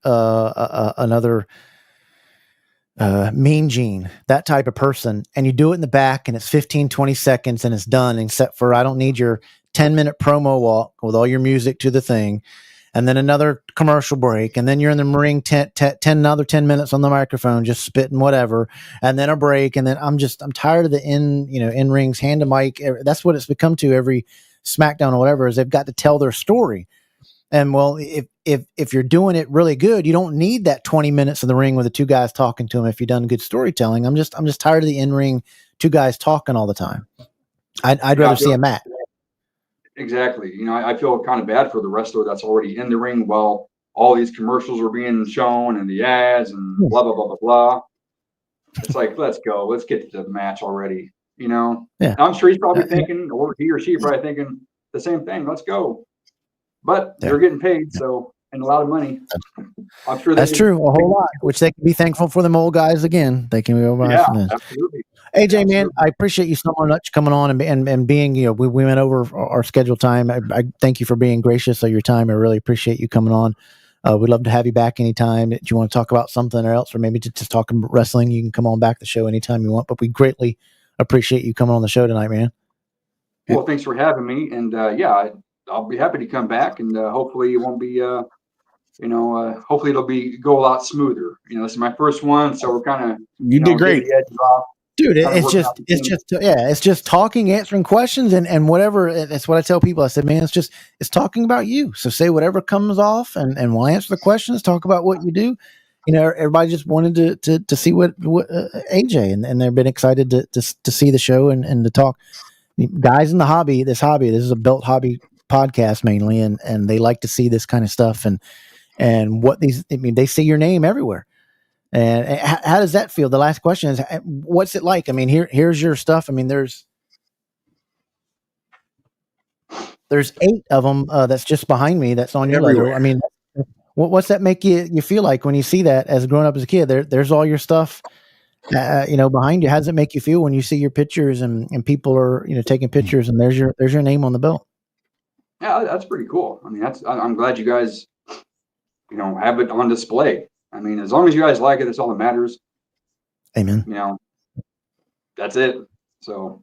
Mean Gene, that type of person, and you do it in the back and it's 15-20 seconds and it's done, except for I don't need your 10-minute promo walk with all your music to the thing, and then another commercial break, and then you're in the ring 10 another 10 minutes on the microphone just spitting whatever, and then a break, and then I'm tired of the in rings hand to mic. That's what it's become to every SmackDown or whatever, is they've got to tell their story. And well, if you're doing it really good, you don't need that 20 minutes in the ring with the two guys talking to him. If you've done good storytelling, I'm just tired of the in ring two guys talking all the time. I'd Yeah, rather I see feel a match. exactly. I feel kind of bad for the wrestler that's already in the ring while all these commercials are being shown and the ads and blah blah blah blah blah. It's like, let's go, let's get to the match already. Yeah, I'm sure he's probably uh, thinking, or he or she probably thinking the same thing. Let's go, but yeah. they're getting paid, so, and a lot of money. I'm sure they That's could. true. A whole lot, which they can be thankful for them old guys again. They can be old guys Yeah, for this. absolutely, AJ, man, absolutely. I appreciate you so much coming on and being, we went over our scheduled time. I thank you for being gracious of your time. I really appreciate you coming on. We'd love to have you back anytime. Do you want to talk about something else, or maybe just talking wrestling? You can come on back the show anytime you want, but we greatly appreciate you coming on the show tonight, man. Well, thanks for having me, and yeah, I'll be happy to come back, and hopefully it won't be hopefully it'll be go a lot smoother. This is my first one, so we're kind of You did getting great. the edges off, Dude, kind of working out the kinks. it's just talking, answering questions, and whatever. That's what I tell people. I said, man, it's talking about you. So say whatever comes off, and we'll answer the questions. Talk about what you do. Everybody just wanted to see what AJ, and they've been excited to see the show and to talk. Guys in the hobby, this is a built hobby podcast mainly, and they like to see this kind of stuff and what these. I mean, they see your name everywhere. And how does that feel? The last question is, what's it like? I mean, here's your stuff. I mean, there's 8 of them that's just behind me. That's on your leather. I Everywhere. mean, what's that make you feel like when you see that as growing up as a kid? There's all your stuff, behind you. How does it make you feel when you see your pictures and people are taking pictures and there's your name on the belt? Yeah, that's pretty cool. I mean, I'm glad you guys have it on display. I mean, as long as you guys like it, that's all that matters. Amen. That's it. So,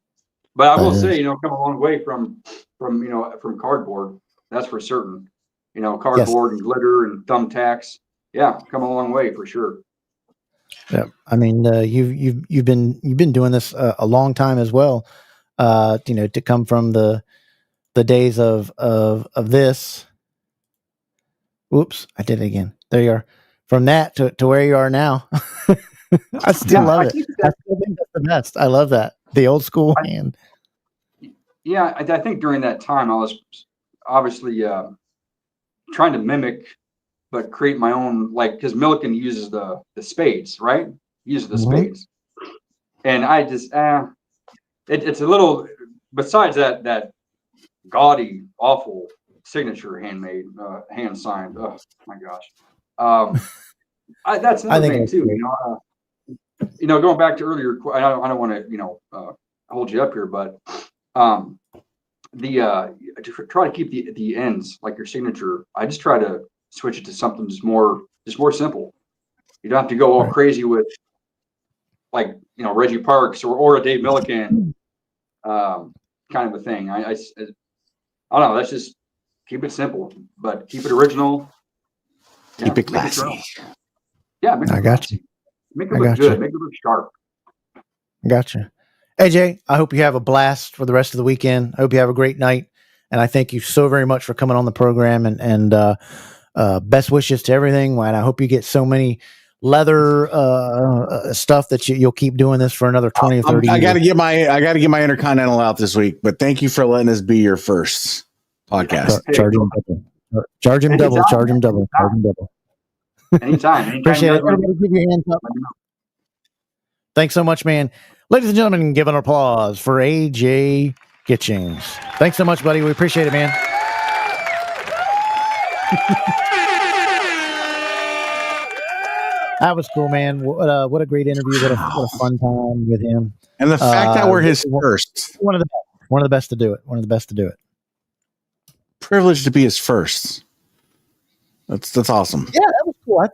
but I will That say, is. come a long way from cardboard. That's for certain. Yes. Cardboard and glitter and thumbtacks. Yeah, come a long way for sure. Yeah. I mean, you've been doing this a long time as well. To come from the days of this. Oops, I did it again. There you are. From that to where you are now. I still Yeah, love I it. think I that. still think that's the best. I love that. The old school I, hand. yeah, I think during that time I was obviously trying to mimic, but create my own, like, because Milliken uses the spades, right? He uses the Mm-hmm. spades, and I just it's a little. Besides that gaudy, awful signature handmade, hand signed. Oh my gosh. That's another thing too. Going back to earlier, I don't want to hold you up here, but to try to keep the ends like your signature. I just try to switch it to something just more simple. You don't have to go all crazy with like Reggie Parks or a Dave Milliken kind of a thing. I don't know. Let's just keep it simple, but keep it original. Keep it classy. I got you. Make it look good. Make it look sharp. I got you. AJ, I hope you have a blast for the rest of the weekend. I hope you have a great night. And I thank you so very much for coming on the program and best wishes to everything. And I hope you get so many leather stuff that you'll keep doing this for another 20 or 30 years. I got to get my Intercontinental out this week, but thank you for letting us be your first podcast. Charge him double. Charge him double. Charge him double. Charge him double. Anytime. Appreciate it. Everybody give your hands up. Thanks so much, man. Ladies and gentlemen, give an applause for AJ Gittings. Thanks so much, buddy. We appreciate it, man. That was cool, man. What a great interview. What a fun time with him. And the fact that we're his first. One of the best to do it. Privileged to be his first. That's awesome. Yeah, that was cool. I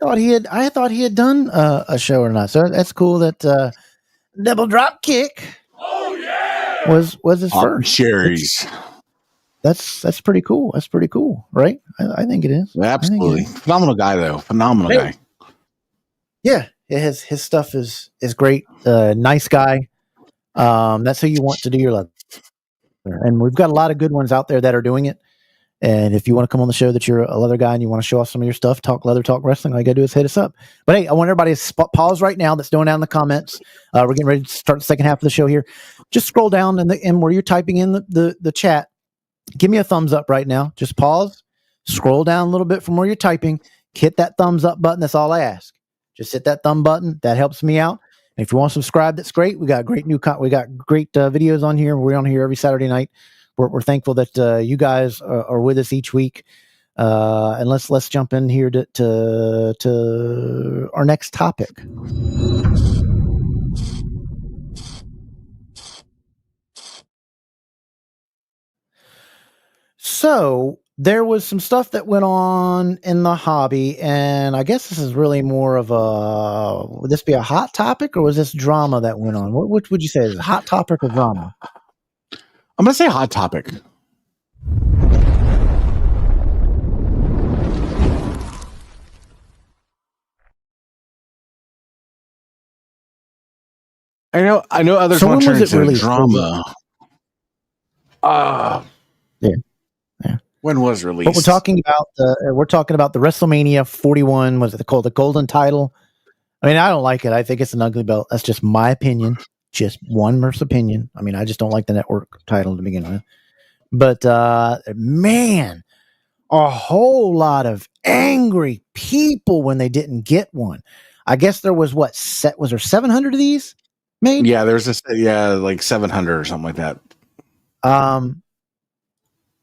thought he had done a show or not. So that's cool that Double Drop Kick. Oh yeah, was his first. Cherries. That's pretty cool. That's pretty cool, right? I think it is. Absolutely. Phenomenal guy, though. Phenomenal guy. Yeah, his stuff is great. Nice guy. That's who you want to do your leather. And we've got a lot of good ones out there that are doing it. And if you want to come on the show that you're a leather guy and you want to show off some of your stuff, talk leather, talk wrestling, all you got to do is hit us up. But hey, I want everybody to pause right now that's doing down in the comments. We're getting ready to start the second half of the show here. Just scroll down and where you're typing in the chat, give me a thumbs up right now. Just pause, scroll down a little bit from where you're typing, hit that thumbs up button. That's all I ask. Just hit that thumb button. That helps me out. And if you want to subscribe, that's great. We got great videos on here. We're on here every Saturday night. We're thankful that you guys are with us each week. And let's jump in here to our next topic. So there was some stuff that went on in the hobby, and I guess this is really more of would this be a hot topic, or was this drama that went on? Which would you say is a hot topic or drama? I'm going to say hot topic. I know others want to turn it into drama. Yeah. When was released? But we're talking about the WrestleMania 41. Was it called the Golden Title? I mean, I don't like it. I think it's an ugly belt. That's just my opinion. Just one person's opinion. I mean, I just don't like the network title to begin with. But man, a whole lot of angry people when they didn't get one. I guess there was was there 700 of these made? Yeah, there's like 700 or something like that.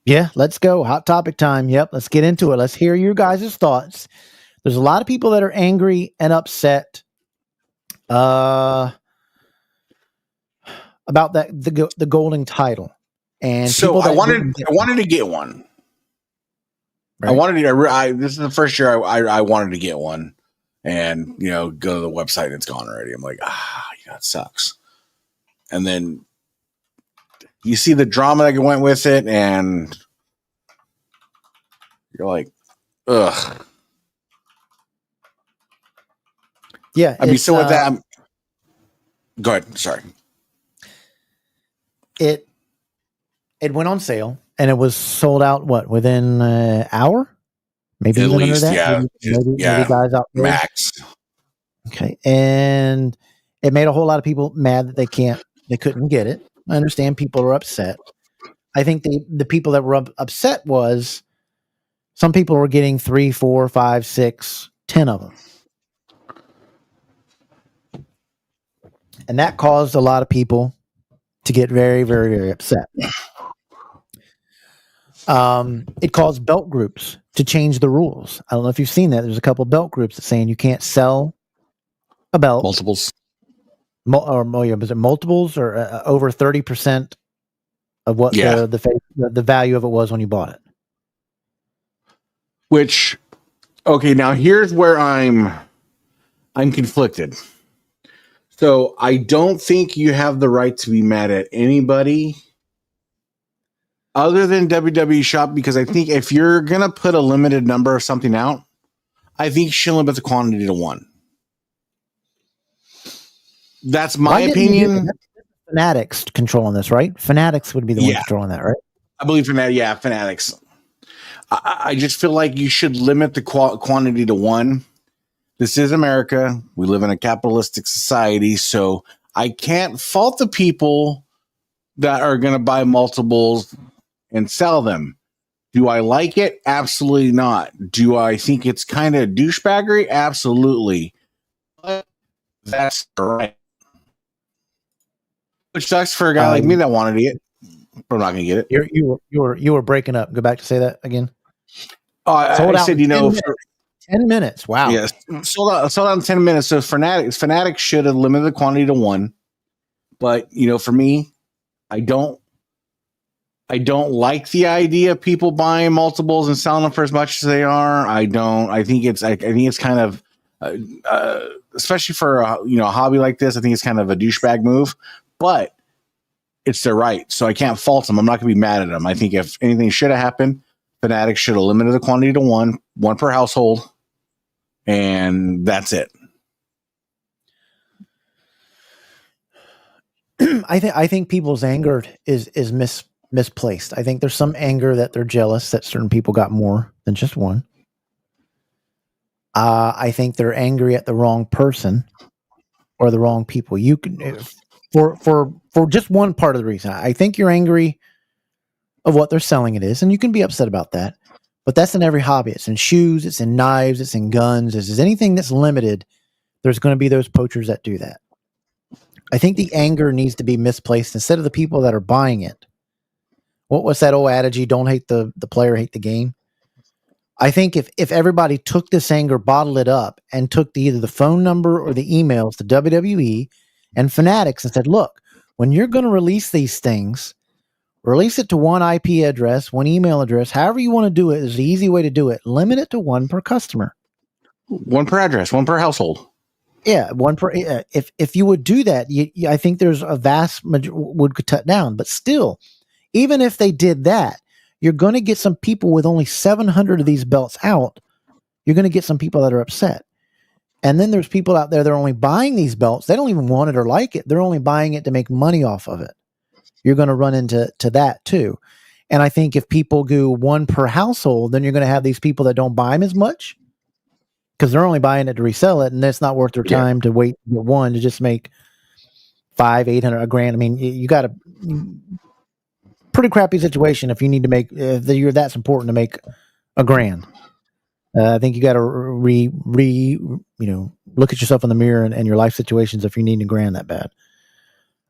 Yeah, let's go. Hot topic time. Yep, let's get into it. Let's hear your guys' thoughts. There's a lot of people that are angry and upset about that the golden title. And so I wanted to get one. Right. This is the first year I wanted to get one, and go to the website and it's gone already. I'm like, it sucks. And then you see the drama that went with it, and you're like, ugh. Yeah. I mean, so with that, go ahead. Sorry. It went on sale and it was sold out. Within an hour? Maybe at least, that. Yeah, maybe guys out there. Max. Okay, and it made a whole lot of people mad that they couldn't get it. I understand people are upset. I think the people that were upset was some people were getting 3, 4, 5, 6, 10 of them, and that caused a lot of people to get very, very, very upset. It caused belt groups to change the rules. I don't know if you've seen that. There's a couple of belt groups that saying you can't sell a belt. Multiples. Was it multiples or over 30% of what the value of it was when you bought it? Which, okay, now here's where I'm conflicted. So I don't think you have the right to be mad at anybody other than WWE Shop, because I think if you're going to put a limited number of something out, I think you should limit the quantity to 1. That's my opinion. Fanatics controlling this, right? Fanatics would be the one controlling that, right? I believe Fanatics. I just feel like you should limit the quantity to 1. This is America. We live in a capitalistic society, so I can't fault the people that are going to buy multiples and sell them. Do I like it? Absolutely not. Do I think it's kind of douchebaggery? Absolutely. But that's right. Which sucks for a guy like me that wanted to get it, but I'm not going to get it. You were breaking up. Go back to say that again. I said, 10 minutes. Wow. Yes. Sold out in 10 minutes. So Fanatics should have limited the quantity to 1. But, for me, I don't like the idea of people buying multiples and selling them for as much as they are. I think it's kind of, especially for a hobby like this, I think it's kind of a douchebag move, but it's their right. So I can't fault them. I'm not going to be mad at them. I think if anything should have happened, Fanatics should have limited the quantity to 1 per household. And that's it. I think people's anger is misplaced. I think there's some anger that they're jealous that certain people got more than just 1. I think they're angry at the wrong person or the wrong people. You can for just one part of the reason. I think you're angry of what they're selling it is, and you can be upset about that. But that's in every hobby. It's in shoes, it's in knives, it's in guns. It's anything that's limited. There's going to be those poachers that do that. I think the anger needs to be misplaced instead of the people that are buying it. What was that old adage? You don't hate the player, hate the game. I think if everybody took this anger, bottled it up, and took either the phone number or the emails to WWE and Fanatics and said, look, when you're going to release these things, release it to 1 IP address, 1 email address, however you want to do it is the easy way to do it. Limit it to 1 per customer. 1 per address, 1 per household. Yeah, 1 per. If you would do that, I think there's a vast would cut down. But still, even if they did that, you're going to get some people with only 700 of these belts out. You're going to get some people that are upset. And then there's people out there that are only buying these belts. They don't even want it or like it. They're only buying it to make money off of it. You're going to run into that too. And I think if people do 1 per household, then you're going to have these people that don't buy them as much because they're only buying it to resell it. And it's not worth their time to wait for 1 to just make $500, $800, $1,000. I mean, you got a pretty crappy situation if you need to make, if you're that's important to make $1,000. I think you got to look at yourself in the mirror and your life situations if you need $1,000 that bad.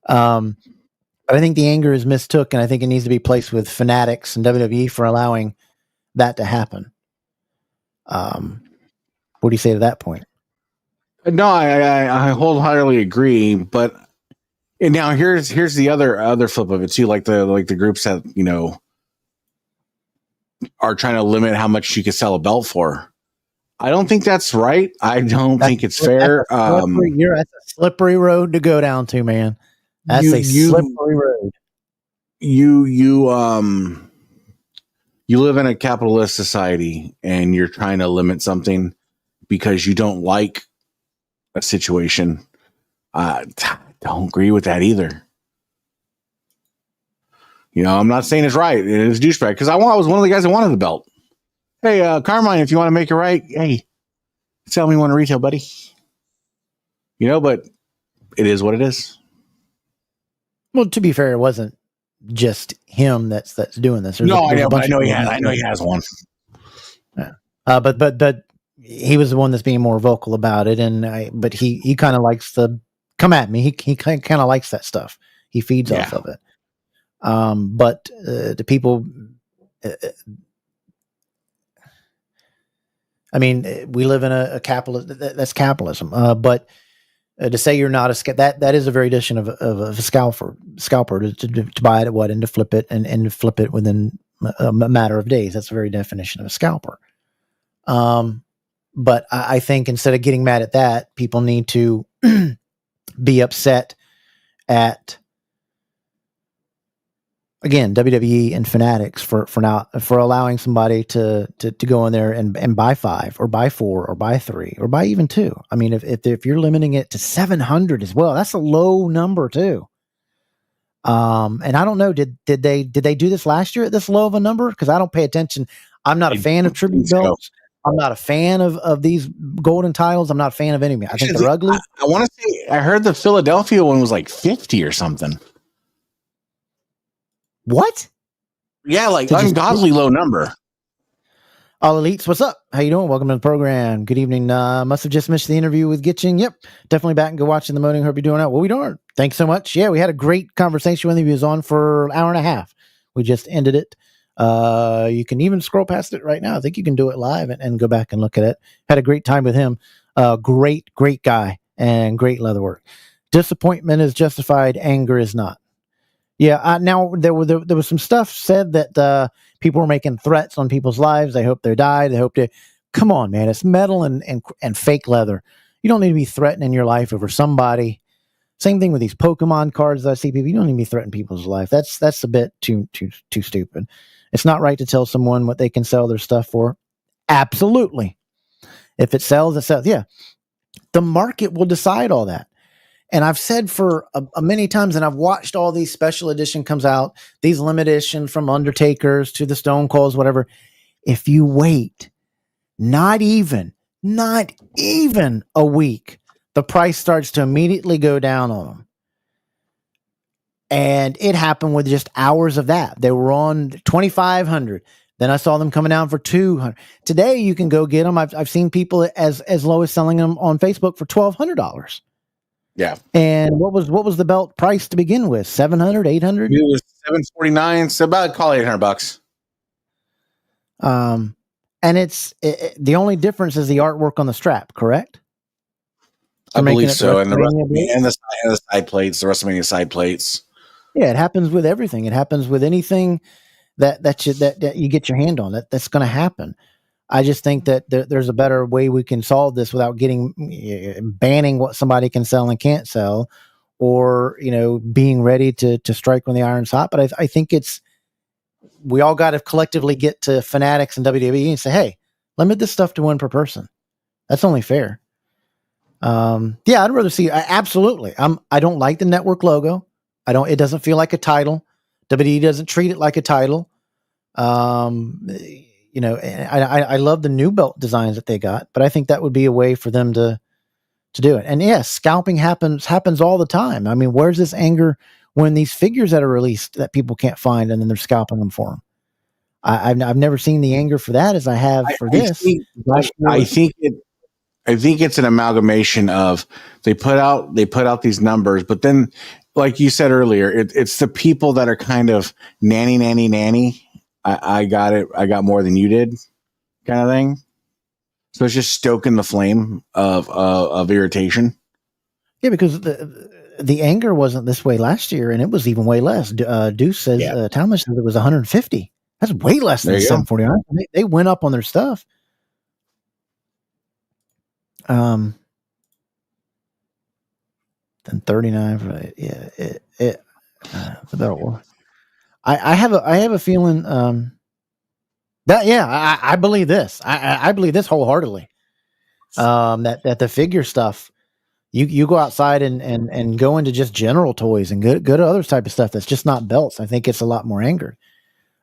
But I think the anger is mistook, and I think it needs to be placed with Fanatics and WWE for allowing that to happen. What do you say to that point? No, I wholeheartedly agree. But and now here's the other flip of it too, like the groups that are trying to limit how much you can sell a belt for. I don't think that's right. I don't think it's fair. That's a slippery road to go down to, man. That's a slippery road. You live in a capitalist society and you're trying to limit something because you don't like a situation. I don't agree with that either. I'm not saying it's right. It is douchebag because I was one of the guys that wanted the belt. Hey, Carmine, if you want to make it right, hey, sell me one retail, buddy. But it is what it is. Well, to be fair, it wasn't just him that's doing this. I know he has one. Yeah. But he was the one that's being more vocal about it, but he kind of likes the come at me. He kind of likes that stuff. He feeds off of it. But the people, I mean, we live in a capitalist. That's capitalism. But to say you're not that is a variation of a scalper to buy it and to flip it and to flip it within a matter of days. That's the very definition of a scalper. But I think instead of getting mad at that, people need to be upset at, again, WWE and Fanatics for allowing somebody to go in there and buy 5 or buy 4 or buy 3 or buy even 2. I mean, if you're limiting it to 700 as well, that's a low number too. And I don't know, did they do this last year at this low of a number? Because I don't pay attention. I'm not a fan of tribute belts. I'm not a fan of these golden titles. I'm not a fan of any of them. I think they're ugly. I want to say, I heard the Philadelphia one was like 50 or something. What? Yeah, like ungodly low number. All Elites, what's up? How you doing? Welcome to the program. Good evening. Must have just missed the interview with Gittings. Yep, definitely back and go watching the moaning. Hope you're doing out. Well, we don't. Thanks so much. Yeah, we had a great conversation with him. He was on for an hour and a half. We just ended it. You can even scroll past it right now. I think you can do it live and go back and look at it. Had a great time with him. Great guy and great leatherwork. Disappointment is justified. Anger is not. Yeah. Now there was some stuff said that people were making threats on people's lives. They hope they die. They hope to. Come on, man. It's metal and fake leather. You don't need to be threatening your life over somebody. Same thing with these Pokemon cards that I see people. You don't need to be threatening people's life. That's a bit too stupid. It's not right to tell someone what they can sell their stuff for. Absolutely. If it sells, it sells. Yeah. The market will decide all that. And I've said for a many times, and I've watched all these special edition comes out, these limited edition from Undertakers to the Stone Colds, whatever. If you wait, not even a week, the price starts to immediately go down on them. And it happened with just hours of that. They were on 2,500. Then I saw them coming down for 200. Today you can go get them. I've seen people as low as selling them on Facebook for $1,200. Yeah. And what was the belt price to begin with? 700, 800? It was $749. So about call it $800. And it's the only difference is the artwork on the strap, correct? I believe so. And the side plates, the WrestleMania side plates. Yeah, it happens with everything. It happens with anything that you get your hand on. That's going to happen. I just think that there's a better way we can solve this without banning what somebody can sell and can't sell, or being ready to strike when the iron's hot. But I think we all got to collectively get to Fanatics and WWE and say, hey, limit this stuff to 1 per person. That's only fair. Yeah, I'd rather see. Absolutely, I don't like the network logo. It doesn't feel like a title. WWE doesn't treat it like a title. I love the new belt designs that they got, but I think that would be a way for them to do it. And yes, scalping happens all the time. I mean, where's this anger when these figures that are released that people can't find and then they're scalping them for them? I've never seen the anger for that as I have for this. I think it's an amalgamation of they put out these numbers, but then, like you said earlier, it's the people that are kind of nanny. I got it. I got more than you did, kind of thing. So it's just stoking the flame of irritation. Yeah, because the anger wasn't this way last year, and it was even way less. Deuce says, Talmadge says it was 150. That's way less than 749. They went up on their stuff. Then 39 for the Battle War. I have a feeling that I believe this. I believe this wholeheartedly. That the figure stuff, you go outside and go into just general toys and go to other type of stuff that's just not belts. I think it's a lot more anger.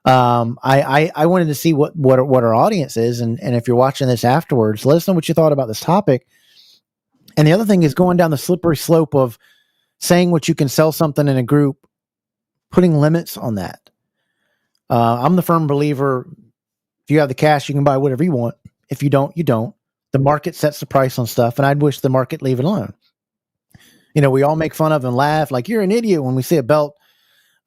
I wanted to see what our audience is, and if you're watching this afterwards, let us know what you thought about this topic. And the other thing is going down the slippery slope of saying what you can sell something in a group, putting limits on that. I'm the firm believer, if you have the cash, you can buy whatever you want. If you don't, you don't. The market sets the price on stuff, and I'd wish the market leave it alone. we all make fun of and laugh like you're an idiot when we see a belt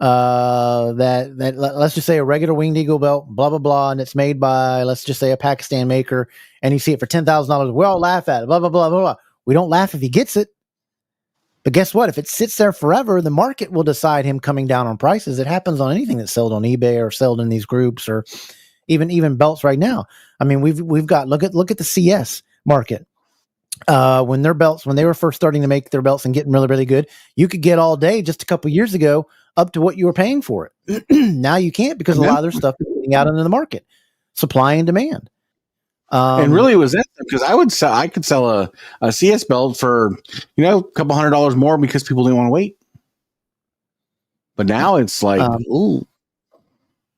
that let's just say a regular Winged Eagle belt, blah blah blah, and it's made by, let's just say, a Pakistan maker, and you see it for $10,000. We all laugh at it, blah blah blah blah blah. We don't laugh if he gets it, but guess what? If it sits there forever, the market will decide him coming down on prices. It happens on anything that's sold on eBay or sold in these groups, or even belts right now. I mean, we've got look at the CS market. When they were first starting to make their belts and getting really, really good, you could get all day just a couple years ago up to what you were paying for it. Now you can't, because a lot of their stuff is getting out into the market, supply and demand. And really, it was that, because I could sell a CS belt for a couple $100 more because people didn't want to wait. But now it's like, ooh,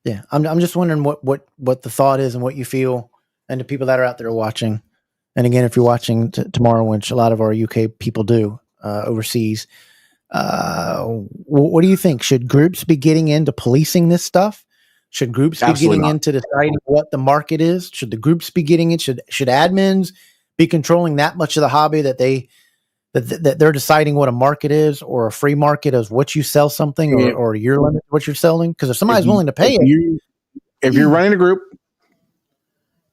yeah. I'm just wondering what the thought is and what you feel, and the people that are out there watching. And again, if you're watching tomorrow, which a lot of our UK people do overseas, what do you think? Should groups be getting into policing this stuff? Should groups be getting into deciding what the market is? Should the groups be getting it? Should admins be controlling that much of the hobby that they're deciding what a market is, or a free market is what you sell something, or you're limited what you're selling? Because if somebody's willing to pay if you're running a group.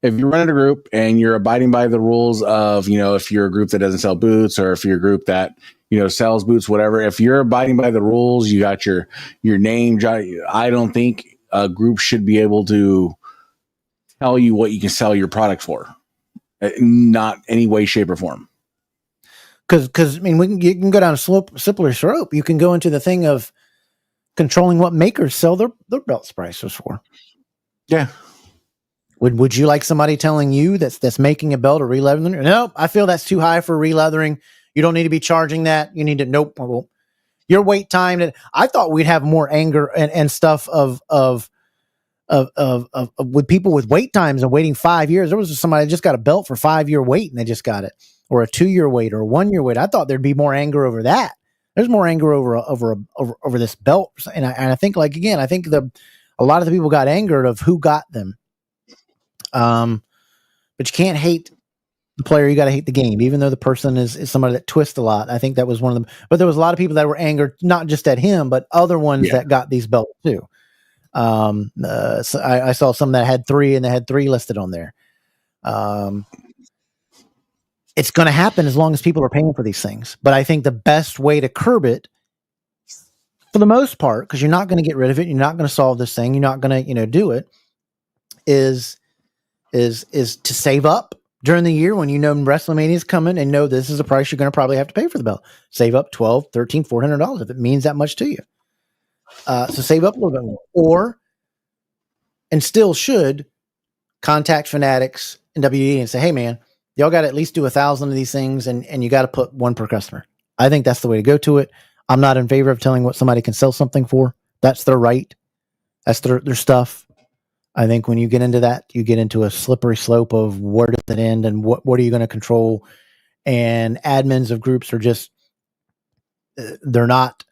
If you're running a group and you're abiding by the rules of, if you're a group that doesn't sell boots, or if you're a group that, sells boots, whatever, if you're abiding by the rules, you got your name. I don't think a group should be able to tell you what you can sell your product for. Not any way, shape, or form. Because I mean, you can go down a slippery slope. You can go into the thing of controlling what makers sell their belts prices for. Yeah. Would you like somebody telling you that's making a belt or releathering? Nope, I feel that's too high for releathering. You don't need to be charging that. You need to, nope. Well, your wait time. I thought we'd have more anger and stuff of with people with wait times and waiting 5 years. There was somebody that just got a belt for 5-year wait and they just got it, or a 2-year wait, or a 1-year wait. I thought there'd be more anger over that. There's more anger over this belt, and I think, like, again, I think a lot of the people got angered of who got them. But you can't hate the player. You got to hate the game, even though the person is somebody that twists a lot. I think that was one of them. But there was a lot of people that were angered, not just at him, but other ones that got these belts too. So I saw some that had 3, and they had 3 listed on there. It's going to happen as long as people are paying for these things. But I think the best way to curb it, for the most part, because you're not going to get rid of it, you're not going to solve this thing, you're not going to do it, is to save up during the year when WrestleMania is coming, and know this is a price you're going to probably have to pay for the belt. Save up $1,200, $1,300, $400 if it means that much to you. So save up a little bit more, and still should contact Fanatics and WD and say, hey man, y'all got to at least do 1,000 of these things, and you got to put 1 per customer. I think that's the way to go to it. I'm not in favor of telling what somebody can sell something for. That's their right. That's their stuff. I think when you get into that, you get into a slippery slope of where does it end, and what are you going to control? And admins of groups are just, they're not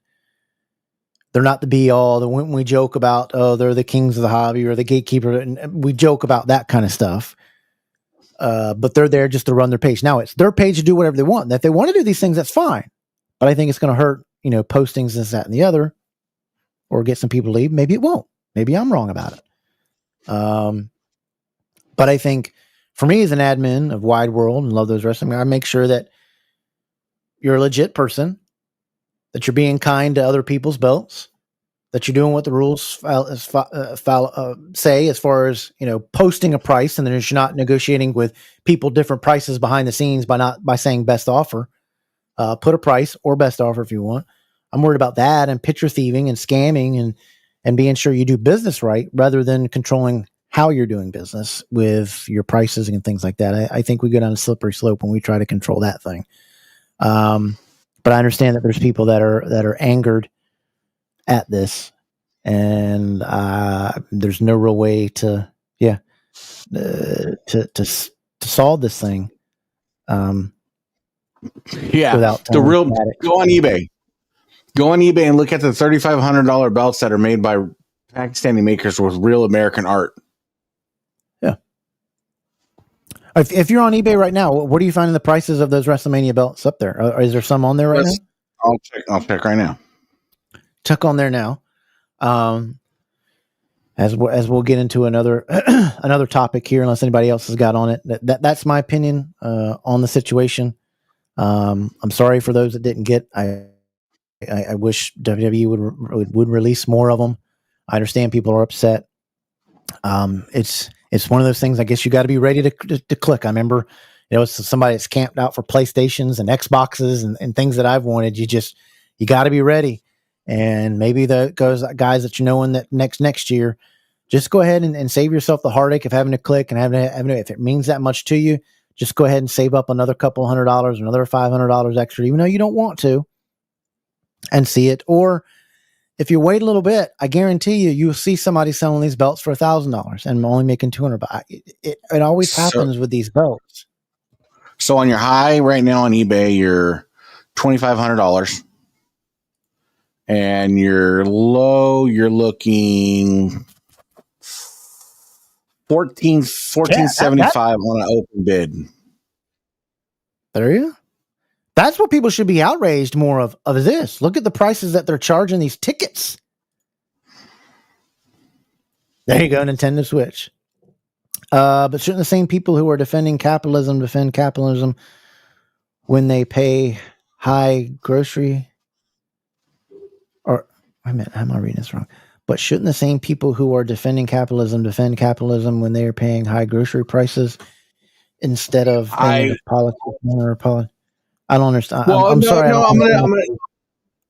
the be all. When we joke about, they're the kings of the hobby or the gatekeeper, and we joke about that kind of stuff. But they're there just to run their page. Now it's their page to do whatever they want. If they want to do these things, that's fine. But I think it's going to hurt, postings, this, that, and the other, or get some people to leave. Maybe it won't. Maybe I'm wrong about it. But I think for me as an admin of Wide World and Love Those Wrestling, I make sure that you're a legit person, that you're being kind to other people's belts, that you're doing what the rules say as far as, posting a price, and then you're not negotiating with people different prices behind the scenes by saying best offer. Put a price or best offer if you want. I'm worried about that, and picture thieving and scamming, and being sure you do business right, rather than controlling how you're doing business with your prices and things like that. I think we go down a slippery slope when we try to control that thing. But I understand that there's people that are angered at this, and there's no real way to solve this thing. Without go on eBay. Go on eBay and look at the $3,500 belts that are made by Pakistani makers with real American art. Yeah. If you're on eBay right now, what are you finding the prices of those WrestleMania belts up there? Is there some on there right now? I'll check right now. Check on there now. As we'll get into another another topic here, unless anybody else has got on it. That's my opinion on the situation. I'm sorry for those that didn't get. I wish WWE would release more of them. I understand people are upset. It's one of those things. I guess you got to be ready to click. I remember, it's somebody that's camped out for PlayStations and Xboxes and things that I've wanted. You got to be ready. And maybe the guys that in that next year, just go ahead and save yourself the heartache of having to click and having to, if it means that much to you, just go ahead and save up another couple $100, another $500 extra, even though you don't want to, and see it. Or if you wait a little bit, I guarantee you'll see somebody selling these belts for $1,000 and only making $200. It always happens with these belts. So on your high right now on eBay, you're $2,500. And your low, you're looking $1,475 on an open bid. There you go. That's what people should be outraged more of this. Look at the prices that they're charging these tickets. There you go, Nintendo Switch. But shouldn't the same people who are defending capitalism defend capitalism when they pay high grocery? Or, wait a minute, how am I reading this wrong? But shouldn't the same people who are defending capitalism defend capitalism when they are paying high grocery prices instead of being a politician or a politician? I don't understand. Well, I'm sorry.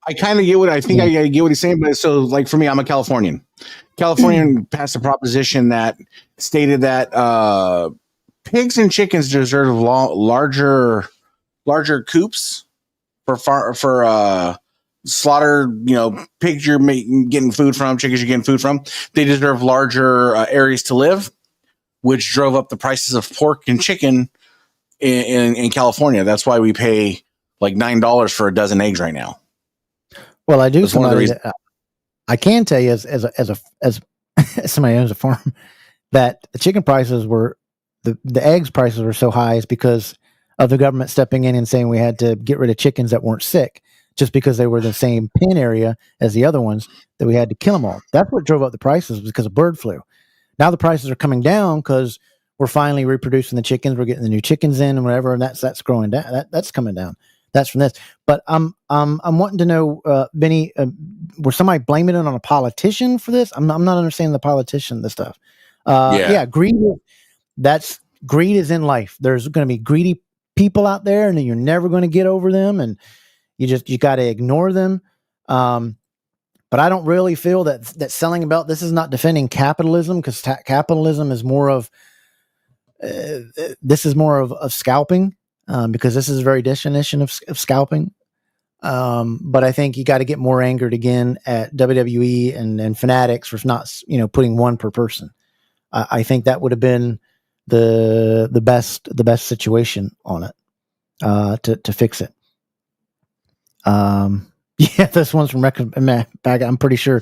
I kind of get what I think. I get what he's saying, but so like for me, I'm a Californian. Californian passed a proposition that stated that pigs and chickens deserve larger coops for slaughter. Pigs you're getting food from, chickens you're getting food from. They deserve larger areas to live, which drove up the prices of pork and chicken in California. That's why we pay like $9 for a dozen eggs right now. Well, I do. I can tell you as somebody who owns a farm that the chicken prices were the eggs prices were so high is because of the government stepping in and saying we had to get rid of chickens that weren't sick just because they were the same pen area as the other ones, that we had to kill them all. That's what drove up the prices, because of bird flu. Now the prices are coming down because we're finally reproducing the chickens. We're getting the new chickens in and whatever, and that's growing down. That's coming down. That's from this. But I'm wanting to know, Benny, were somebody blaming it on a politician for this? I'm not understanding the politician, this stuff. Greed. Greed is in life. There's going to be greedy people out there, and you're never going to get over them, and you got to ignore them. But I don't really feel that selling a belt, this is not defending capitalism, because capitalism is more of scalping, because this is a very definition of scalping. But I think you got to get more angered again at WWE and Fanatics for not, putting one per person. I think that would have been the best situation on it, to fix it. This one's from back. I'm pretty sure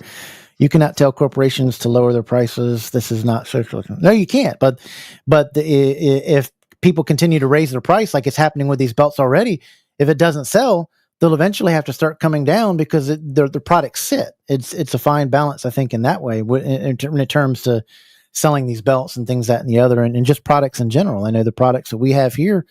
you cannot tell corporations to lower their prices. This is not socialism. No, you can't. But if people continue to raise their price, like it's happening with these belts already, if it doesn't sell, they'll eventually have to start coming down because the products sit. It's a fine balance, I think, in that way, in terms to selling these belts and things that and the other, and just products in general. I know the products that we have here,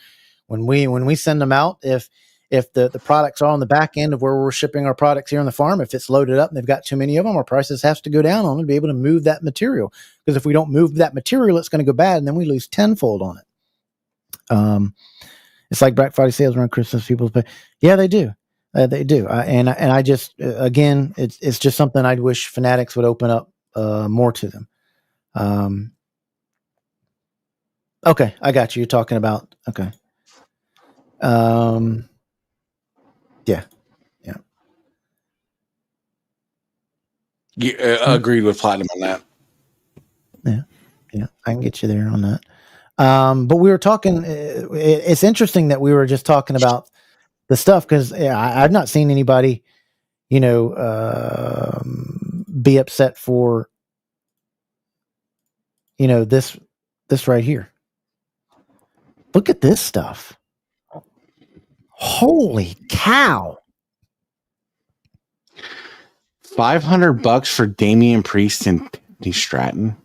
when we send them out, if the products are on the back end of where we're shipping our products here on the farm, if it's loaded up and they've got too many of them, our prices have to go down on it to be able to move that material. Because if we don't move that material, it's going to go bad, and then we lose tenfold on it. It's like Black Friday sales around Christmas. People pay. Yeah, they do. They do. And I just, again, it's just something I'd wish Fanatics would open up more to them. Okay, I got you. You're talking about, okay. Yeah. Agreed with Platinum on that. Yeah, I can get you there on that. But we were talking, it's interesting that we were just talking about the stuff, because I've not seen anybody, be upset for, this right here. Look at this stuff. Holy cow. $500 for Damian Priest and Tiffany Stratton.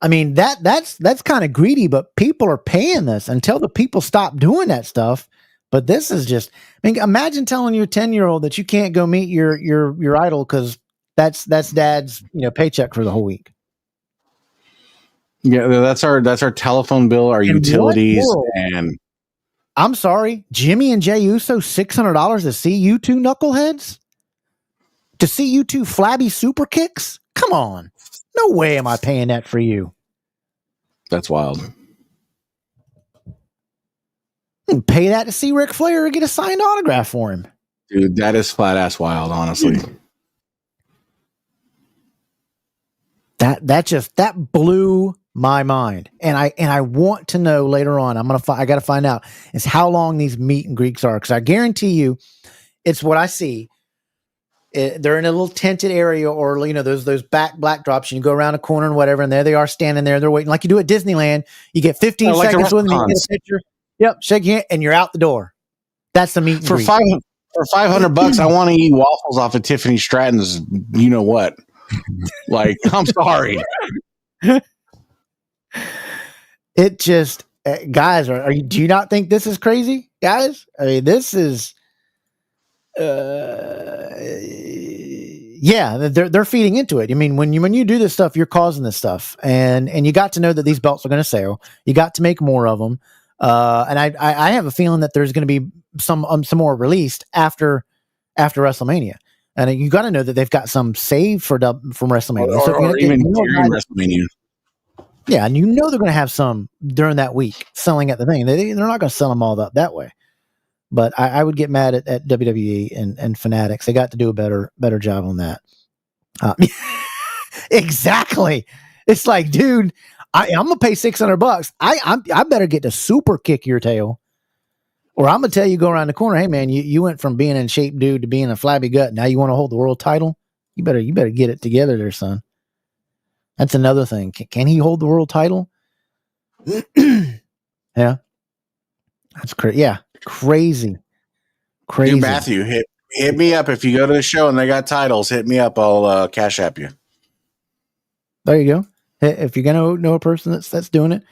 I mean, that's kind of greedy, but people are paying this until the people stop doing that stuff. But this is just, I mean, imagine telling your 10-year-old that you can't go meet your idol because that's dad's, paycheck for the whole week. Yeah, that's our telephone bill, our utilities, and I'm sorry, Jimmy and Jey Uso, $600 to see you two knuckleheads? To see you two flabby super kicks? Come on. No way am I paying that for you. That's wild. Pay that to see Ric Flair or get a signed autograph for him. Dude, that is flat ass wild, honestly. That blew my mind. And I want to know later on, I got to find out is how long these meet and greets are. Cause I guarantee you it's what I see. They're in a little tented area or, those back black drops and you go around a corner and whatever. And there they are standing there. They're waiting like you do at Disneyland. You get 15 seconds with them. You get a picture. Yep. Shake your hand and you're out the door. That's the meet and greet. For $500, I want to eat waffles off of Tiffany Stratton's, you know what? Like, I'm sorry. It just, guys, do you not think this is crazy, guys? I mean, this is, yeah, they're feeding into it. I mean, when you do this stuff, you're causing this stuff, and you got to know that these belts are going to sell. You got to make more of them, and I have a feeling that there's going to be some more released after WrestleMania. And you got to know that they've got some saved from WrestleMania. Or even during WrestleMania. Yeah, and they're going to have some during that week selling at the thing. They're not going to sell them all up that way. But I would get mad at WWE and Fanatics. They got to do a better job on that. Exactly. It's like, dude, I'm gonna pay $600. I better get to super kick your tail. Or I'm gonna tell you, go around the corner. Hey man, you went from being in shape dude to being a flabby gut. Now you want to hold the world title? You better get it together there, son. That's another thing. Can he hold the world title? Yeah, that's crazy. Yeah, crazy. Dude, Matthew, hit me up if you go to the show and they got titles. Hit me up. I'll cash app you. There you go. If you're gonna know a person that's doing it,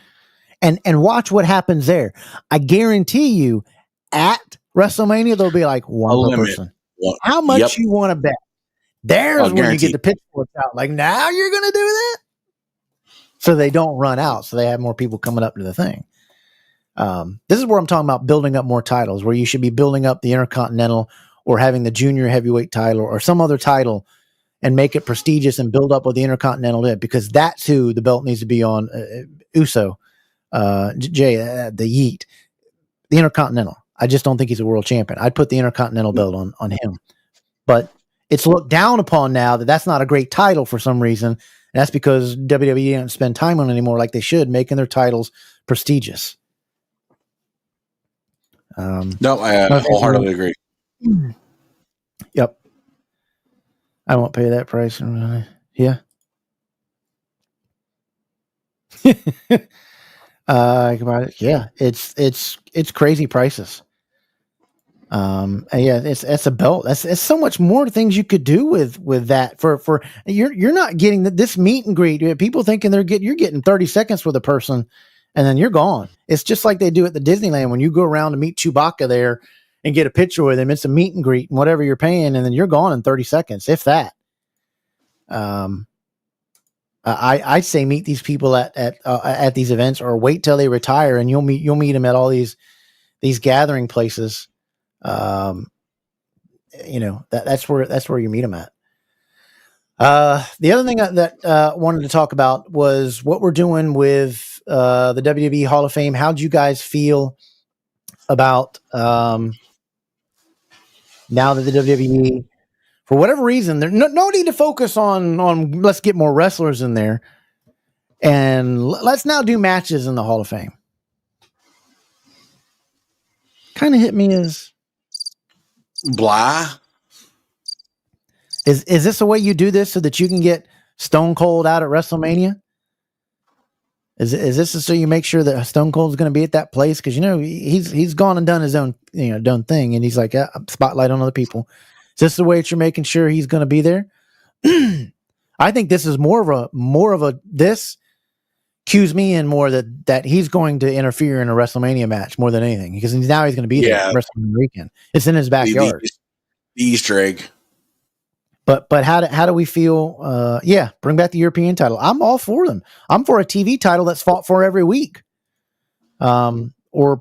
and watch what happens there. I guarantee you, at WrestleMania, there'll be like one person. How much you want to bet? There's when you get the pitchforks out. Like, now you're going to do that? So they don't run out. So they have more people coming up to the thing. This is where I'm talking about building up more titles, where you should be building up the Intercontinental or having the junior heavyweight title or some other title and make it prestigious and build up with the Intercontinental, because that's who the belt needs to be on. Uso, Jay, the Yeet, the Intercontinental. I just don't think he's a world champion. I'd put the Intercontinental belt on him. But it's looked down upon now that that's not a great title for some reason. And that's because WWE don't spend time on it anymore like they should, making their titles prestigious. No, I wholeheartedly agree. Yep. I won't pay that price. Yeah. Yeah, it's crazy prices. Yeah, it's a belt. It's so much more things you could do with that. For you're not getting this meet and greet. People thinking you're getting 30 seconds with a person, and then you're gone. It's just like they do at the Disneyland when you go around to meet Chewbacca there and get a picture with him. It's a meet and greet and whatever you're paying, and then you're gone in 30 seconds, if that. I'd say meet these people at these events, or wait till they retire, and you'll meet them at all these gathering places. That's where you meet them at. The other thing that wanted to talk about was what we're doing with the WWE Hall of Fame. How'd you guys feel about now that the WWE, for whatever reason, there's no need to focus on let's get more wrestlers in there, and let's now do matches in the Hall of Fame. Kind of hit me as blah. Is this the way you do this so that you can get Stone Cold out at WrestleMania? Is this so you make sure that Stone Cold is going to be at that place? Because he's gone and done his own thing, and he's like spotlight on other people. Is this the way that you're making sure he's going to be there? I think this is more of a this cues me in more that he's going to interfere in a WrestleMania match more than anything, because now he's going to be there WrestleMania weekend. It's in his backyard. The Easter egg. But how do we feel? Bring back the European title. I'm all for them. I'm for a TV title that's fought for every week. Or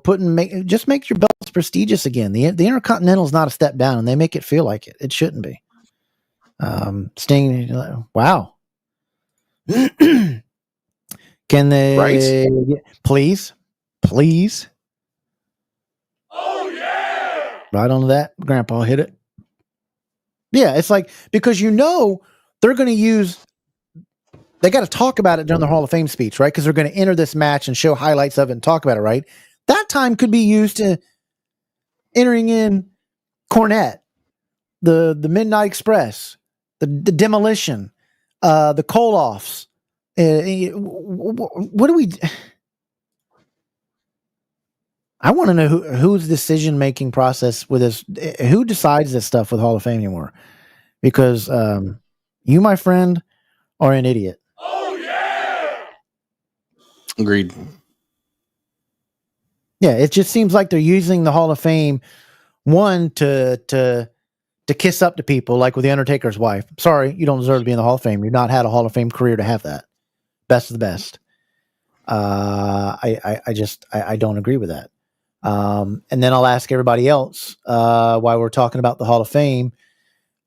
just make your belts prestigious again. The Intercontinental is not a step down, and they make it feel like it. It shouldn't be. Sting, wow. Can they please? Oh yeah! Right on that, Grandpa hit it. Yeah, it's like, because they're going to use. They got to talk about it during the Hall of Fame speech, right? Because they're going to enter this match and show highlights of it and talk about it, right? That time could be used to entering in Cornette, the Midnight Express, the Demolition, the Koloffs. What do we? I want to know whose decision-making process with this. Who decides this stuff with Hall of Fame anymore? Because you, my friend, are an idiot. Oh yeah! Agreed. Yeah, it just seems like they're using the Hall of Fame to kiss up to people, like with the Undertaker's wife. Sorry, you don't deserve to be in the Hall of Fame. You've not had a Hall of Fame career to have that. Best of the best. I don't agree with that. And then I'll ask everybody else while we're talking about the Hall of Fame.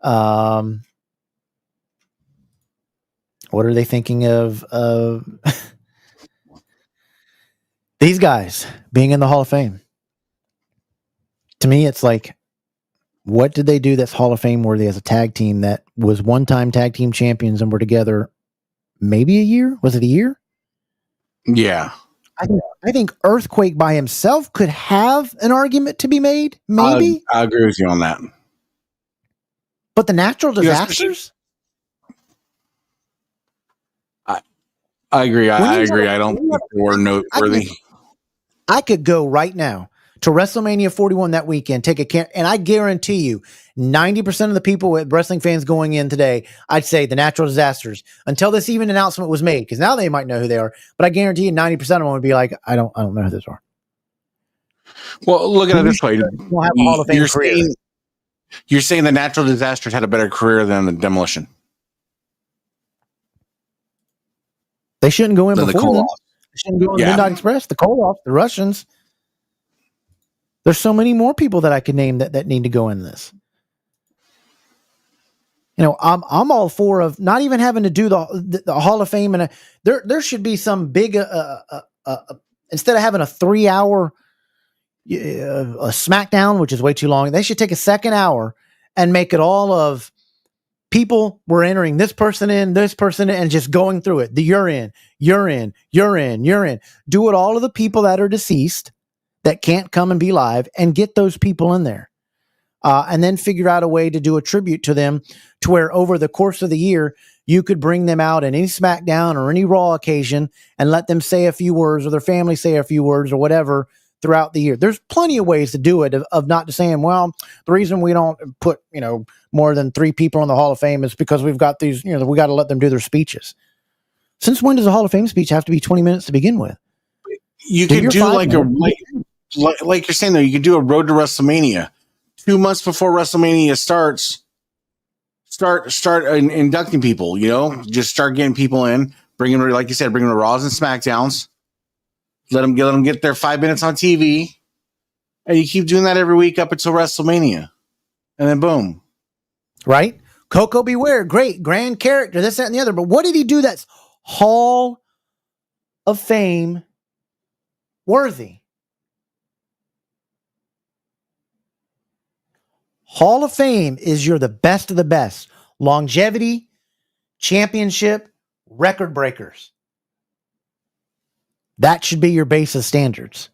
What are they thinking of these guys being in the Hall of Fame? To me, it's like, what did they do that's Hall of Fame worthy as a tag team that was one-time tag team champions and were together maybe a year? Was it a year? Yeah. I think Earthquake by himself could have an argument to be made. Maybe. I agree with you on that. But the Natural Disasters? I agree. I agree. I don't think they were noteworthy. I could go right now to WrestleMania 41 that weekend, and I guarantee you 90% of the people with wrestling fans going in today, I'd say the Natural Disasters, until this even announcement was made, because now they might know who they are, but I guarantee you 90% of them would be like, I don't know who those are. Well, look at it this way. We'll have a Hall of Fame career. You're saying the Natural Disasters had a better career than the Demolition. They shouldn't go in before them. They shouldn't go in Midnight Express, the Koloff, the Russians. There's so many more people that I could name that need to go in this. You know, I'm all for of not even having to do the Hall of Fame, and there should be some big instead of having a 3-hour a SmackDown, which is way too long. They should take a second hour and make it all of people were entering this person in, and just going through it. You're in. Do it all of the people that are deceased that can't come and be live, and get those people in there. And then figure out a way to do a tribute to them, to where over the course of the year, you could bring them out in any SmackDown or any Raw occasion and let them say a few words, or their family say a few words, or whatever throughout the year. There's plenty of ways to do it, of not just saying, well, the reason we don't put, more than 3 people in the Hall of Fame is because we've got these, we got to let them do their speeches. Since when does a Hall of Fame speech have to be 20 minutes to begin with? You could do like you're saying, though, you could do a Road to WrestleMania. 2 months before WrestleMania starts, start inducting people, just start getting people in, bring them, like you said, bring them to Raws and SmackDowns, let them get their 5 minutes on TV, and you keep doing that every week up until WrestleMania, and then boom. Right? Coco Beware, great, grand character, this, that, and the other, but what did he do that's Hall of Fame worthy? Hall of Fame is you're the best of the best. Longevity, championship, record breakers. That should be your base of standards.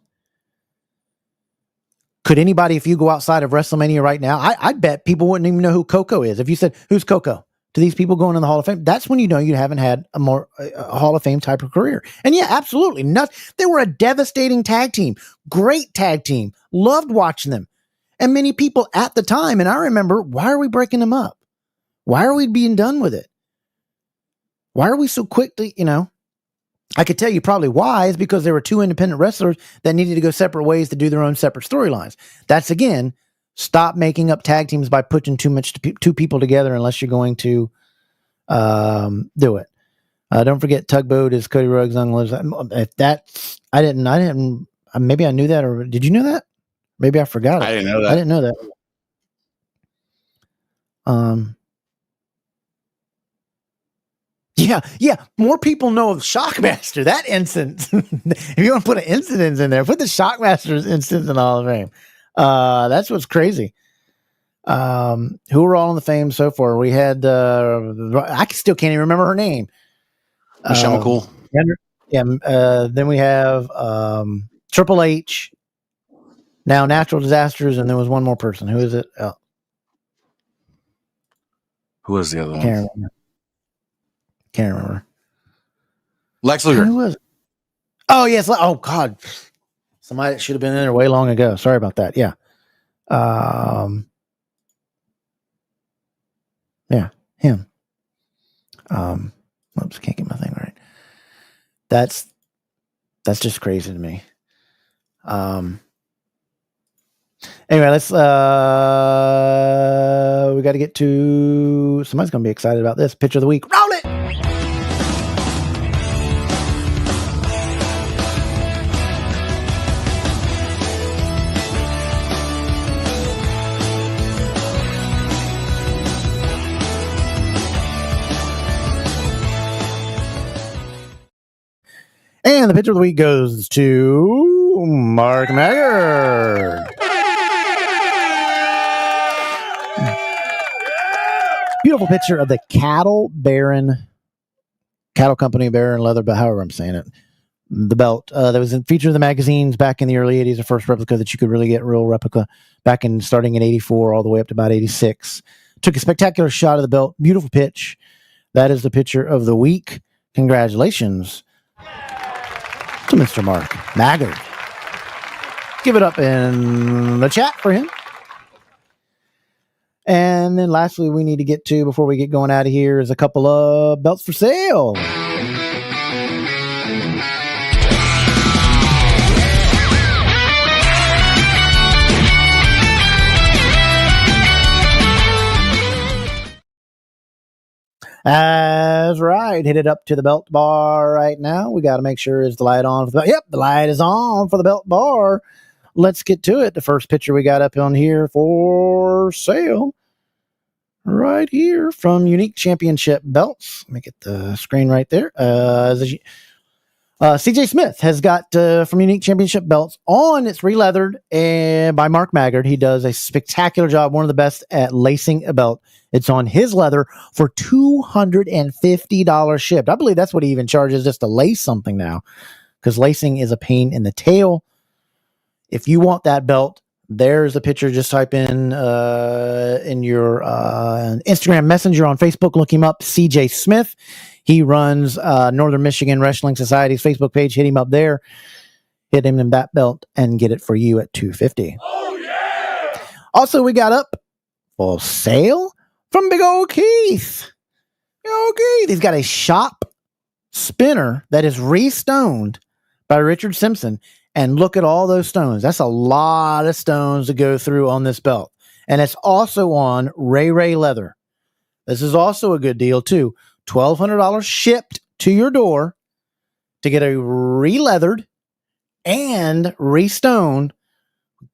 Could anybody, if you go outside of WrestleMania right now, I bet people wouldn't even know who Coco is. If you said, who's Coco? To these people going in the Hall of Fame, that's when you know you haven't had a Hall of Fame type of career. And yeah, absolutely. They were a devastating tag team. Great tag team. Loved watching them. And many people at the time, and I remember, why are we breaking them up? Why are we being done with it? Why are we so quick to, I could tell you probably why is because there were two independent wrestlers that needed to go separate ways to do their own separate storylines. That's again, stop making up tag teams by putting two people together unless you're going to do it. Don't forget Tugboat is Cody Rhodes on Lives. If that's, I didn't, maybe I knew that, or did you know that? Maybe I forgot it. I didn't know that. I didn't know that. Yeah. More people know of Shockmaster, that instance. If you want to put an incident in there, put the Shockmaster's instance in the Hall of Fame. That's what's crazy. Who were all in the fame so far? We had, I still can't even remember her name. Michelle McCool. Then we have Triple H. Now Natural Disasters, and there was one more person. Who is it? Who was the other one? Can't remember. Lex Luger. Who was it? Oh yes. Oh God. Somebody that should have been in there way long ago. Sorry about that. Yeah. Yeah, him. Oops, can't get my thing right. That's just crazy to me. Anyway, let's we got to get to, somebody's gonna be excited about this picture of the week. Roll it. And the picture of the week goes to Mark Maggard. Beautiful picture of the cattle company Baron leather, but however I'm saying it, the belt that was featured in the magazines back in the early 80s, the first replica that you could really get, real replica, back in starting in 84 all the way up to about 86. Took a spectacular shot of the belt. Beautiful pitch. That is the picture of the week. Congratulations to Mr. Mark Maggard. Give it up in the chat for him. And then lastly, we need to get to, before we get going out of here, is a couple of belts for sale. That's right. Hit it up to the belt bar right now. We got to make sure is the light on. Yep, the light is on for the belt bar. Let's get to it. The first picture we got up on here for sale right here from Unique Championship Belts. Let me get the screen right there. CJ Smith has got from Unique Championship Belts on. It's re-leathered by Mark Maggard. He does a spectacular job, one of the best at lacing a belt. It's on his leather for $250 shipped. I believe that's what he even charges just to lace something now, because lacing is a pain in the tail. If you want that belt, there's a picture. Just type in your Instagram Messenger on Facebook. Look him up, CJ Smith. He runs Northern Michigan Wrestling Society's Facebook page. Hit him up there. Hit him in that belt and get it for you at $250. Oh yeah! Also, we got up for sale from Big Old Keith. Big Old Keith. He's got a shop spinner that is re-stoned by Richard Simpson. And look at all those stones. That's a lot of stones to go through on this belt. And it's also on Ray leather. This is also a good deal too. $1,200 shipped to your door to get a re-leathered and re-stoned.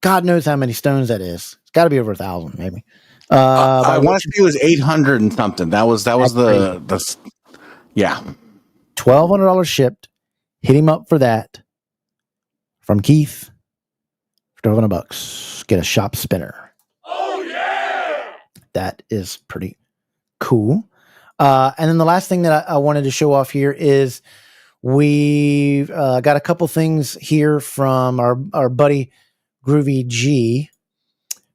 God knows how many stones that is. It's got to be over 1,000 maybe. I want to say it was 800 and something. That was the yeah. $1,200 shipped. Hit him up for that. From Keith, for $1,200, get a shop spinner. Oh yeah! That is pretty cool. And then the last thing that I wanted to show off here is we've got a couple things here from our buddy Groovy G,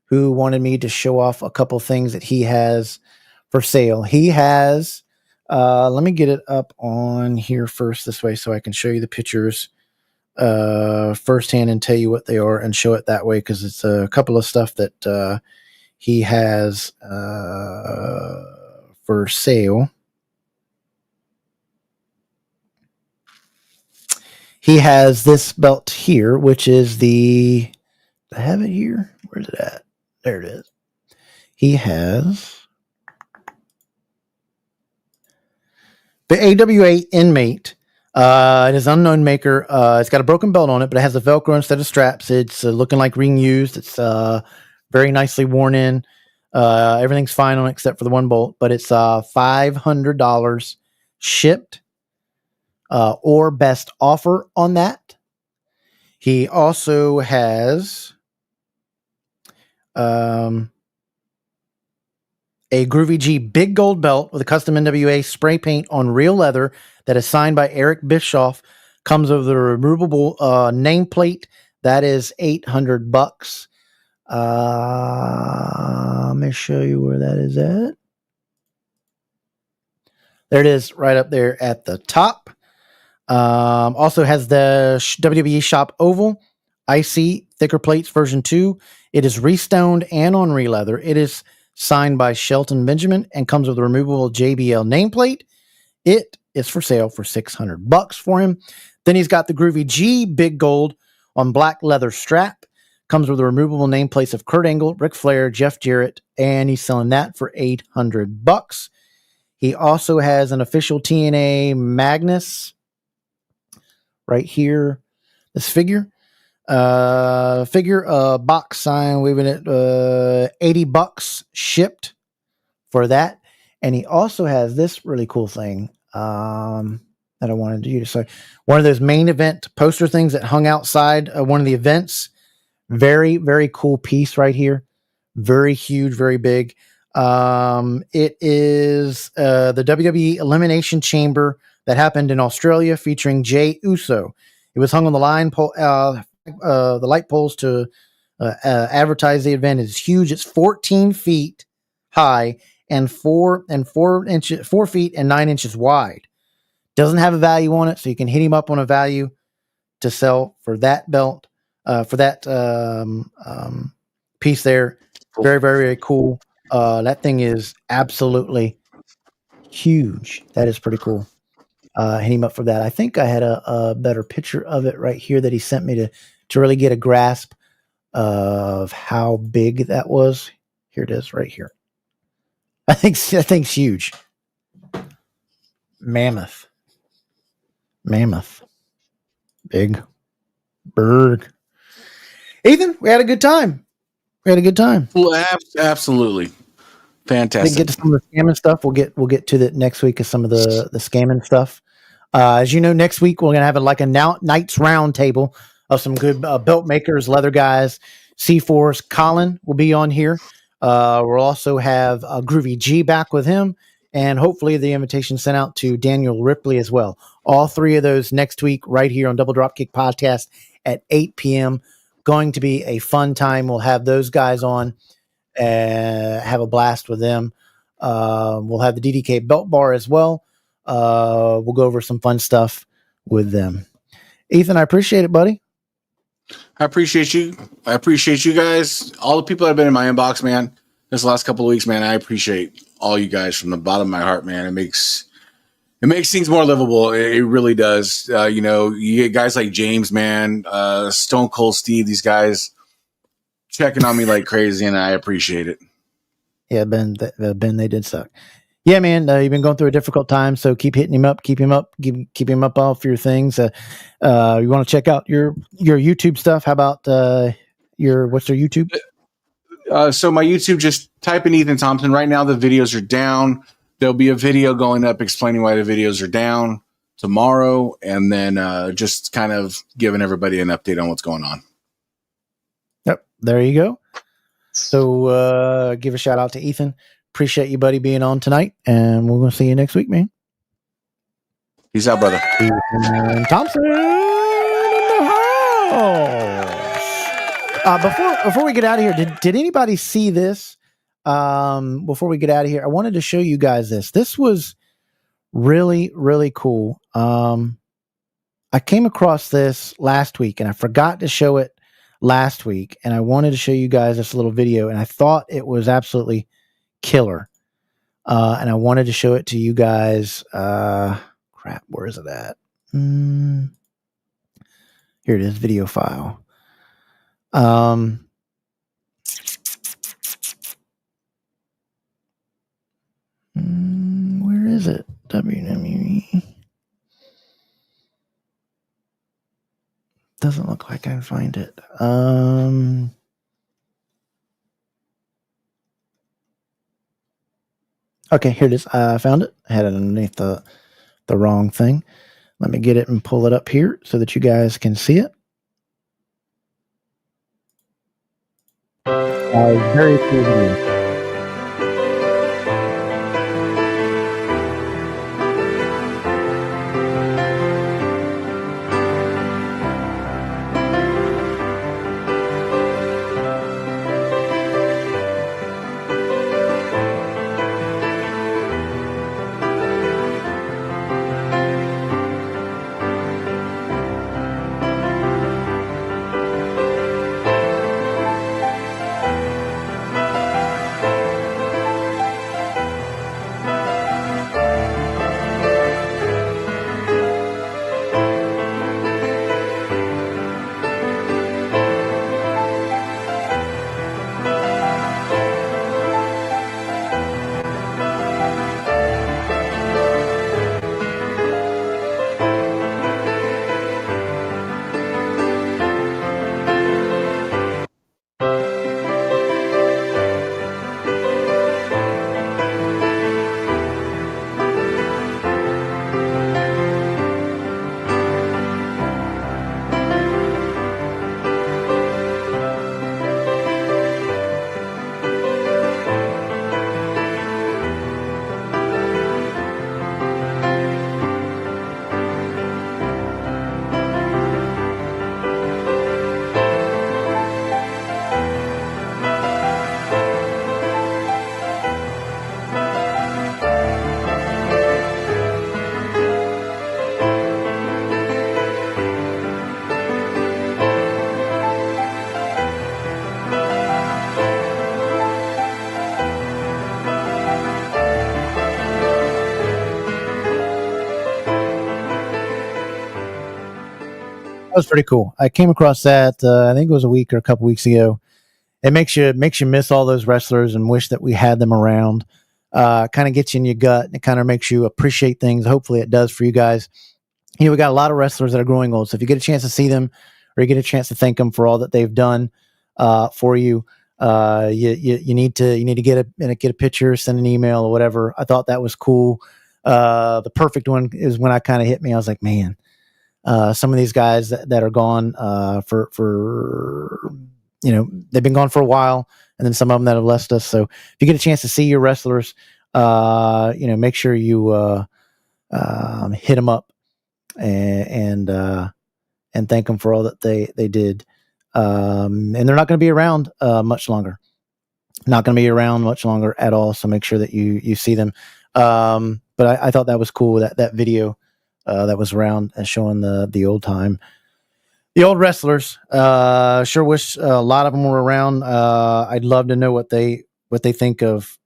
who wanted me to show off a couple things that he has for sale. He has, let me get it up on here first this way so I can show you the pictures firsthand and tell you what they are and show it that way, because it's a couple of stuff that he has for sale. He has this belt here, which is the... I have it here. Where's it at? There it is. He has the AWA Inmate. It is unknown maker. It's got a broken belt on it, but it has a Velcro instead of straps. It's looking like reused. It's very nicely worn in. Everything's fine on it except for the one bolt, but it's $500 shipped or best offer on that. He also has a Groovy G big gold belt with a custom NWA spray paint on real leather that is signed by Eric Bischoff. Comes with a removable nameplate. That is $800. Let me show you where that is at. There it is, right up there at the top. Also has the WWE Shop Oval IC thicker plates version 2. It is restoned and on re-leather. It is signed by Shelton Benjamin and comes with a removable JBL nameplate. It is for sale for $600 for him. Then he's got the Groovy G big gold on black leather strap. Comes with a removable nameplates of Kurt Angle, Ric Flair, Jeff Jarrett, and he's selling that for $800. He also has an official TNA Magnus right here. This figure, box sign, we've been at $80 shipped for that. And he also has this really cool thing that I wanted you to say. One of those main event poster things that hung outside one of the events. Very, very cool piece right here. Very huge, very big. It is the WWE Elimination Chamber that happened in Australia featuring Jey Uso. It was hung on the the light poles to advertise the event. It's huge. It's 14 feet high and 4 feet and 9 inches wide. Doesn't have a value on it, so you can hit him up on a value to sell for that belt. For that piece there. Very, very, very cool. That thing is absolutely huge. That is pretty cool. Hit him up for that. I think I had a better picture of it right here that he sent me to really get a grasp of how big that was. Here it is right here. I think that thing's huge. Mammoth. Big bird. Ethan, we had a good time. Well, absolutely. Fantastic. Get to some of the scamming stuff. We'll get to that next week of some of the scamming stuff. As you know, next week we're gonna have a Knights round table of some good belt makers, leather guys. C4's Colin will be on here. We'll also have Groovy G back with him, and hopefully the invitation sent out to Daniel Ripley as well. All three of those next week right here on Double Dropkick Podcast at 8 p.m. Going to be a fun time. We'll have those guys on, have a blast with them. We'll have the DDK Belt Bar as well. We'll go over some fun stuff with them. Ethan, I appreciate it, buddy. I appreciate you. I appreciate you guys. All the people that have been in my inbox, man, this last couple of weeks, man. I appreciate all you guys from the bottom of my heart, man. It makes things more livable. It really does. You get guys like James, man, Stone Cold Steve, these guys checking on me like crazy, and I appreciate it. Yeah, Ben, they did suck. Yeah, man, you've been going through a difficult time, so keep hitting him up, keep him up off your things. You want to check out your YouTube stuff? How about what's your YouTube? So my YouTube, just type in Ethan Thompson. Right now the videos are down. There'll be a video going up explaining why the videos are down tomorrow, and then just kind of giving everybody an update on what's going on. Yep, there you go. So give a shout out to Ethan. Appreciate you, buddy, being on tonight, and we're going to see you next week, man. Peace out, brother. Ethan Thompson in the house. Before we get out of here, did anybody see this? Before we get out of here, I wanted to show you guys this. This was really, really cool. I came across this last week and I forgot to show it last week, and I wanted to show you guys this little video, and I thought it was absolutely killer. and I wanted to show it to you guys. Crap, where is it at? Here it is, video file. Where is it? WWE. Doesn't look like I can find it. Okay, here it is. I found it. I had it underneath the wrong thing. Let me get it and pull it up here so that you guys can see it. Very cool video. Was pretty cool. I came across that. I think it was a week or a couple weeks ago. It makes you miss all those wrestlers and wish that we had them around. Kind of gets you in your gut, and it kind of makes you appreciate things. Hopefully, it does for you guys. We got a lot of wrestlers that are growing old. So if you get a chance to see them, or you get a chance to thank them for all that they've done for you, you need to get a picture, send an email, or whatever. I thought that was cool. The perfect one is when I kind of hit me. I was like, man. Some of these guys that are gone for they've been gone for a while, and then some of them that have left us. So if you get a chance to see your wrestlers, make sure you hit them up and thank them for all that they did. And they're not going to be around much longer. Not going to be around much longer at all. So make sure that you see them. But I thought that was cool. That video. That was around showing the old wrestlers. Sure wish a lot of them were around. I'd love to know what they think of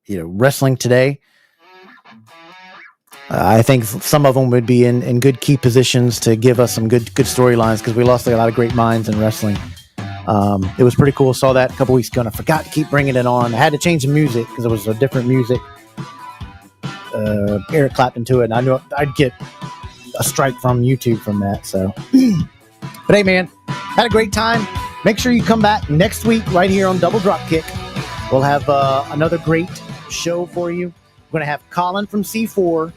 wrestling today. I think some of them would be in good key positions to give us some good storylines, because we lost a lot of great minds in wrestling. It was pretty cool. Saw that a couple weeks ago, and I forgot to keep bringing it on. I had to change the music because it was a different music. Eric Clapton to it, and I knew I'd get a strike from YouTube from that. So, but hey, man, had a great time. Make sure you come back next week right here on Double Dropkick. We'll have another great show for you. We're going to have Colin from C4,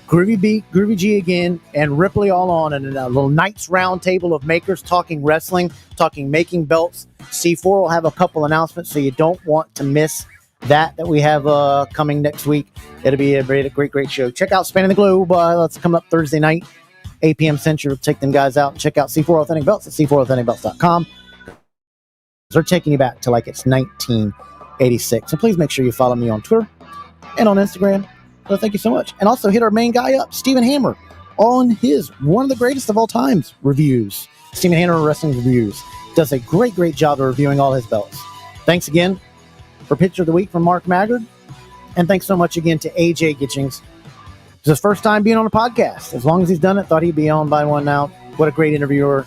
Groovy G again, and Ripley all on, and a little Knights round table of makers talking wrestling, talking making belts. C4 will have a couple announcements, so you don't want to miss that we have coming next week. It'll be a great show. Check out Spanning the Globe. Let's come up Thursday night, 8 p.m. Central. Take them guys out and check out C4 Authentic Belts at c4authenticbelts.com. They're taking you back to like it's 1986. So please make sure you follow me on Twitter and on Instagram. So thank you so much. And also hit our main guy up, Stephen Hammer, on his one of the greatest of all times reviews. Stephen Hammer Wrestling Reviews does a great job of reviewing all his belts. Thanks again. For Picture of the Week from Mark Maggard, And thanks so much again to AJ Gittings. It's his first time being on a podcast. As long as he's done it, thought he'd be on by one now. What a great interviewer,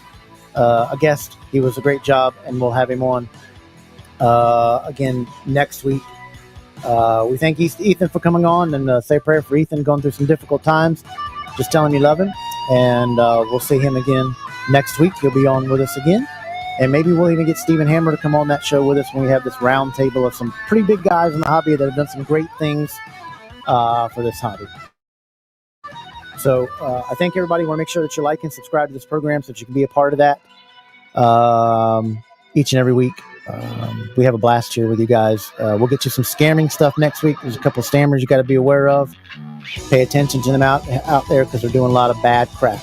a guest. He was a great job, and we'll have him on again next week. We thank Ethan for coming on, and say a prayer for Ethan going through some difficult times. Just tell him you love him, and we'll see him again next week. He'll be on with us again, and maybe we'll even get Stephen Hammer to come on that show with us when we have this round table of some pretty big guys in the hobby that have done some great things for this hobby. So I thank everybody. I want to make sure that you like and subscribe to this program so that you can be a part of that each and every week. We have a blast here with you guys. We'll get you some scamming stuff next week. There's a couple of scammers you got to be aware of. Pay attention to them out there because they're doing a lot of bad crap.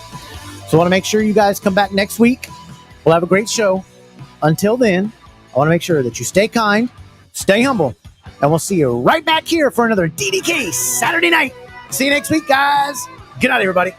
So I want to make sure you guys come back next week. We'll have a great show. Until then, I want to make sure that you stay kind, stay humble, and we'll see you right back here for another DDK Saturday night. See you next week, guys. Good night, everybody.